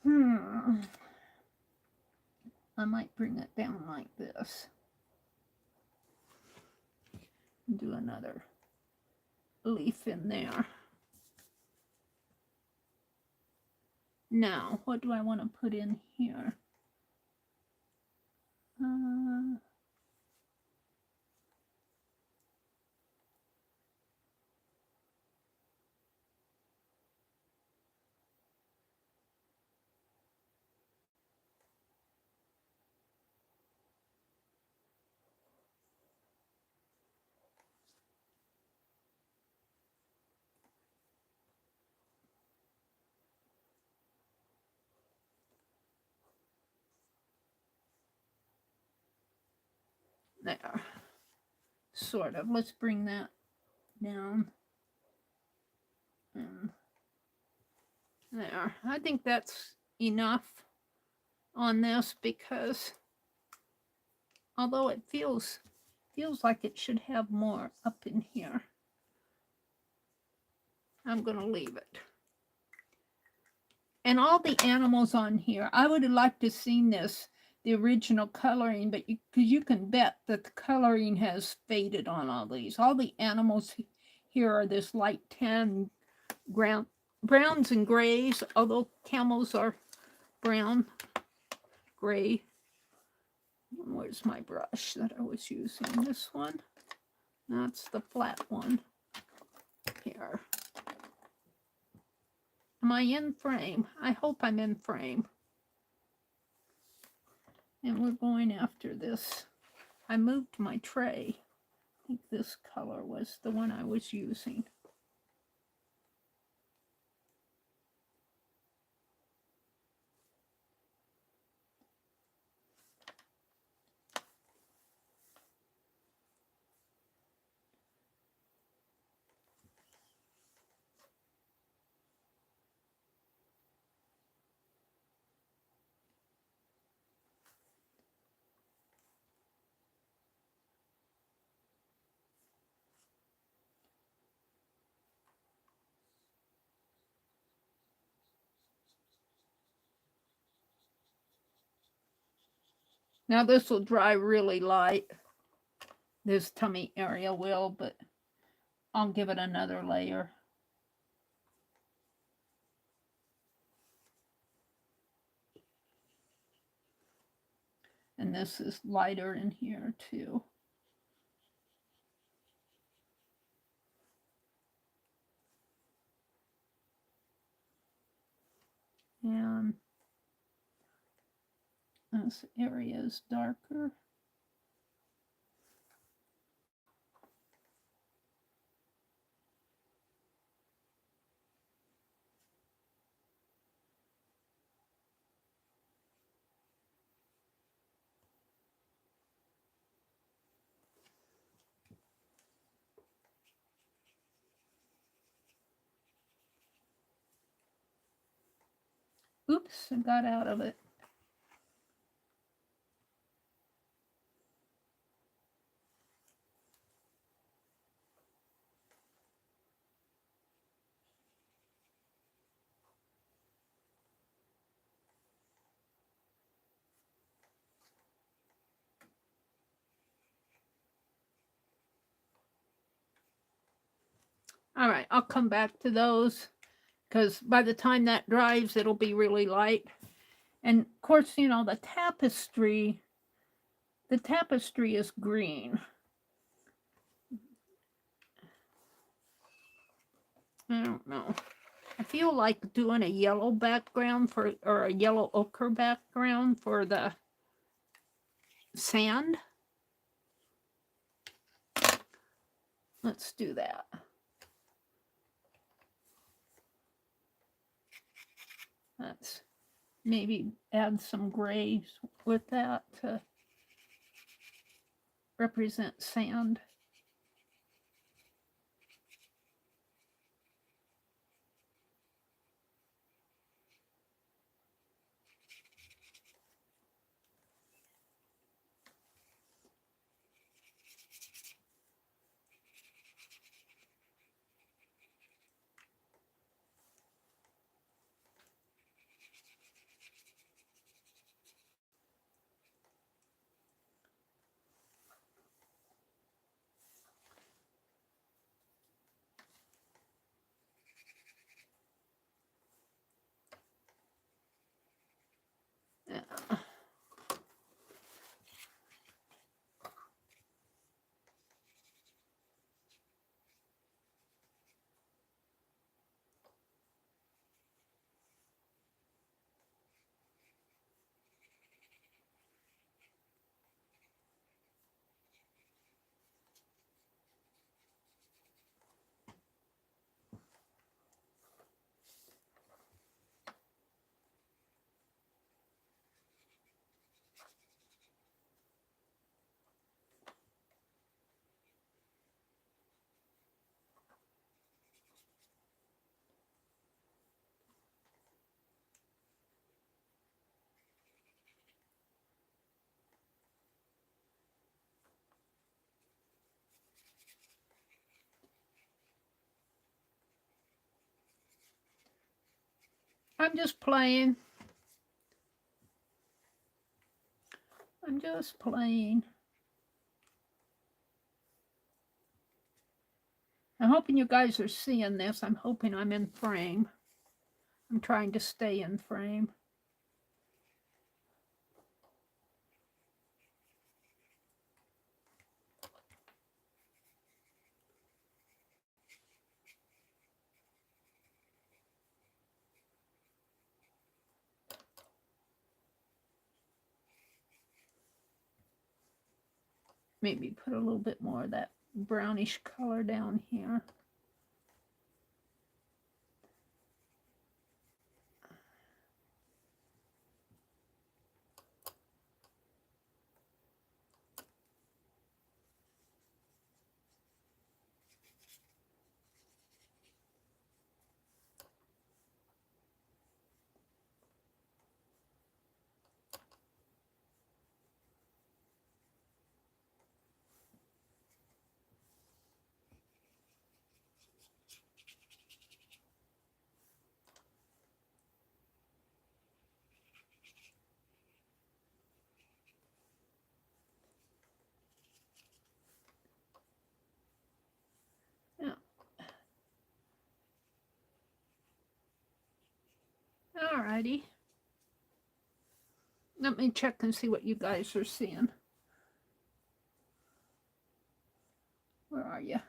I might bring it down like this. Do another leaf in there. Now, what do I want to put in here? There, sort of. Let's bring that down. And There. I think that's enough on this because although it feels like it should have more up in here, I'm going to leave it. And all the animals on here, I would have liked to have seen this, the original coloring, but because you can bet that the coloring has faded on all these. All the animals here are this light tan, browns and grays, although camels are brown, gray. Where's my brush that I was using? This one. That's the flat one. Here. Am I in frame? I hope I'm in frame. And we're going after this. I moved my tray. I think this color was the one I was using. Now this will dry really light. This tummy area will, but I'll give it another layer. And this is lighter in here too. And this area is darker. Oops, I got out of it. All right, I'll come back to those because by the time that dries, it'll be really light. And of course, you know, the tapestry is green. I don't know. I feel like doing a yellow background or a yellow ochre background for the sand. Let's do that. Let's maybe add some grays with that to represent sand. I'm just playing. I'm just playing. I'm hoping you guys are seeing this. I'm hoping I'm in frame. I'm trying to stay in frame. Maybe put a little bit more of that brownish color down here. Alrighty. Let me check and see what you guys are seeing. Where are you?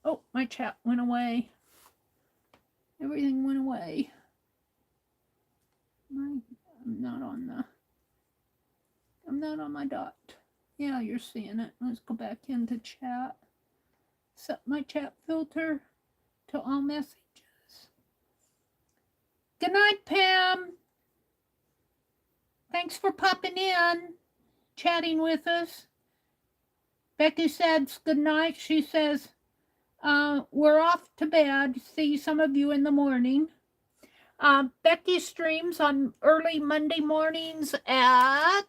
Oh, my chat went away. Everything went away. I'm not on my dot. Yeah, you're seeing it. Let's go back into chat. Set my chat filter to all messages. Good night, Pam. Thanks for popping in, chatting with us. Becky says good night. She says, we're off to bed. See some of you in the morning. Becky streams on early Monday mornings at...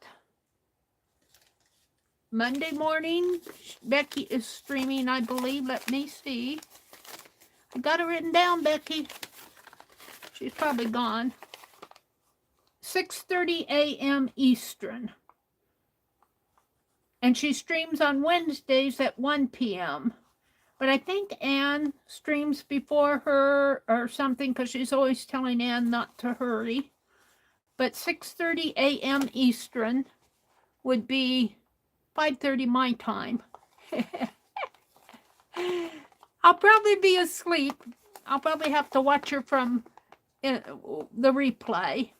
Monday morning, Becky is streaming, I believe. Let me see. I got it written down, Becky. She's probably gone. 6:30 a.m. Eastern. And she streams on Wednesdays at 1 p.m. But I think Anne streams before her or something because she's always telling Anne not to hurry. But 6:30 a.m. Eastern would be 5:30 my time. I'll probably be asleep. I'll probably have to watch her from the replay.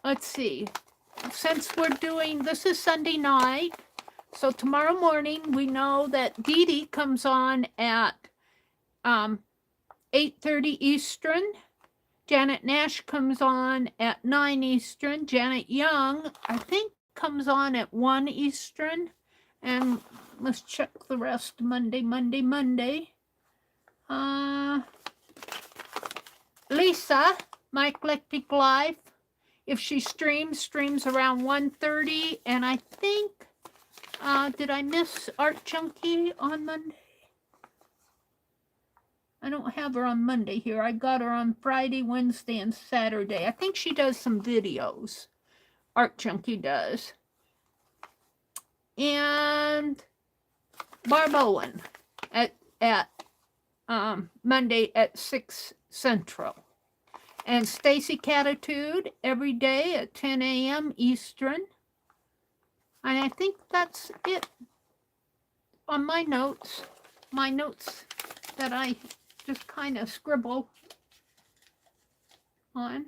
Let's see. Since we're doing, this is Sunday night, so tomorrow morning we know that Dee Dee comes on at 8:30 Eastern. Janet Nash comes on at 9 Eastern. Janet Young, I think, comes on at 1 Eastern. And let's check the rest. Monday. Lisa, My Eclectic Life, if she streams around 1:30. And I think, did I miss Art Chunky on Monday? I don't have her on Monday here. I got her on Friday, Wednesday, and Saturday. I think she does some videos. Art Chunky does. And Barb Owen at Monday at 6 Central. And Stacy Catitude every day at 10 a.m. Eastern. And I think that's it on my notes. My notes that I just kind of scribble on.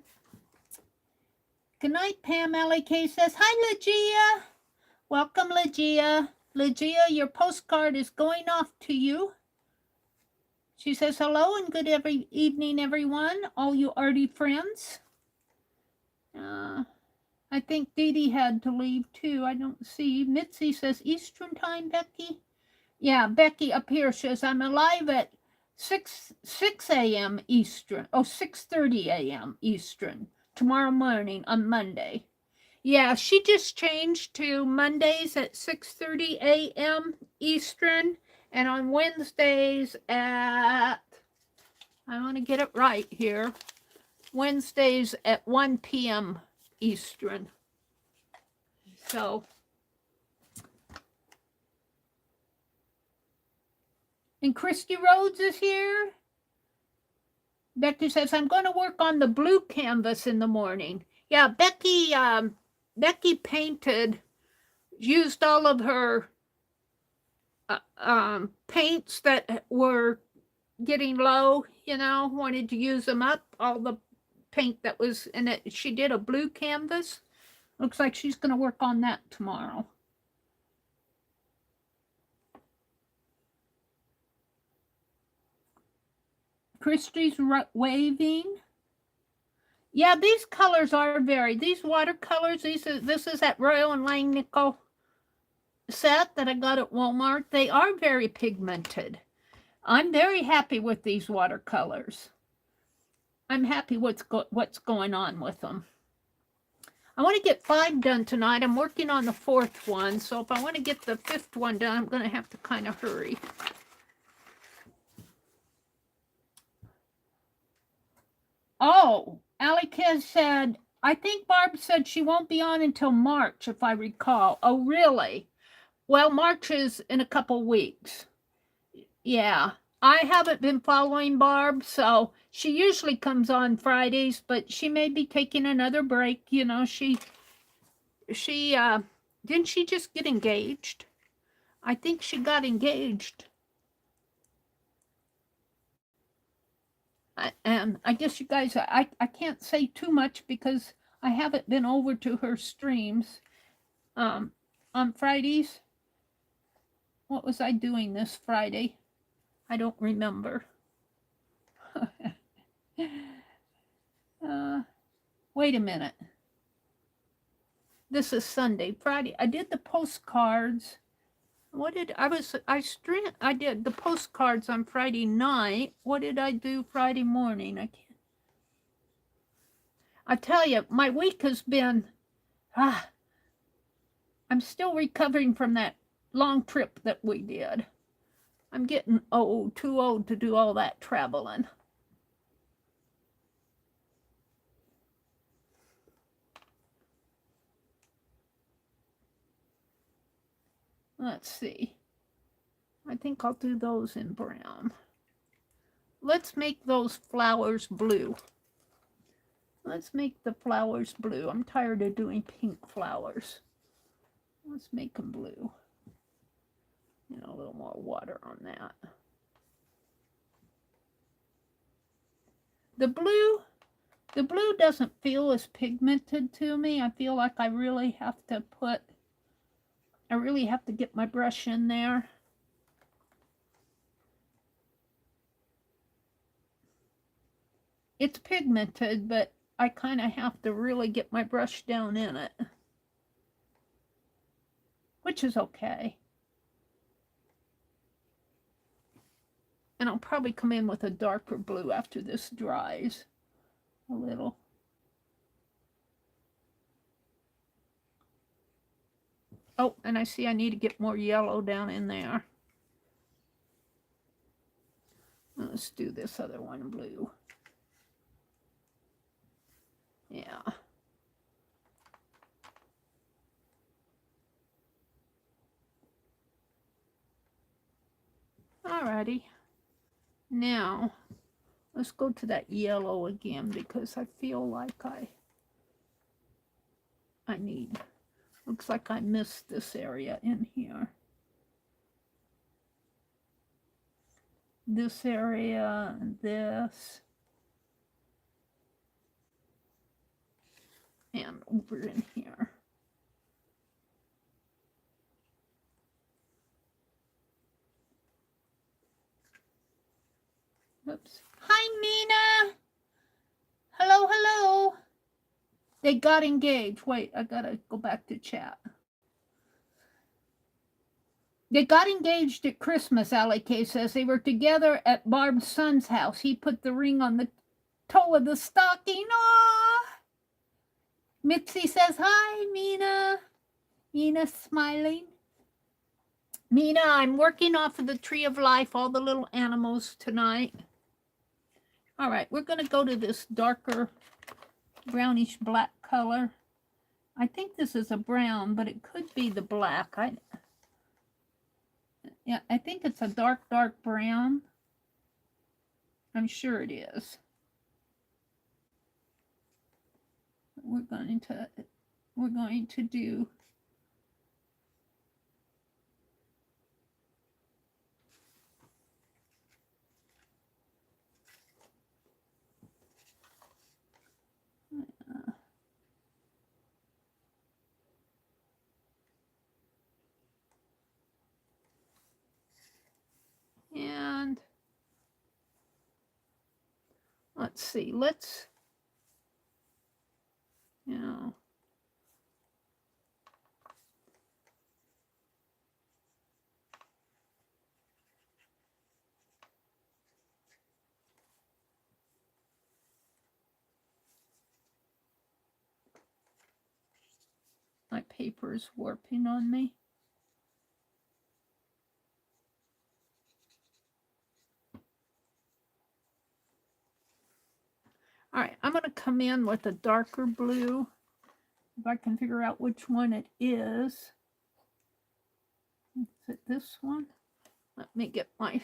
Good night, Pam. LAK says, hi, Legia. Welcome, Legia. Legia, your postcard is going off to you. She says, hello and good evening, everyone, all you arty friends. I think Dee Dee had to leave, too. I don't see. Mitzi says, Eastern time, Becky? Yeah, Becky up here says, I'm alive at 6 a.m. Eastern. Oh, 6:30 a.m. Eastern. Tomorrow morning on Monday. Yeah, she just changed to Mondays at 6:30 a.m. Eastern And on Wednesdays at, I want to get it right here, Wednesdays at 1 p.m. Eastern. So, and Christy Rhodes is here. Becky says, I'm going to work on the blue canvas in the morning. Yeah, Becky painted, used all of her paints that were getting low, you know, wanted to use them up, all the paint that was in it. She did a blue canvas. Looks like she's going to work on that tomorrow. Christy's waving. Yeah, these colors are varied. These watercolors, this is that Royal and Langnickel set that I got at Walmart. They are very pigmented. I'm very happy with these watercolors. I'm happy what's going on with them. I want to get 5 done tonight. I'm working on the 4th one, so if I want to get the 5th one done, I'm going to have to kind of hurry. Oh, Alika said, I think Barb said she won't be on until March, if I recall. Oh, really? Well, March is in a couple weeks. Yeah, I haven't been following Barb, so she usually comes on Fridays, but she may be taking another break. You know, she didn't she just get engaged? I think she got engaged. And I guess you guys, I can't say too much because I haven't been over to her streams on Fridays. What was I doing this Friday? I don't remember. Wait a minute. This is Sunday. Friday, I did the postcards. What did I did the postcards on Friday night. What did I do Friday morning? I tell you, my week has been, I'm still recovering from that long trip that we did. I'm getting old, too old to do all that traveling. Let's see. I think I'll do those in brown. Let's make those flowers blue. Let's make the flowers blue. I'm tired of doing pink flowers. Let's make them blue. You know, a little more water on that. The blue doesn't feel as pigmented to me. I feel like I really have to get my brush in there. It's pigmented, but I kind of have to really get my brush down in it, which is okay. And I'll probably come in with a darker blue after this dries a little. Oh, and I see I need to get more yellow down in there. Let's do this other one blue. Yeah. Alrighty. Now, let's go to that yellow again because I feel like I need, looks like I missed this area in here. This area and this. And over in here. Oops. Hi, Mina. Hello, hello. They got engaged. Wait, I gotta go back to chat. They got engaged at Christmas, Alec says. They were together at Barb's son's house. He put the ring on the toe of the stocking. Aww. Mitzi says, hi, Mina. Mina smiling. Mina, I'm working off of the Tree of Life, all the little animals tonight. All right, we're going to go to this darker brownish black color. I think this is a brown, but it could be the black. I think it's a dark brown. I'm sure it is. We're going to do and let's see, my paper is warping on me. All right, I'm going to come in with a darker blue. If I can figure out which one it is. Is it this one? Let me get my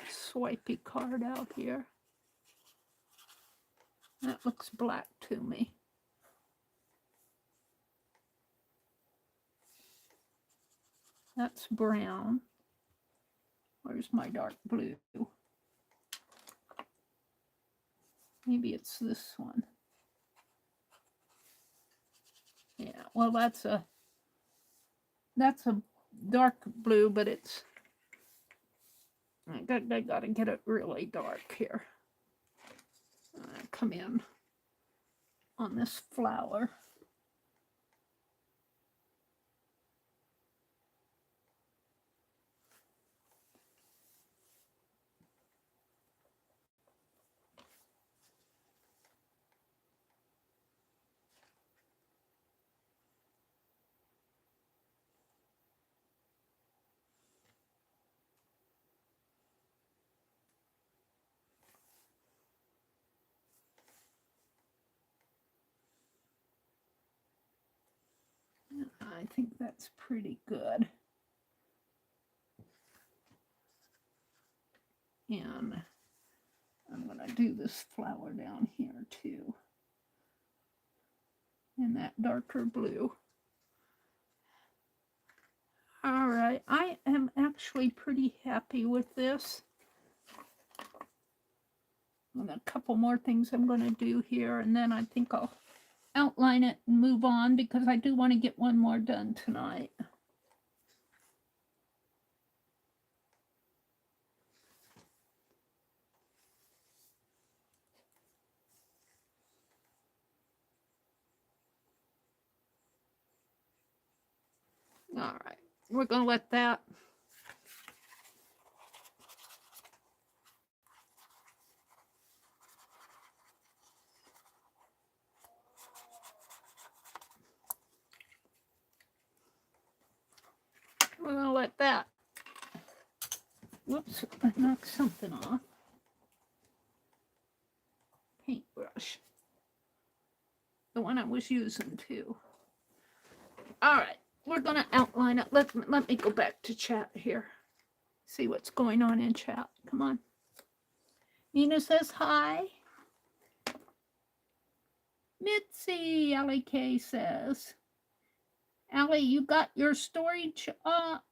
swipey card out here. That looks black to me. That's brown. Where's my dark blue? Maybe it's this one. Yeah, well, that's a dark blue, but it's, I gotta get it really dark here. Come in on this flower. I think that's pretty good. And I'm going to do this flower down here too. In that darker blue. All right, I am actually pretty happy with this. And a couple more things I'm going to do here, and then I think I'll outline it and move on because I do want to get one more done tonight. All right, we're going to let that. We're going to let that. Whoops, I knocked something off. Paintbrush. The one I was using too. All right, we're going to outline it. Let me go back to chat here. See what's going on in chat. Come on. Nina says hi. Mitzi, Allie K says. Allie, you got your storage up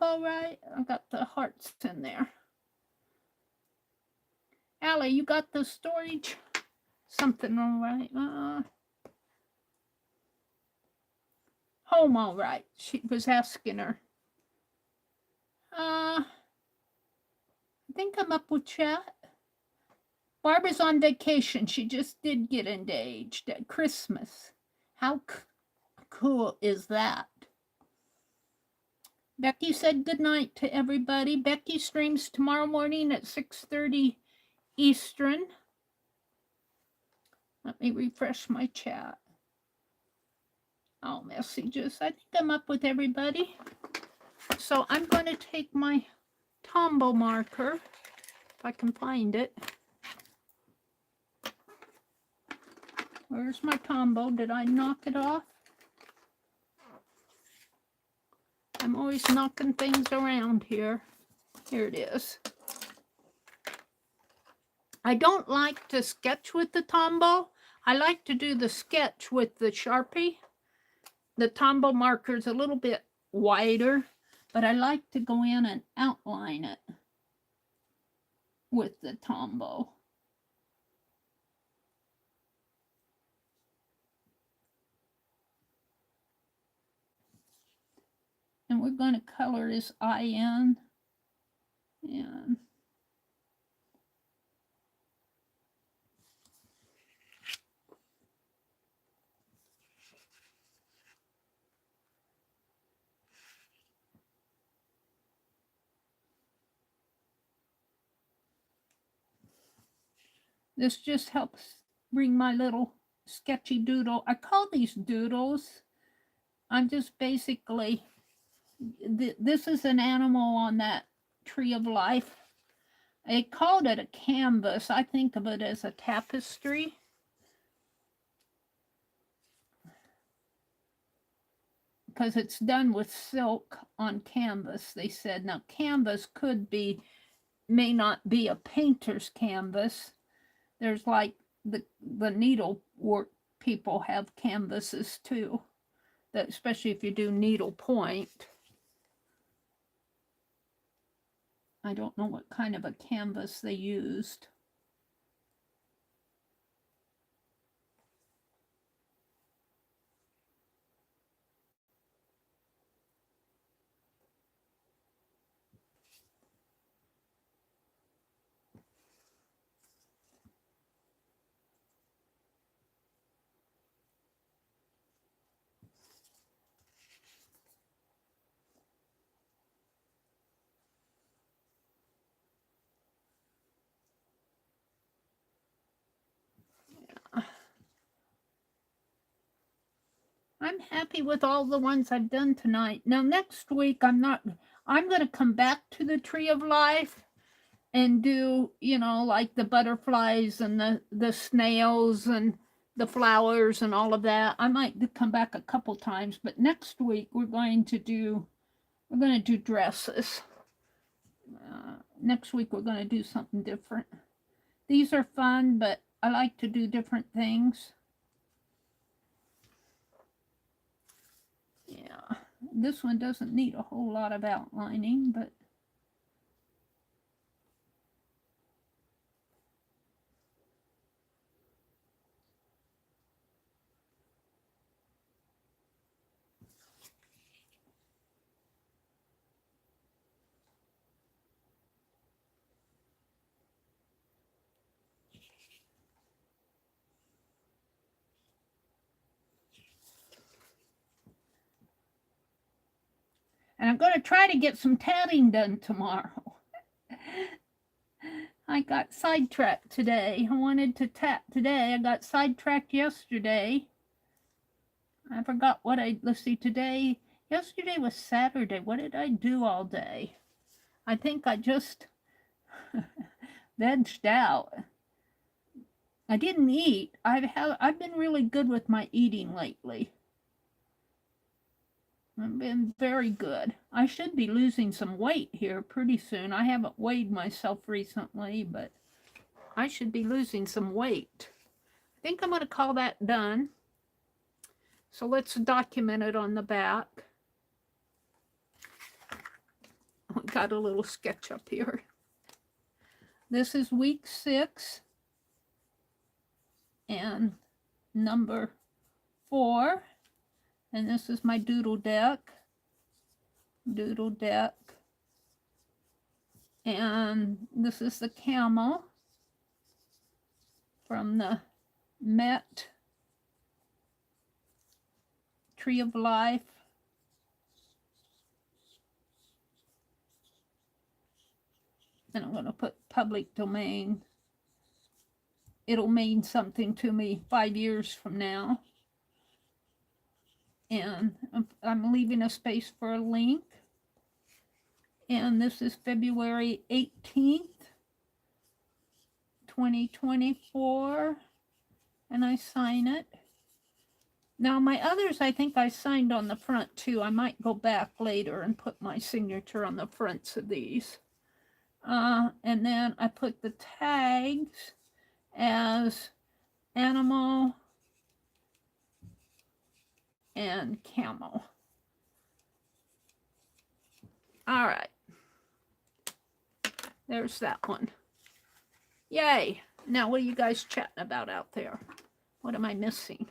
all right? I got the hearts in there. Allie, you got the storage something all right? Home all right. She was asking her. I think I'm up with chat. Barbara's on vacation. She just did get engaged at Christmas. How cool is that? Becky said good night to everybody. Becky streams tomorrow morning at 6:30 Eastern. Let me refresh my chat. all messages. I think I'm up with everybody. So I'm going to take my Tombow marker, if I can find it. Where's my Tombow? Did I knock it off? I'm always knocking things around here. Here it is. I don't like to sketch with the Tombow. I like to do the sketch with the Sharpie. The Tombow marker is a little bit wider, but I like to go in and outline it with the Tombow. And we're going to color this eye in. And this just helps bring my little sketchy doodle. I call these doodles. I'm just basically, this is an animal on that tree of life. I called it a canvas. I think of it as a tapestry. Because it's done with silk on canvas, they said. Now, canvas may not be a painter's canvas. There's like the needlework people have canvases too, that especially if you do needlepoint. I don't know what kind of a canvas they used. I'm happy with all the ones I've done tonight. Now, next week, I'm going to come back to the Tree of Life and do, you know, like the butterflies and the snails and the flowers and all of that. I might come back a couple times, but next week we're going to do dresses. Next week we're going to do something different. These are fun, but I like to do different things. Yeah, this one doesn't need a whole lot of outlining, but and I'm going to try to get some tatting done tomorrow. I got sidetracked today. I wanted to tat today. I got sidetracked yesterday. I forgot what let's see, yesterday was Saturday. What did I do all day? I think I just vegged out. I didn't eat. I've been really good with my eating lately. I've been very good. I should be losing some weight here pretty soon. I haven't weighed myself recently, but I should be losing some weight. I think I'm going to call that done. So let's document it on the back. I got a little sketch up here. This is week 6 and number 4. And this is my doodle deck. And this is the camel from the Met Tree of Life. And I'm going to put public domain. It'll mean something to me 5 years from now. And I'm leaving a space for a link. And this is February 18th, 2024. And I sign it. Now, my others, I think I signed on the front too. I might go back later and put my signature on the fronts of these. And then I put the tags as animal and camel. All right. There's that one. Yay. Now, what are you guys chatting about out there? What am I missing?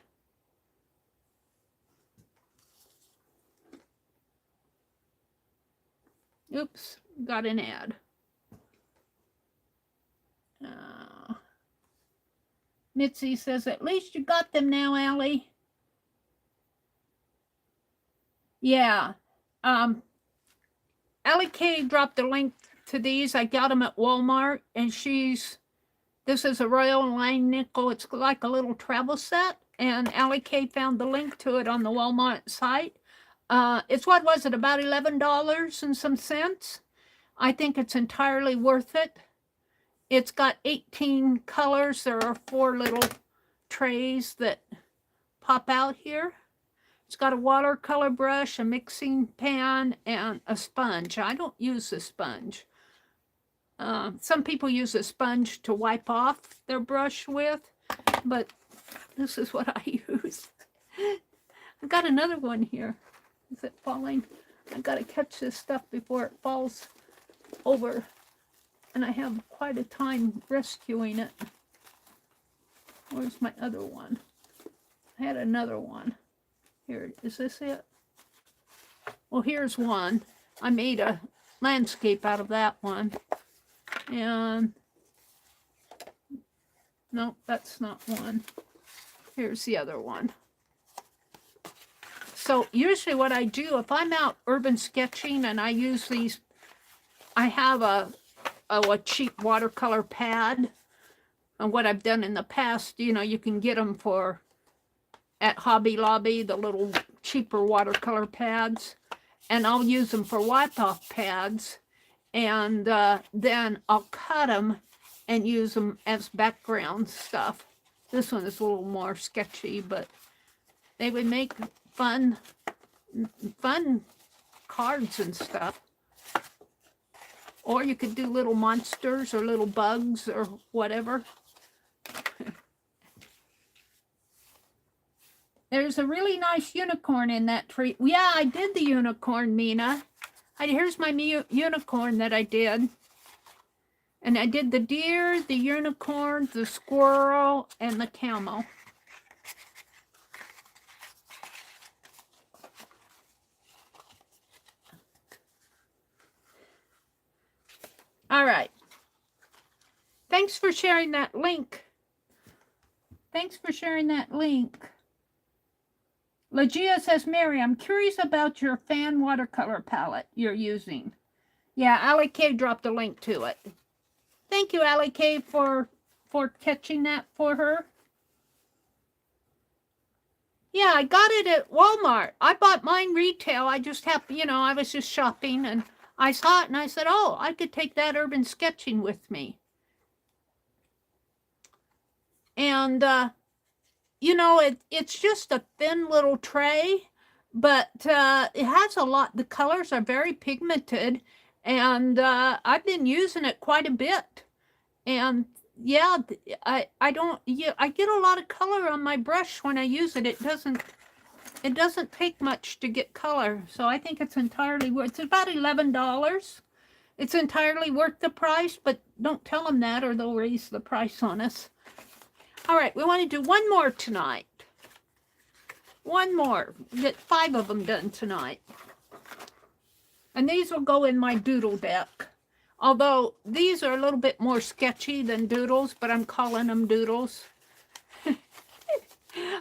Oops, got an ad. Mitzi says, at least you got them now, Allie. Yeah. Allie K dropped the link to these. I got them at Walmart, and this is a Royal Line nickel. It's like a little travel set, and Allie K found the link to it on the Walmart site. It's, what was it, about $11 and some cents? I think it's entirely worth it. It's got 18 colors. There are 4 little trays that pop out here. It's got a watercolor brush, a mixing pan, and a sponge. I don't use a sponge. Some people use a sponge to wipe off their brush with, but this is what I use. I've got another one here. Is it falling? I've got to catch this stuff before it falls over. And I have quite a time rescuing it. Where's my other one? I had another one. Here, is this it? Well, here's one. I made a landscape out of that one. And no, that's not one. Here's the other one. So usually what I do, if I'm out urban sketching and I use these, I have a cheap watercolor pad. And what I've done in the past, you know, you can get them at Hobby Lobby, the little cheaper watercolor pads. And I'll use them for wipe-off pads. And then I'll cut them and use them as background stuff. This one is a little more sketchy, but they would make fun cards and stuff. Or you could do little monsters or little bugs or whatever. There's a really nice unicorn in that tree. Yeah, I did the unicorn, Mina. Here's my unicorn that I did. And I did the deer, the unicorn, the squirrel, and the camel. All right. Thanks for sharing that link. Thanks for sharing that link. Legia says, Mary, I'm curious about your fan watercolor palette you're using. Yeah, Allie K dropped a link to it. Thank you, Allie K, for catching that for her. Yeah, I got it at Walmart. I bought mine retail. I just happened, you know, I was just shopping and I saw it and I said, oh, I could take that urban sketching with me. And, you know, it's just a thin little tray, but it has a lot. The colors are very pigmented, and I've been using it quite a bit. And yeah, I get a lot of color on my brush when I use it. It doesn't take much to get color, so I think it's entirely worth. It's about $11. It's entirely worth the price, but don't tell them that or they'll raise the price on us. All right, we want to do one more tonight. One more. Get 5 of them done tonight. And these will go in my doodle deck. Although these are a little bit more sketchy than doodles, but I'm calling them doodles.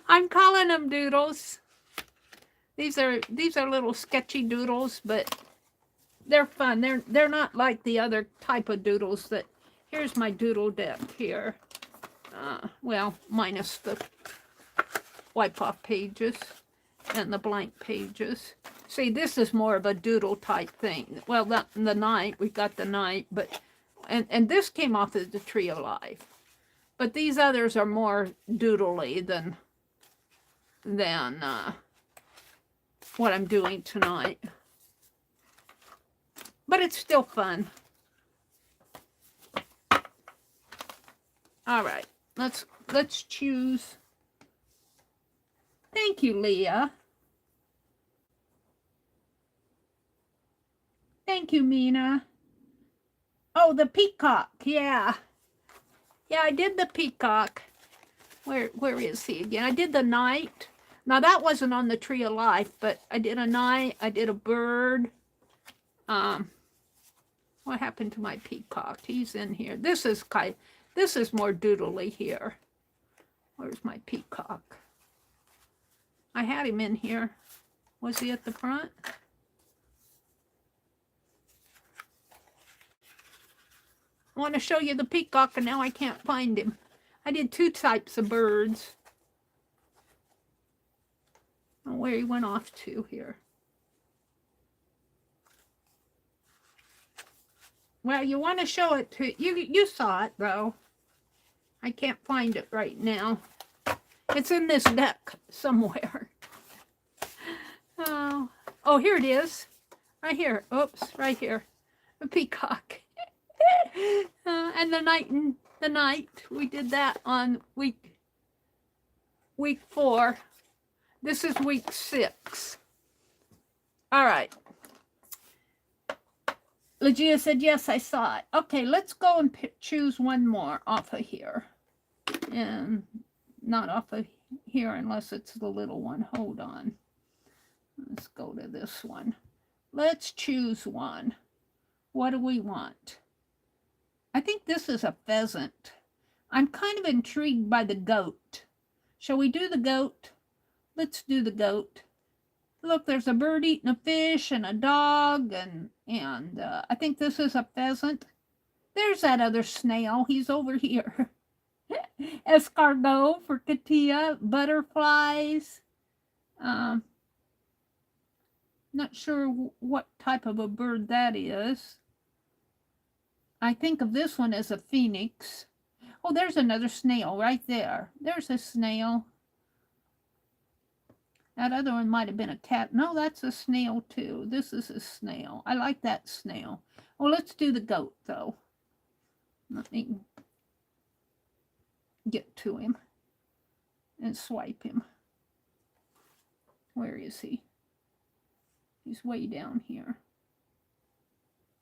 I'm calling them doodles. These are little sketchy doodles, but they're fun. They're not like the other type of doodles that. Here's my doodle deck here. Well, minus the wipe-off pages. and the blank pages. See, this is more of a doodle type thing. Well, the night, we got the night, but, and this came off of the Tree of Life. But these others are more doodly than what I'm doing tonight. But it's still fun. All right, let's choose. Thank you, Leah. Thank you, Mina. Oh, the peacock, yeah. Yeah, I did the peacock. Where is he again? I did the night. Now, that wasn't on the Tree of Life, but I did a night. I did a bird. What happened to my peacock? He's in here. This is more doodly here. Where's my peacock? I had him in here. Was he at the front? I want to show you the peacock, and now I can't find him. I did 2 types of birds. Oh, where he went off to here. Well, you want to show it to you saw it though. I can't find it right now. It's in this deck somewhere. Oh, here it is. Right here. Oops, right here. The peacock. And the night. We did that on week 4. This is week 6. All right. Legia said, yes, I saw it. Okay, let's go and choose one more off of here. And not off of here unless it's the little one. Hold on. Let's go to this one. Let's choose one. What do we want? I think this is a pheasant. I'm kind of intrigued by the goat. Shall we do the goat? Let's do the goat. Look, there's a bird eating a fish and a dog, and I think this is a pheasant. There's that other snail. He's over here. Escargot for Katia. Butterflies. Not sure what type of a bird that is. I think of this one as a phoenix. Oh, there's another snail right there. There's a snail. That other one might have been a cat. No, that's a snail too. This is a snail. I like that snail. Well, let's do the goat though. Let me get to him and swipe him. Where is he? He's way down here.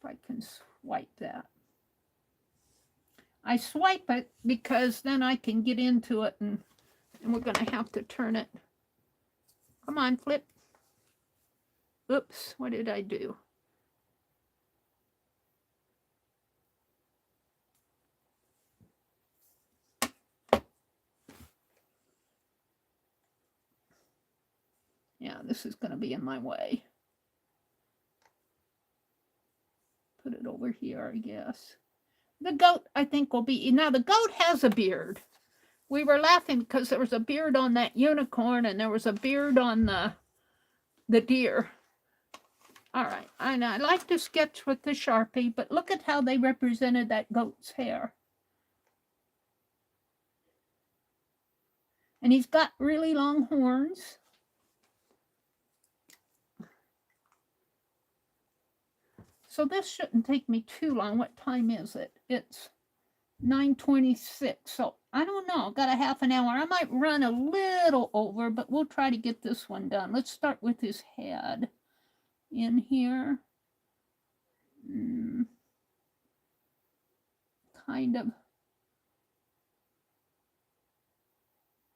If I can swipe that. I swipe it because then I can get into it, and we're going to have to turn it. Come on, flip. Oops, what did I do? Yeah, this is going to be in my way. Put it over here, I guess. The goat, I think, will be... Now, the goat has a beard. We were laughing because there was a beard on that unicorn and there was a beard on the deer. All right, and I like to sketch with the Sharpie, but look at how they represented that goat's hair. And he's got really long horns. So this shouldn't take me too long. What time is it? It's 9:26. So I don't know. I've got a half an hour. I might run a little over, but we'll try to get this one done. Let's start with his head in here. Kind of,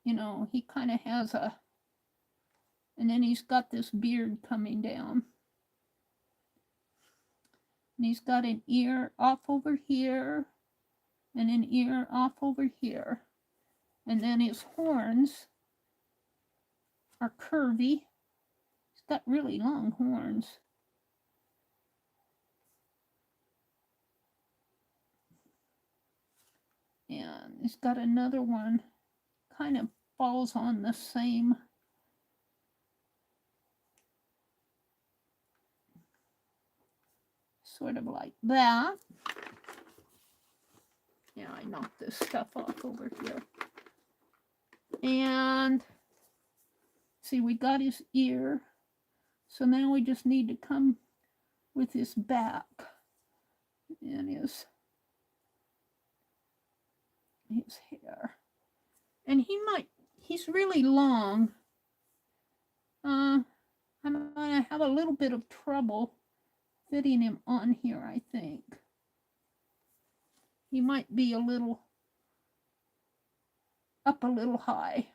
you know, he kind of has a, and then he's got this beard coming down. And he's got an ear off over here and an ear off over here. And then his horns are curvy. He's got really long horns. And he's got another one, kind of falls on the same sort of like that. Yeah, I knocked this stuff off over here. And see, we got his ear. So now we just need to come with his back and his hair. And he's really long. I'm gonna have a little bit of trouble fitting him on here, I think. He might be a little up a little high.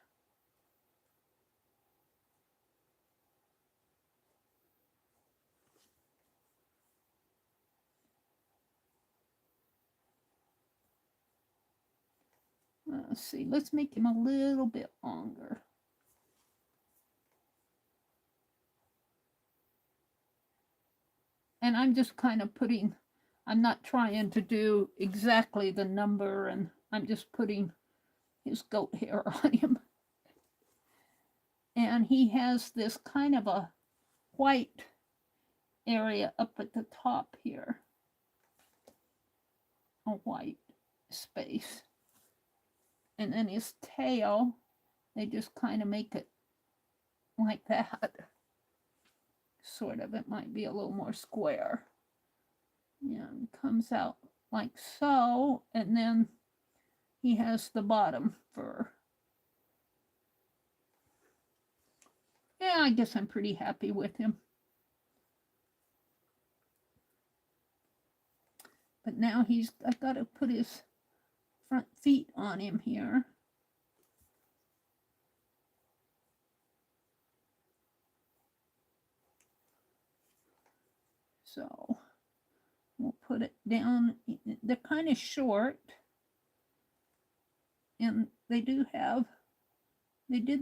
Let's see, let's make him a little bit longer. And I'm just kind of putting, I'm not trying to do exactly the number, and I'm just putting his goat hair on him. And he has this kind of a white area up at the top here. A white space. And then his tail, they just kind of make it like that. Sort of, it might be a little more square. Yeah, it comes out like so, and then he has the bottom fur. Yeah, I guess I'm pretty happy with him. But now I've got to put his front feet on him here. So we'll put it down. They're kind of short. And they did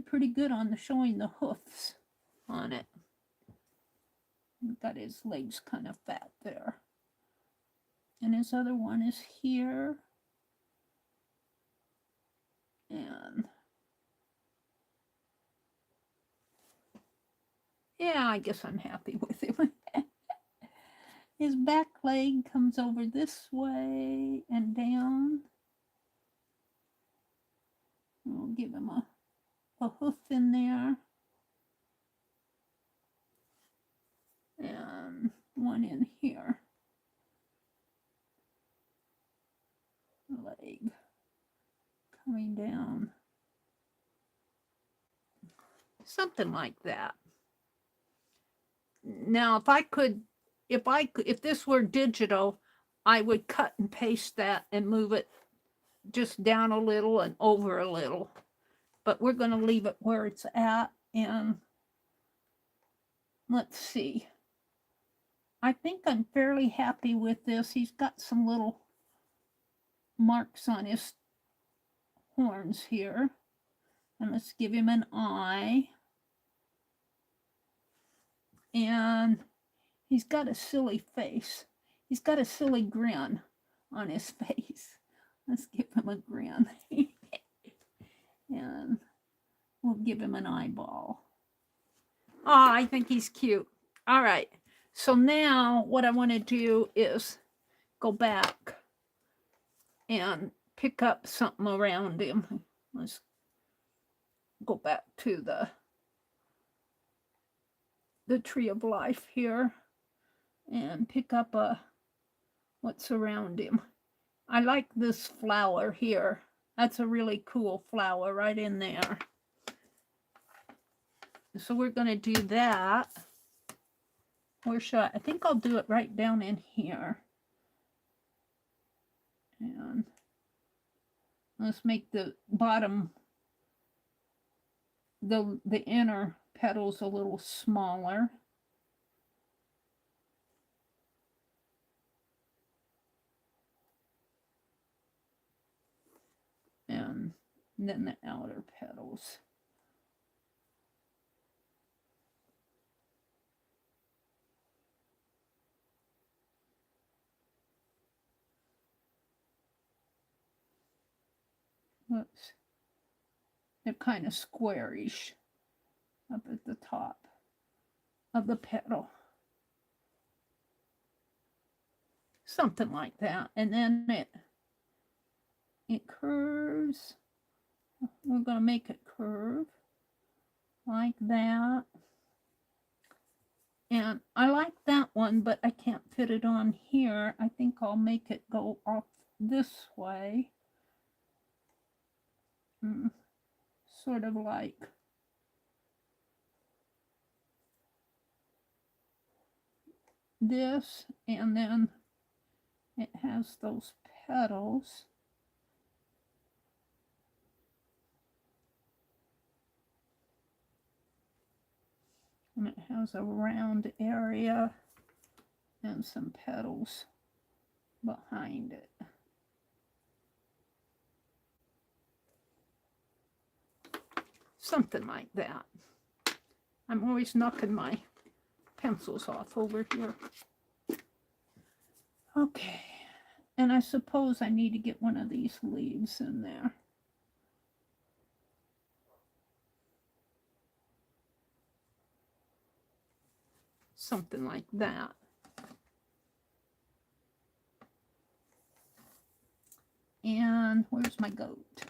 pretty good on showing the hoofs on it. Got his legs kind of fat there. And his other one is here. And yeah, I guess I'm happy with him. His back leg comes over this way and down. We'll give him a hoof in there. And one in here. Leg coming down. Something like that. Now, if this were digital, I would cut and paste that and move it just down a little and over a little. But we're going to leave it where it's at. And let's see. I think I'm fairly happy with this. He's got some little marks on his horns here. And let's give him an eye. And he's got a silly face. He's got a silly grin on his face. Let's give him a grin. And we'll give him an eyeball. Oh, I think he's cute. All right. So now what I want to do is go back and pick up something around him. Let's go back to the tree of life here and pick up what's around him. I like this flower here. That's a really cool flower right in there. So we're going to do that. Where should I think I'll do it right down in here. And let's make the bottom, the inner petals a little smaller. And then the outer petals. Whoops. They're kind of squarish up at the top of the petal. something like that. And then it curves. We're going to make it curve like that. And I like that one, but I can't fit it on here. I think I'll make it go off this way. Sort of like this, and then it has those petals. And it has a round area and some petals behind it. Something like that. I'm always knocking my pencils off over here. Okay, and I suppose I need to get one of these leaves in there. Something like that. And where's my goat?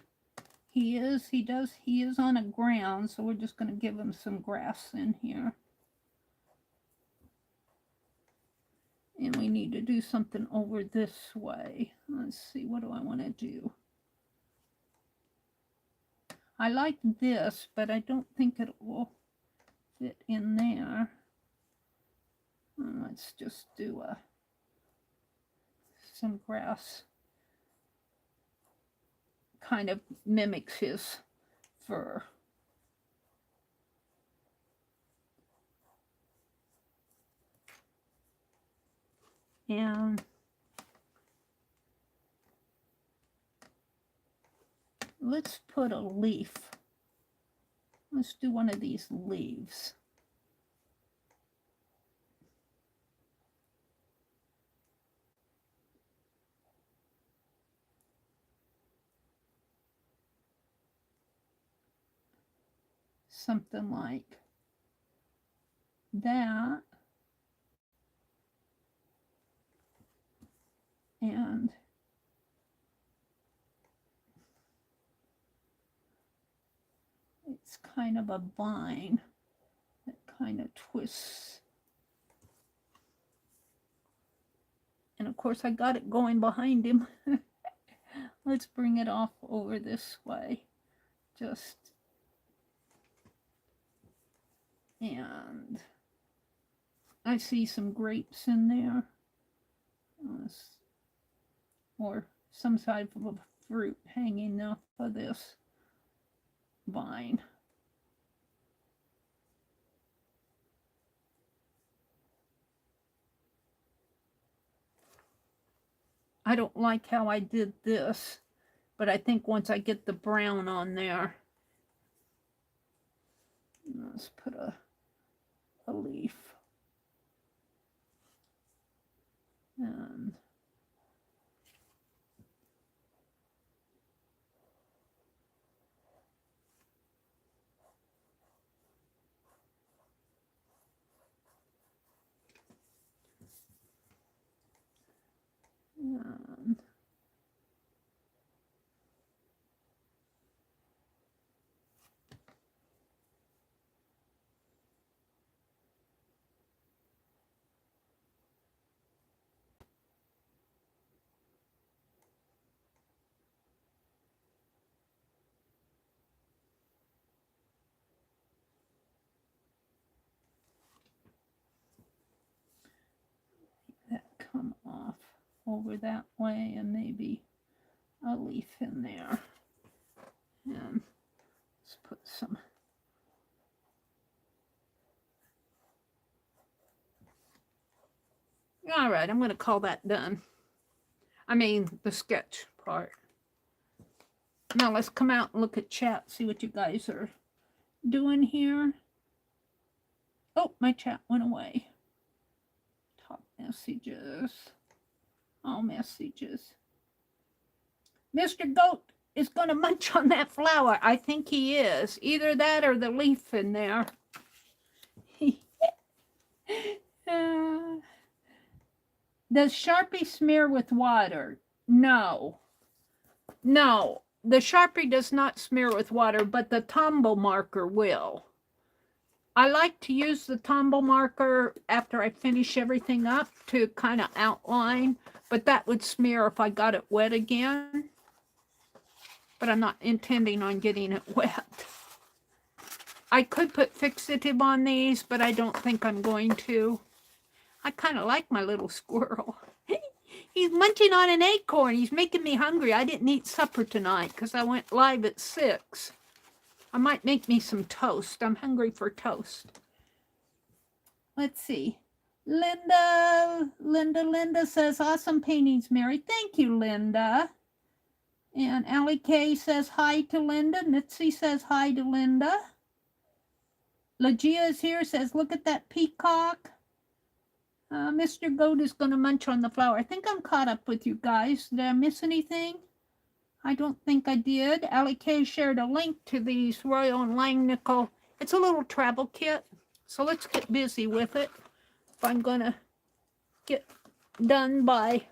He is on a ground, so we're just going to give him some grass in here. And we need to do something over this way. Let's see, what do I want to do? I like this, but I don't think it will fit in there. Let's just do some grass. Kind of mimics his fur. And let's put a leaf. Let's do one of these leaves. Something like that. And it's kind of a vine that kind of twists. And of course I got it going behind him. Let's bring it off over this way. Just, and I see some grapes in there. Or some type of a fruit hanging off of this vine. I don't like how I did this, but I think once I get the brown on there, let's put a leaf. And that come off over that way, and maybe a leaf in there. And let's put some. All right, I'm going to call that done. I mean, the sketch part. Now let's come out and look at chat, see what you guys are doing here. Oh, my chat went away. Top messages. All messages. Mr. Goat is going to munch on that flower. I think he is. Either that or the leaf in there. Does Sharpie smear with water? No. No, the Sharpie does not smear with water, but the Tombow marker will. I like to use the Tombow marker after I finish everything up to kind of outline, but that would smear if I got it wet again. But I'm not intending on getting it wet. I could put fixative on these, but I don't think I'm going to. I kind of like my little squirrel. He's munching on an acorn. He's making me hungry. I didn't eat supper tonight because I went live at 6. I might make me some toast. I'm hungry for toast. Let's see. Linda says, awesome paintings, Meri. Thank you, Linda. And Allie Kay says hi to Linda. Mitzi says hi to Linda. Legia is here, says, look at that peacock. Mr. Goat is going to munch on the flower. I think I'm caught up with you guys. Did I miss anything? I don't think I did. Allie Kay shared a link to these Royal and Langnickel. It's a little travel kit. So let's get busy with it. If I'm going to get done by,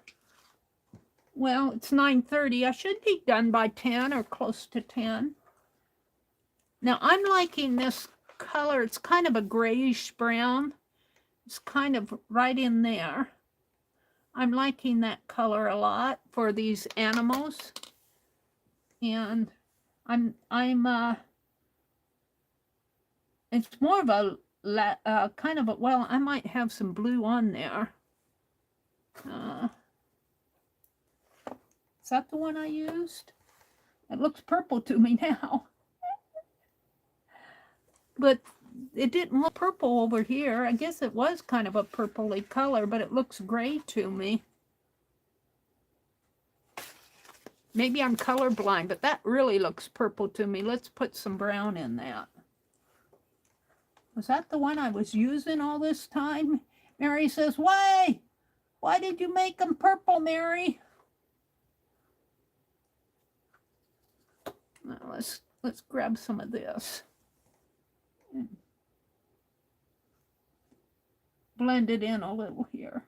well, it's 9:30. I should be done by 10 or close to 10. Now I'm liking this color. It's kind of a grayish brown. It's kind of right in there. I'm liking that color a lot for these animals. And it's more of a kind of a, well, I might have some blue on there. Is that the one I used? It looks purple to me now. But it didn't look purple over here. I guess it was kind of a purpley color, but it looks gray to me. Maybe I'm colorblind, but that really looks purple to me. Let's put some brown in that. Was that the one I was using all this time? Meri says, why? Why did you make them purple, Meri? Now let's grab some of this. Blend it in a little here.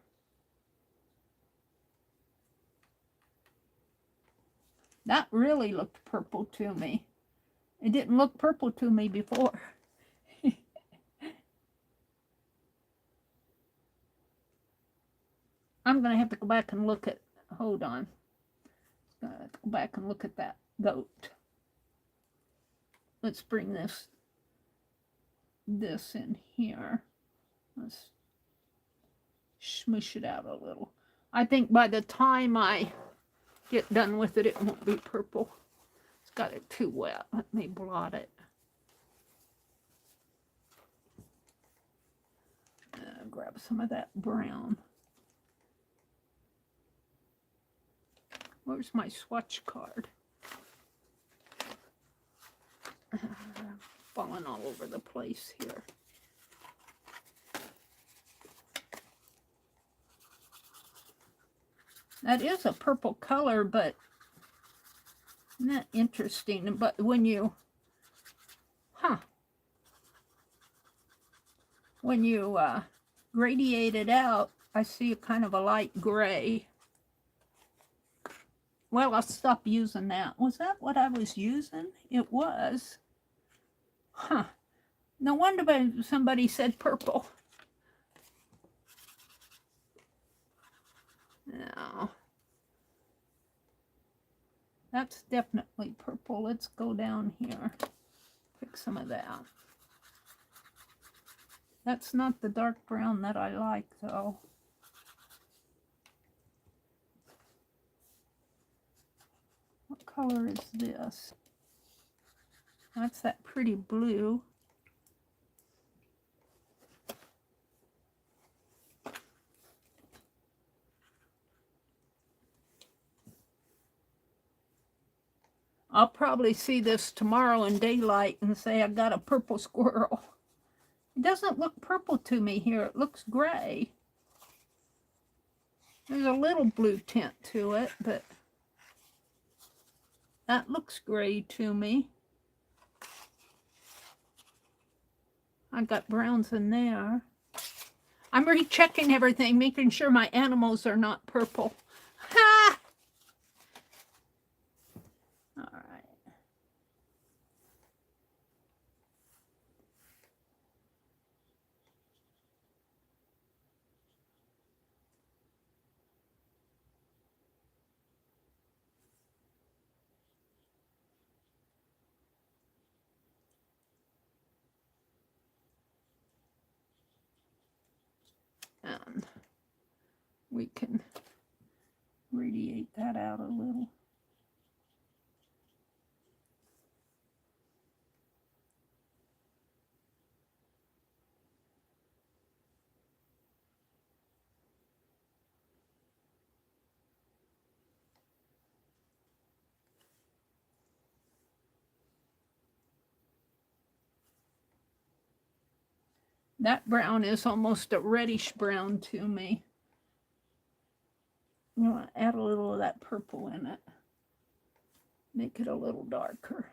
That really looked purple to me. It didn't look purple to me before. I'm going to have to go back and look at, hold on. Go back and look at that goat. Let's bring this in here. Let's smoosh it out a little. I think by the time I get done with it, it won't be purple. It's got it too wet. Let me blot it. Grab some of that brown. Where's my swatch card? Falling all over the place here. That is a purple color, but isn't that interesting? But when you, when you radiate it out, I see a kind of a light gray. Well, I'll stop using that. Was that what I was using? It was. No wonder somebody said purple. No. That's definitely purple. Let's go down here. Pick some of that. That's not the dark brown that I like, though. What color is this? That's that pretty blue. I'll probably see this tomorrow in daylight and say I got a purple squirrel. It doesn't look purple to me here. It looks gray. There's a little blue tint to it, but that looks gray to me. I've got browns in there. I'm rechecking everything, making sure my animals are not purple. Ha! All right. We can radiate that out a little. That brown is almost a reddish brown to me. You want to add a little of that purple in it. Make it a little darker.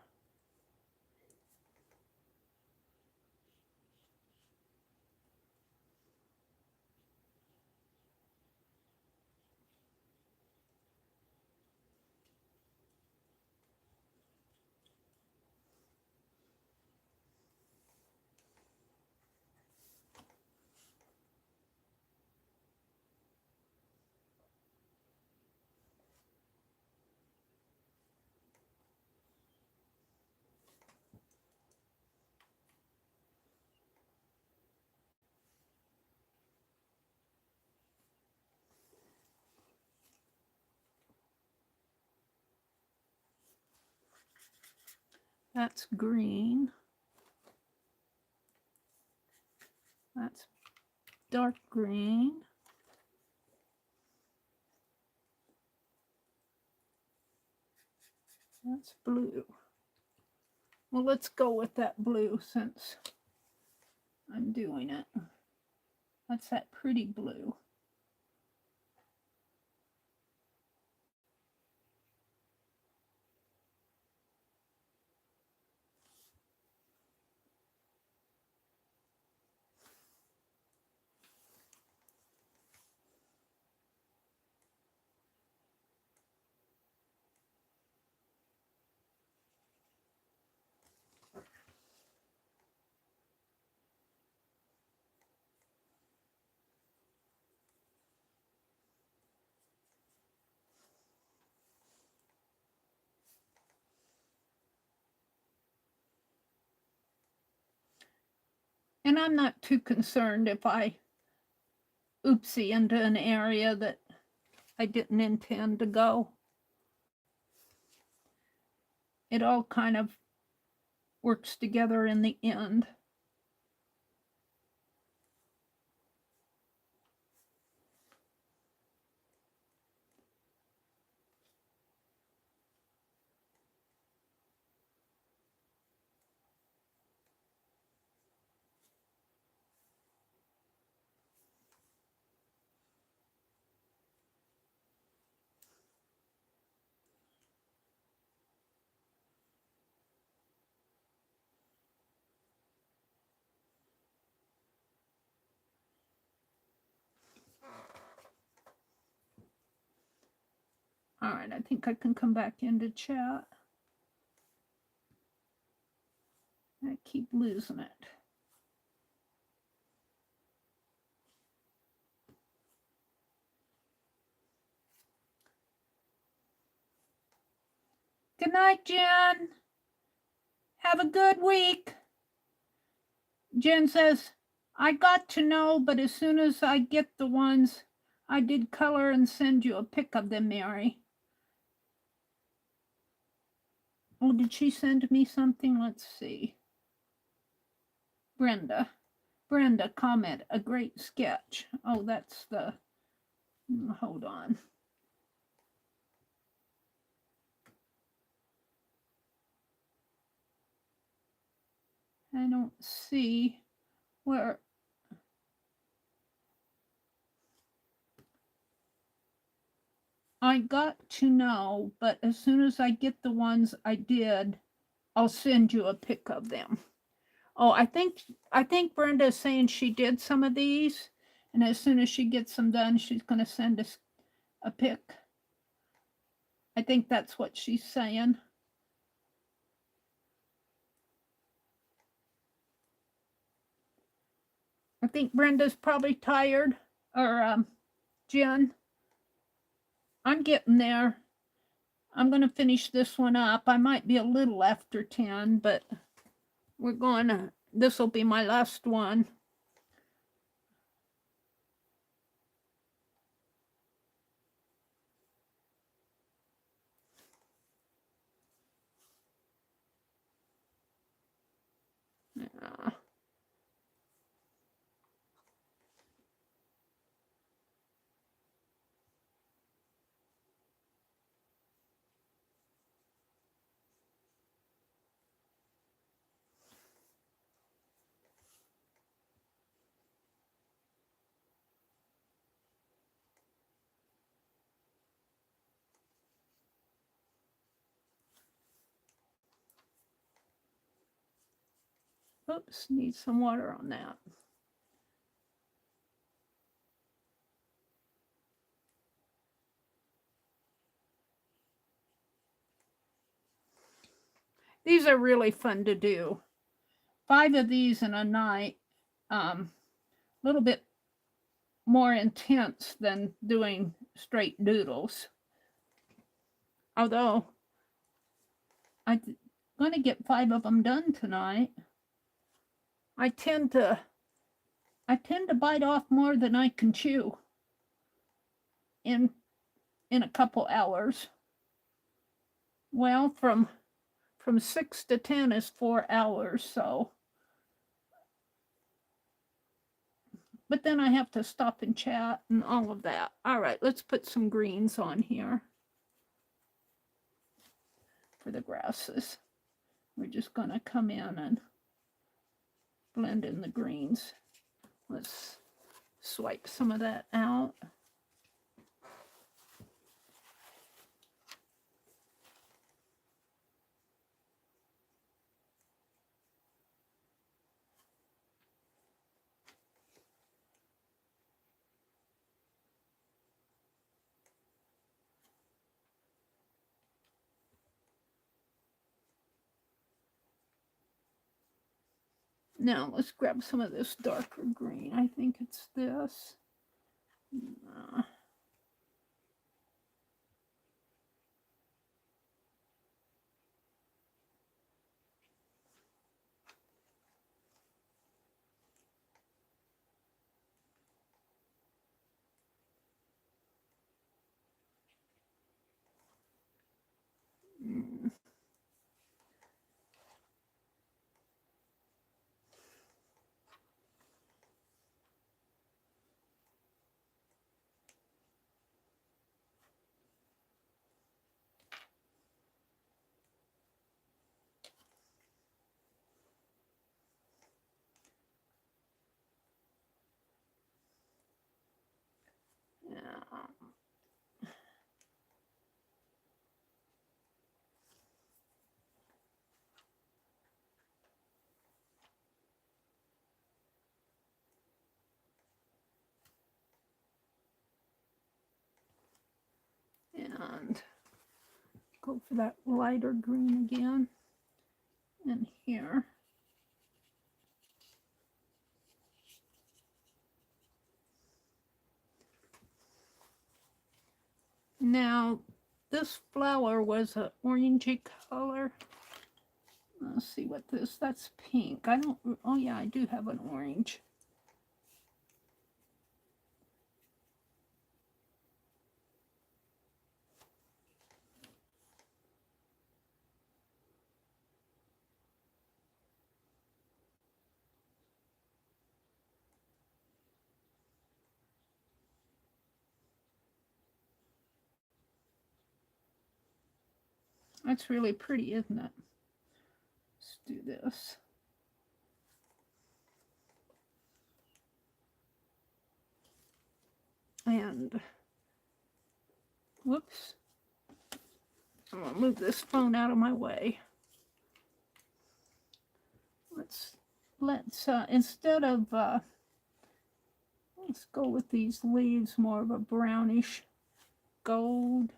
That's green. That's dark green. That's blue. Well, let's go with that blue since I'm doing it. That's that pretty blue. And I'm not too concerned if I oopsie into an area that I didn't intend to go. It all kind of works together in the end. All right, I think I can come back into chat. I keep losing it. Good night, Jen. Have a good week. Jen says, I got to know, but as soon as I get the ones I did color and send you a pic of them, Meri. Oh, did she send me something? Let's see. Brenda, comment, a great sketch. Oh, that's the, hold on. I don't see where. I got to know, but as soon as I get the ones I did, I'll send you a pic of them. Oh, I think Brenda is saying she did some of these And as soon as she gets them done, she's going to send us a pic. I think that's what she's saying. I think Brenda's probably tired, or Jen. I'm getting there. I'm going to finish this one up. I might be a little after 10, but we're going to, this will be my last one. Yeah. Oops, need some water on that. These are really fun to do. 5 of these in a night. A little bit more intense than doing straight doodles. Although I'm going to get 5 of them done tonight. I tend to bite off more than I can chew in a couple hours. Well, from 6 to 10 is 4 hours, so. But then I have to stop and chat and all of that. All right, let's put some greens on here for the grasses. We're just going to come in and blend in the greens. Let's swipe some of that out. Now let's grab some of this darker green. I think it's this. And go for that lighter green again. And here. Now, this flower was an orangey color. Let's see what this, that's pink. I don't, oh yeah, I do have an orange. That's really pretty, isn't it? Let's do this. And, whoops. I'm going to move this phone out of my way. Let's instead of, Let's go with these leaves, more of a brownish gold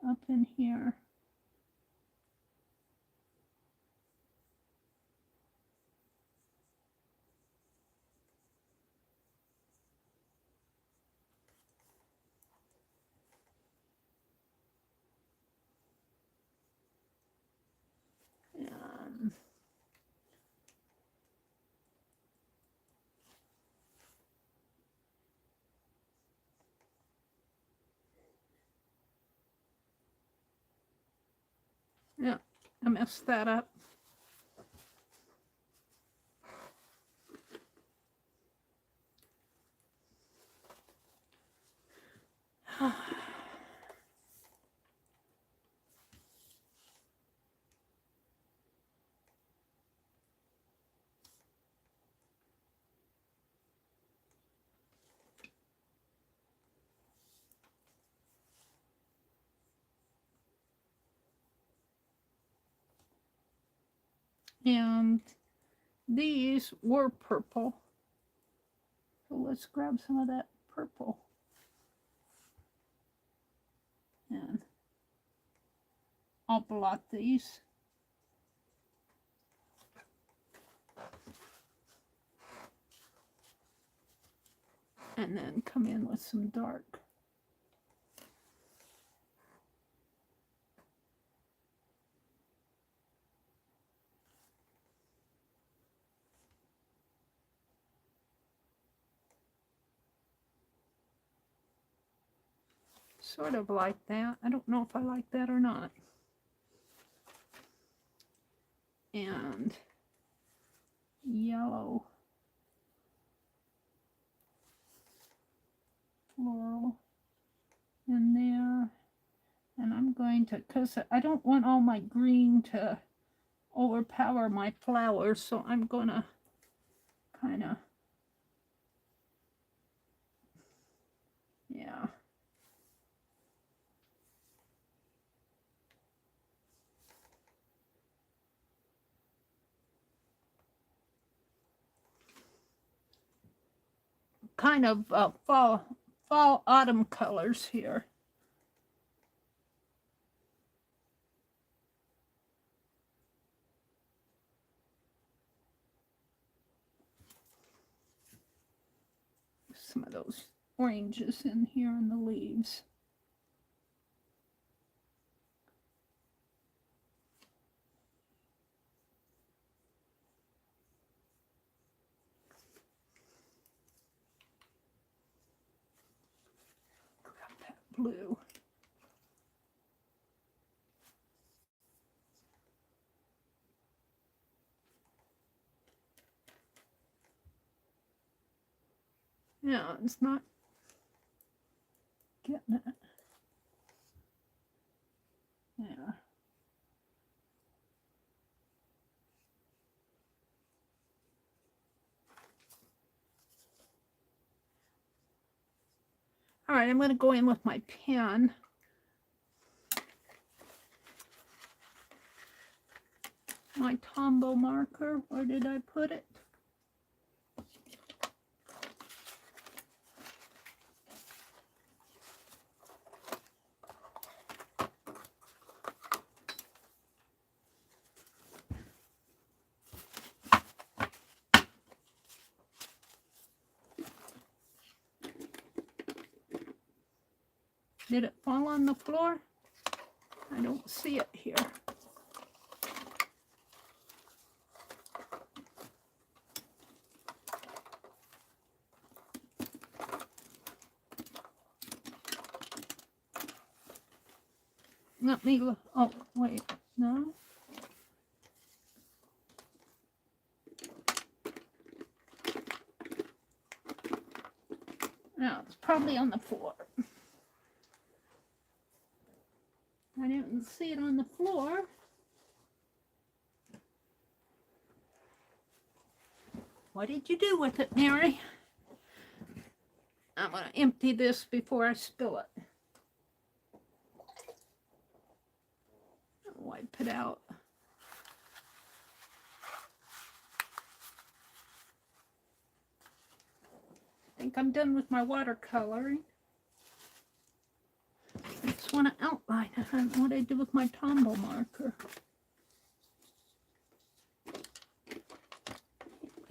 up in here. Yeah, I messed that up. And these were purple. So let's grab some of that purple. And I'll blot these. And then come in with some dark. Sort of like that. I don't know if I like that or not. And yellow floral in there. And I'm going to, because I don't want all my green to overpower my flowers, so I'm going to kind of, yeah. Kind of fall autumn colors here. Some of those oranges in here in the leaves. Grab that blue. Yeah, it's not getting it. Yeah. All right, I'm going to go in with my pen. My Tombow marker, where did I put it? Did it fall on the floor? I don't see it here. Let me look. Oh, wait. No. No, it's probably on the floor. I didn't see it on the floor. What did you do with it, Meri? I'm going to empty this before I spill it. Wipe it out. I think I'm done with my watercoloring. I just want to outline it. I don't know what I do with my Tombow marker.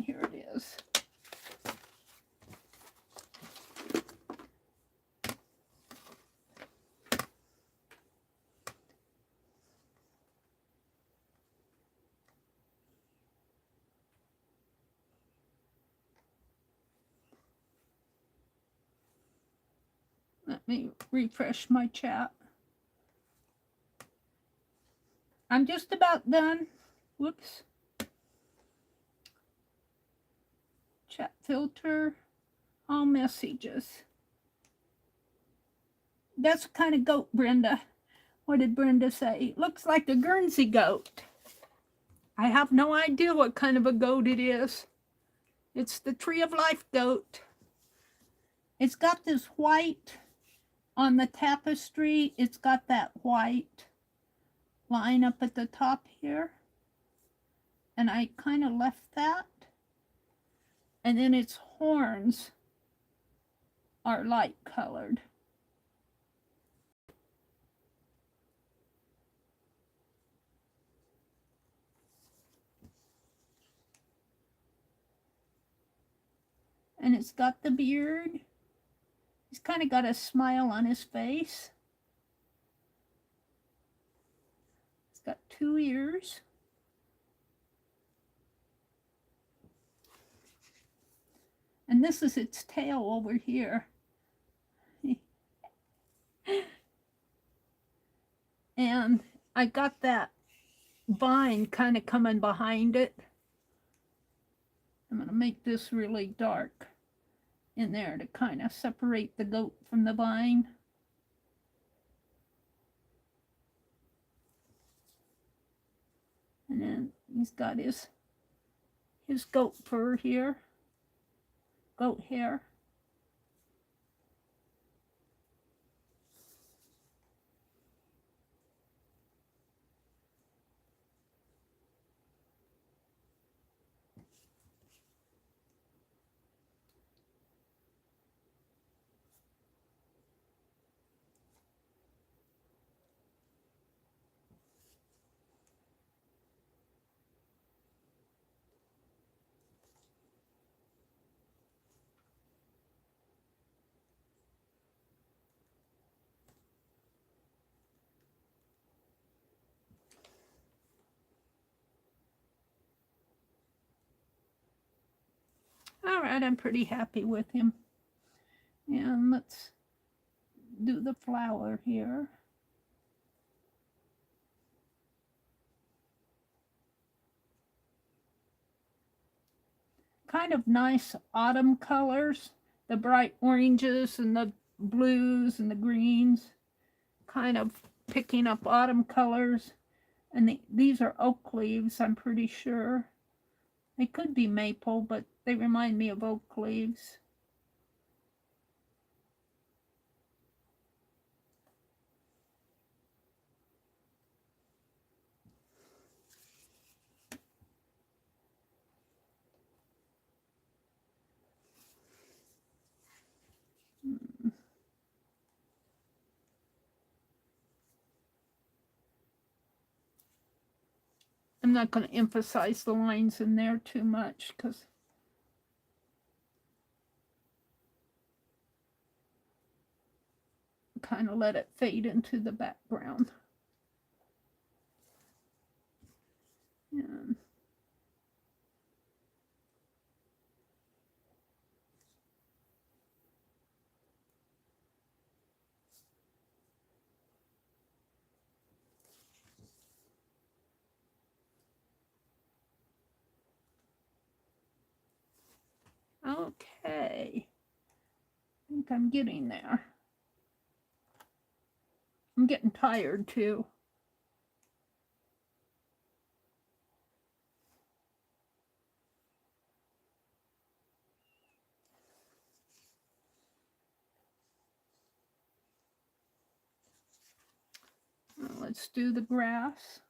Here it is. Let me refresh my chat. I'm just about done. Whoops. Chat filter. All messages. That's the kind of goat, Brenda. What did Brenda say? Looks like a Guernsey goat. I have no idea what kind of a goat it is. It's the Tree of Life goat. It's got this white on the tapestry. It's got that white line up at the top here. And I kind of left that. And then its horns are light colored. And it's got the beard. He's kind of got a smile on his face. It's got 2 ears. And this is its tail over here. And I got that vine kind of coming behind it. I'm going to make this really dark in there to kind of separate the goat from the vine. And then he's got his goat fur here, goat hair. All right, I'm pretty happy with him. And let's do the flower here. Kind of nice autumn colors, the bright oranges and the blues and the greens, kind of picking up autumn colors. And these are oak leaves, I'm pretty sure. They could be maple, but they remind me of oak leaves. I'm not going to emphasize the lines in there too much because kind of let it fade into the background. And okay, I think I'm getting there. I'm getting tired too. Let's do the grass.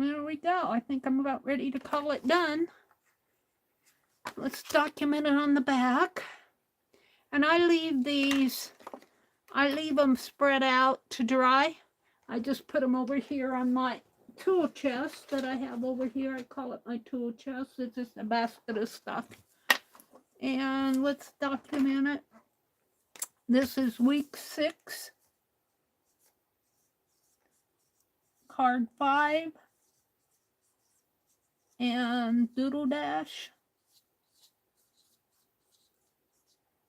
There we go. I think I'm about ready to call it done. Let's document it on the back. And I leave them spread out to dry. I just put them over here on my tool chest that I have over here. I call it my tool chest. It's just a basket of stuff. And let's document it. This is week 6. Card 5. And Doodle Dash.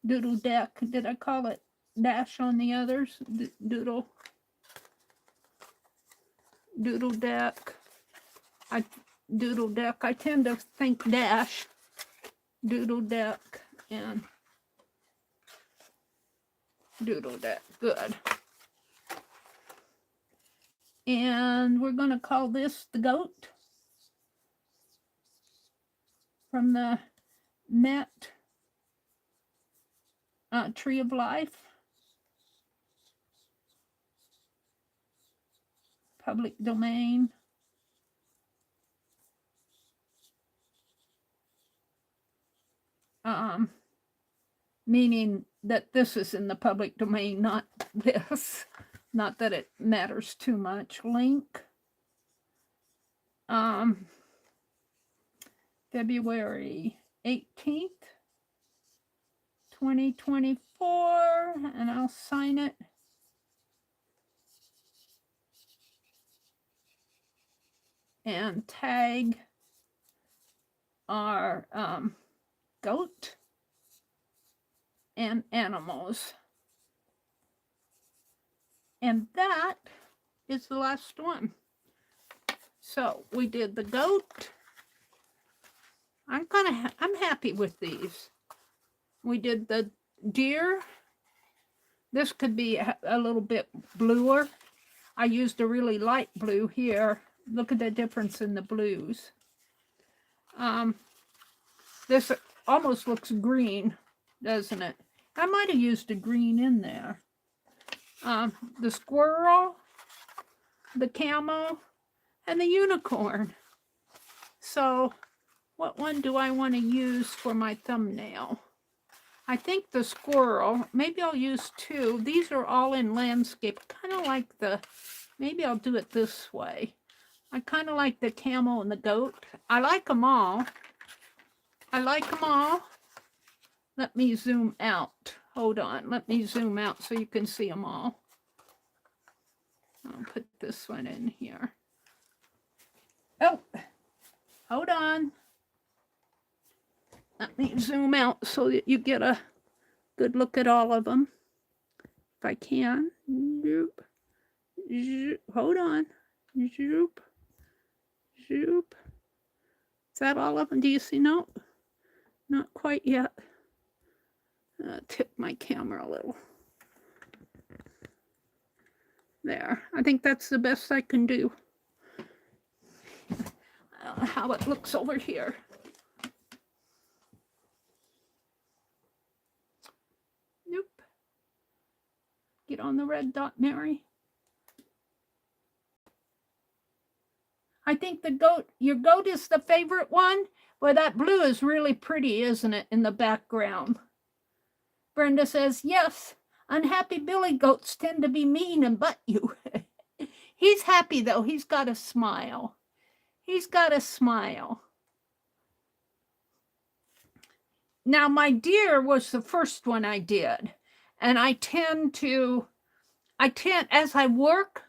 Doodle Deck. Did I call it Dash on the others? Doodle. Doodle Deck. Doodle Deck. I tend to think Dash. Doodle Deck and Doodle Deck. Good. And we're going to call this the goat from the Met Tree of Life. Public domain. Meaning that this is in the public domain, not this. Not that it matters too much. Link. February 18th, 2024, and I'll sign it. And tag our goat and animals. And that is the last one. So we did the goat. I'm happy with these. We did the deer. This could be a little bit bluer. I used a really light blue here. Look at the difference in the blues. This almost looks green, doesn't it? I might have used a green in there. The squirrel, the camel, and the unicorn. So what one do I want to use for my thumbnail? I think the squirrel. Maybe I'll use 2. These are all in landscape. Kind of like maybe I'll do it this way. I kind of like the camel and the goat. I like them all. Let me zoom out. Hold on. Let me zoom out so you can see them all. I'll put this one in here. Oh, hold on. Let me zoom out so that you get a good look at all of them. If I can. Zoop. Zoop. Hold on. Zoop. Zoop. Is that all of them? Do you see? No, not quite yet. Tip my camera a little. There. I think that's the best I can do. I don't know how it looks over here. Nope. Get on the red dot, Meri. I think the goat, your goat is the favorite one. Well, that blue is really pretty, isn't it, in the background? Brenda says, yes, unhappy billy goats tend to be mean and butt you. He's happy, though. He's got a smile. He's got a smile. Now, my deer was the first one I did. And as I work,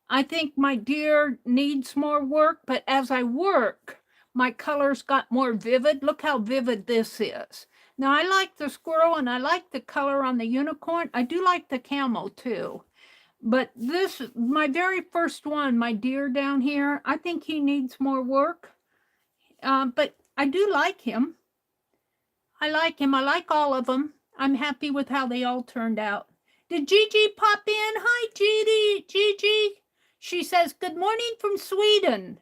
I think my deer needs more work. But as I work, my colors got more vivid. Look how vivid this is. Now, I like the squirrel and I like the color on the unicorn. I do like the camel, too. But this, my very first one, my deer down here, I think he needs more work. But I do like him. I like him. I like all of them. I'm happy with how they all turned out. Did Gigi pop in? Hi, Gigi. She says, good morning from Sweden.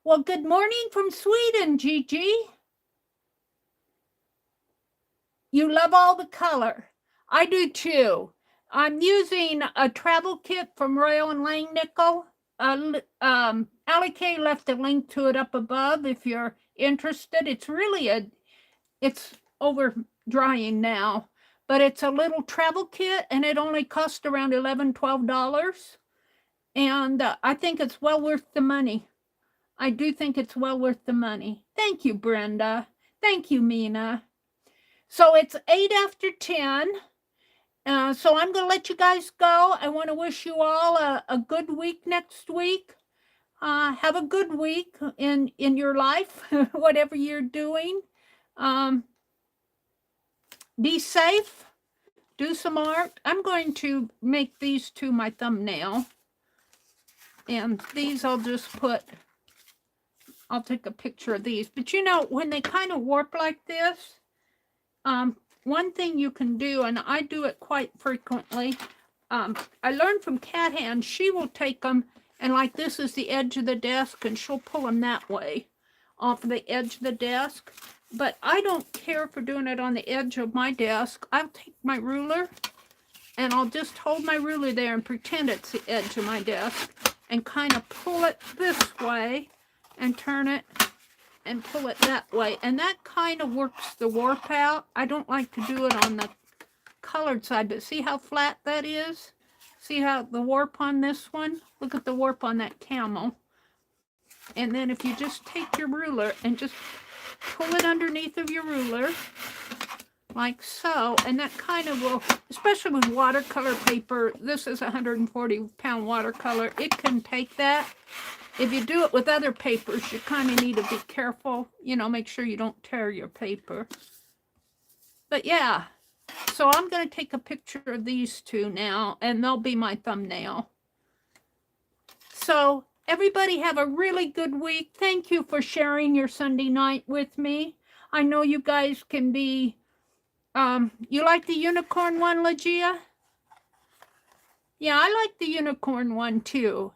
Well, good morning from Sweden, Gigi. You love all the color. I do too. I'm using a travel kit from Royal and Langnickel. Allie K left a link to it up above if you're interested. It's really it's over drying now, but it's a little travel kit and it only cost around $11, $12. And I think it's well worth the money. I do think it's well worth the money. Thank you, Brenda. Thank you, Mina. So it's 8 after 10. So I'm going to let you guys go. I want to wish you all a good week next week. Have a good week in your life, whatever you're doing. Be safe. Do some art. I'm going to make these two my thumbnail. And these I'll just put, I'll take a picture of these. But you know, when they kind of warp like this, one thing you can do, and I do it quite frequently, I learned from Cat Hand, she will take them, and like this is the edge of the desk, and she'll pull them that way off the edge of the desk. But I don't care for doing it on the edge of my desk. I'll take my ruler, and I'll just hold my ruler there and pretend it's the edge of my desk, and kind of pull it this way, and turn it, and pull it that way. And that kind of works the warp out. I don't like to do it on the colored side, but see how flat that is? See how the warp on this one? Look at the warp on that camel. And then if you just take your ruler and just pull it underneath of your ruler, like so, and that kind of will, especially with watercolor paper, this is 140-pound watercolor, it can take that. If you do it with other papers, you kind of need to be careful, you know, make sure you don't tear your paper. But yeah, so I'm going to take a picture of these two now, and they'll be my thumbnail. So everybody have a really good week. Thank you for sharing your Sunday night with me. I know you guys can be, you like the unicorn one, Legia? Yeah, I like the unicorn one too.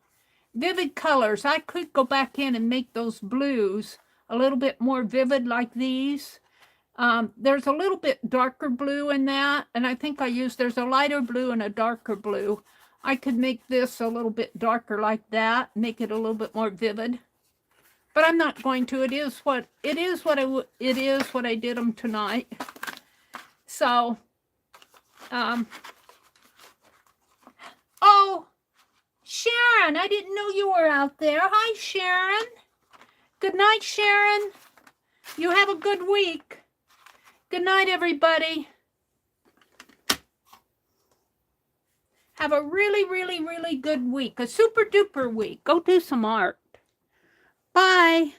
Vivid colors. I could go back in and make those blues a little bit more vivid like these. There's a little bit darker blue in that, and I think there's a lighter blue and a darker blue. I could make this a little bit darker like that, make it a little bit more vivid. But I'm not going to. It is what I did them tonight. So, oh, Sharon, I didn't know you were out there. Hi, Sharon. Good night, Sharon. You have a good week. Good night, everybody. Have a really, really, really good week. A super duper week. Go do some art. Bye.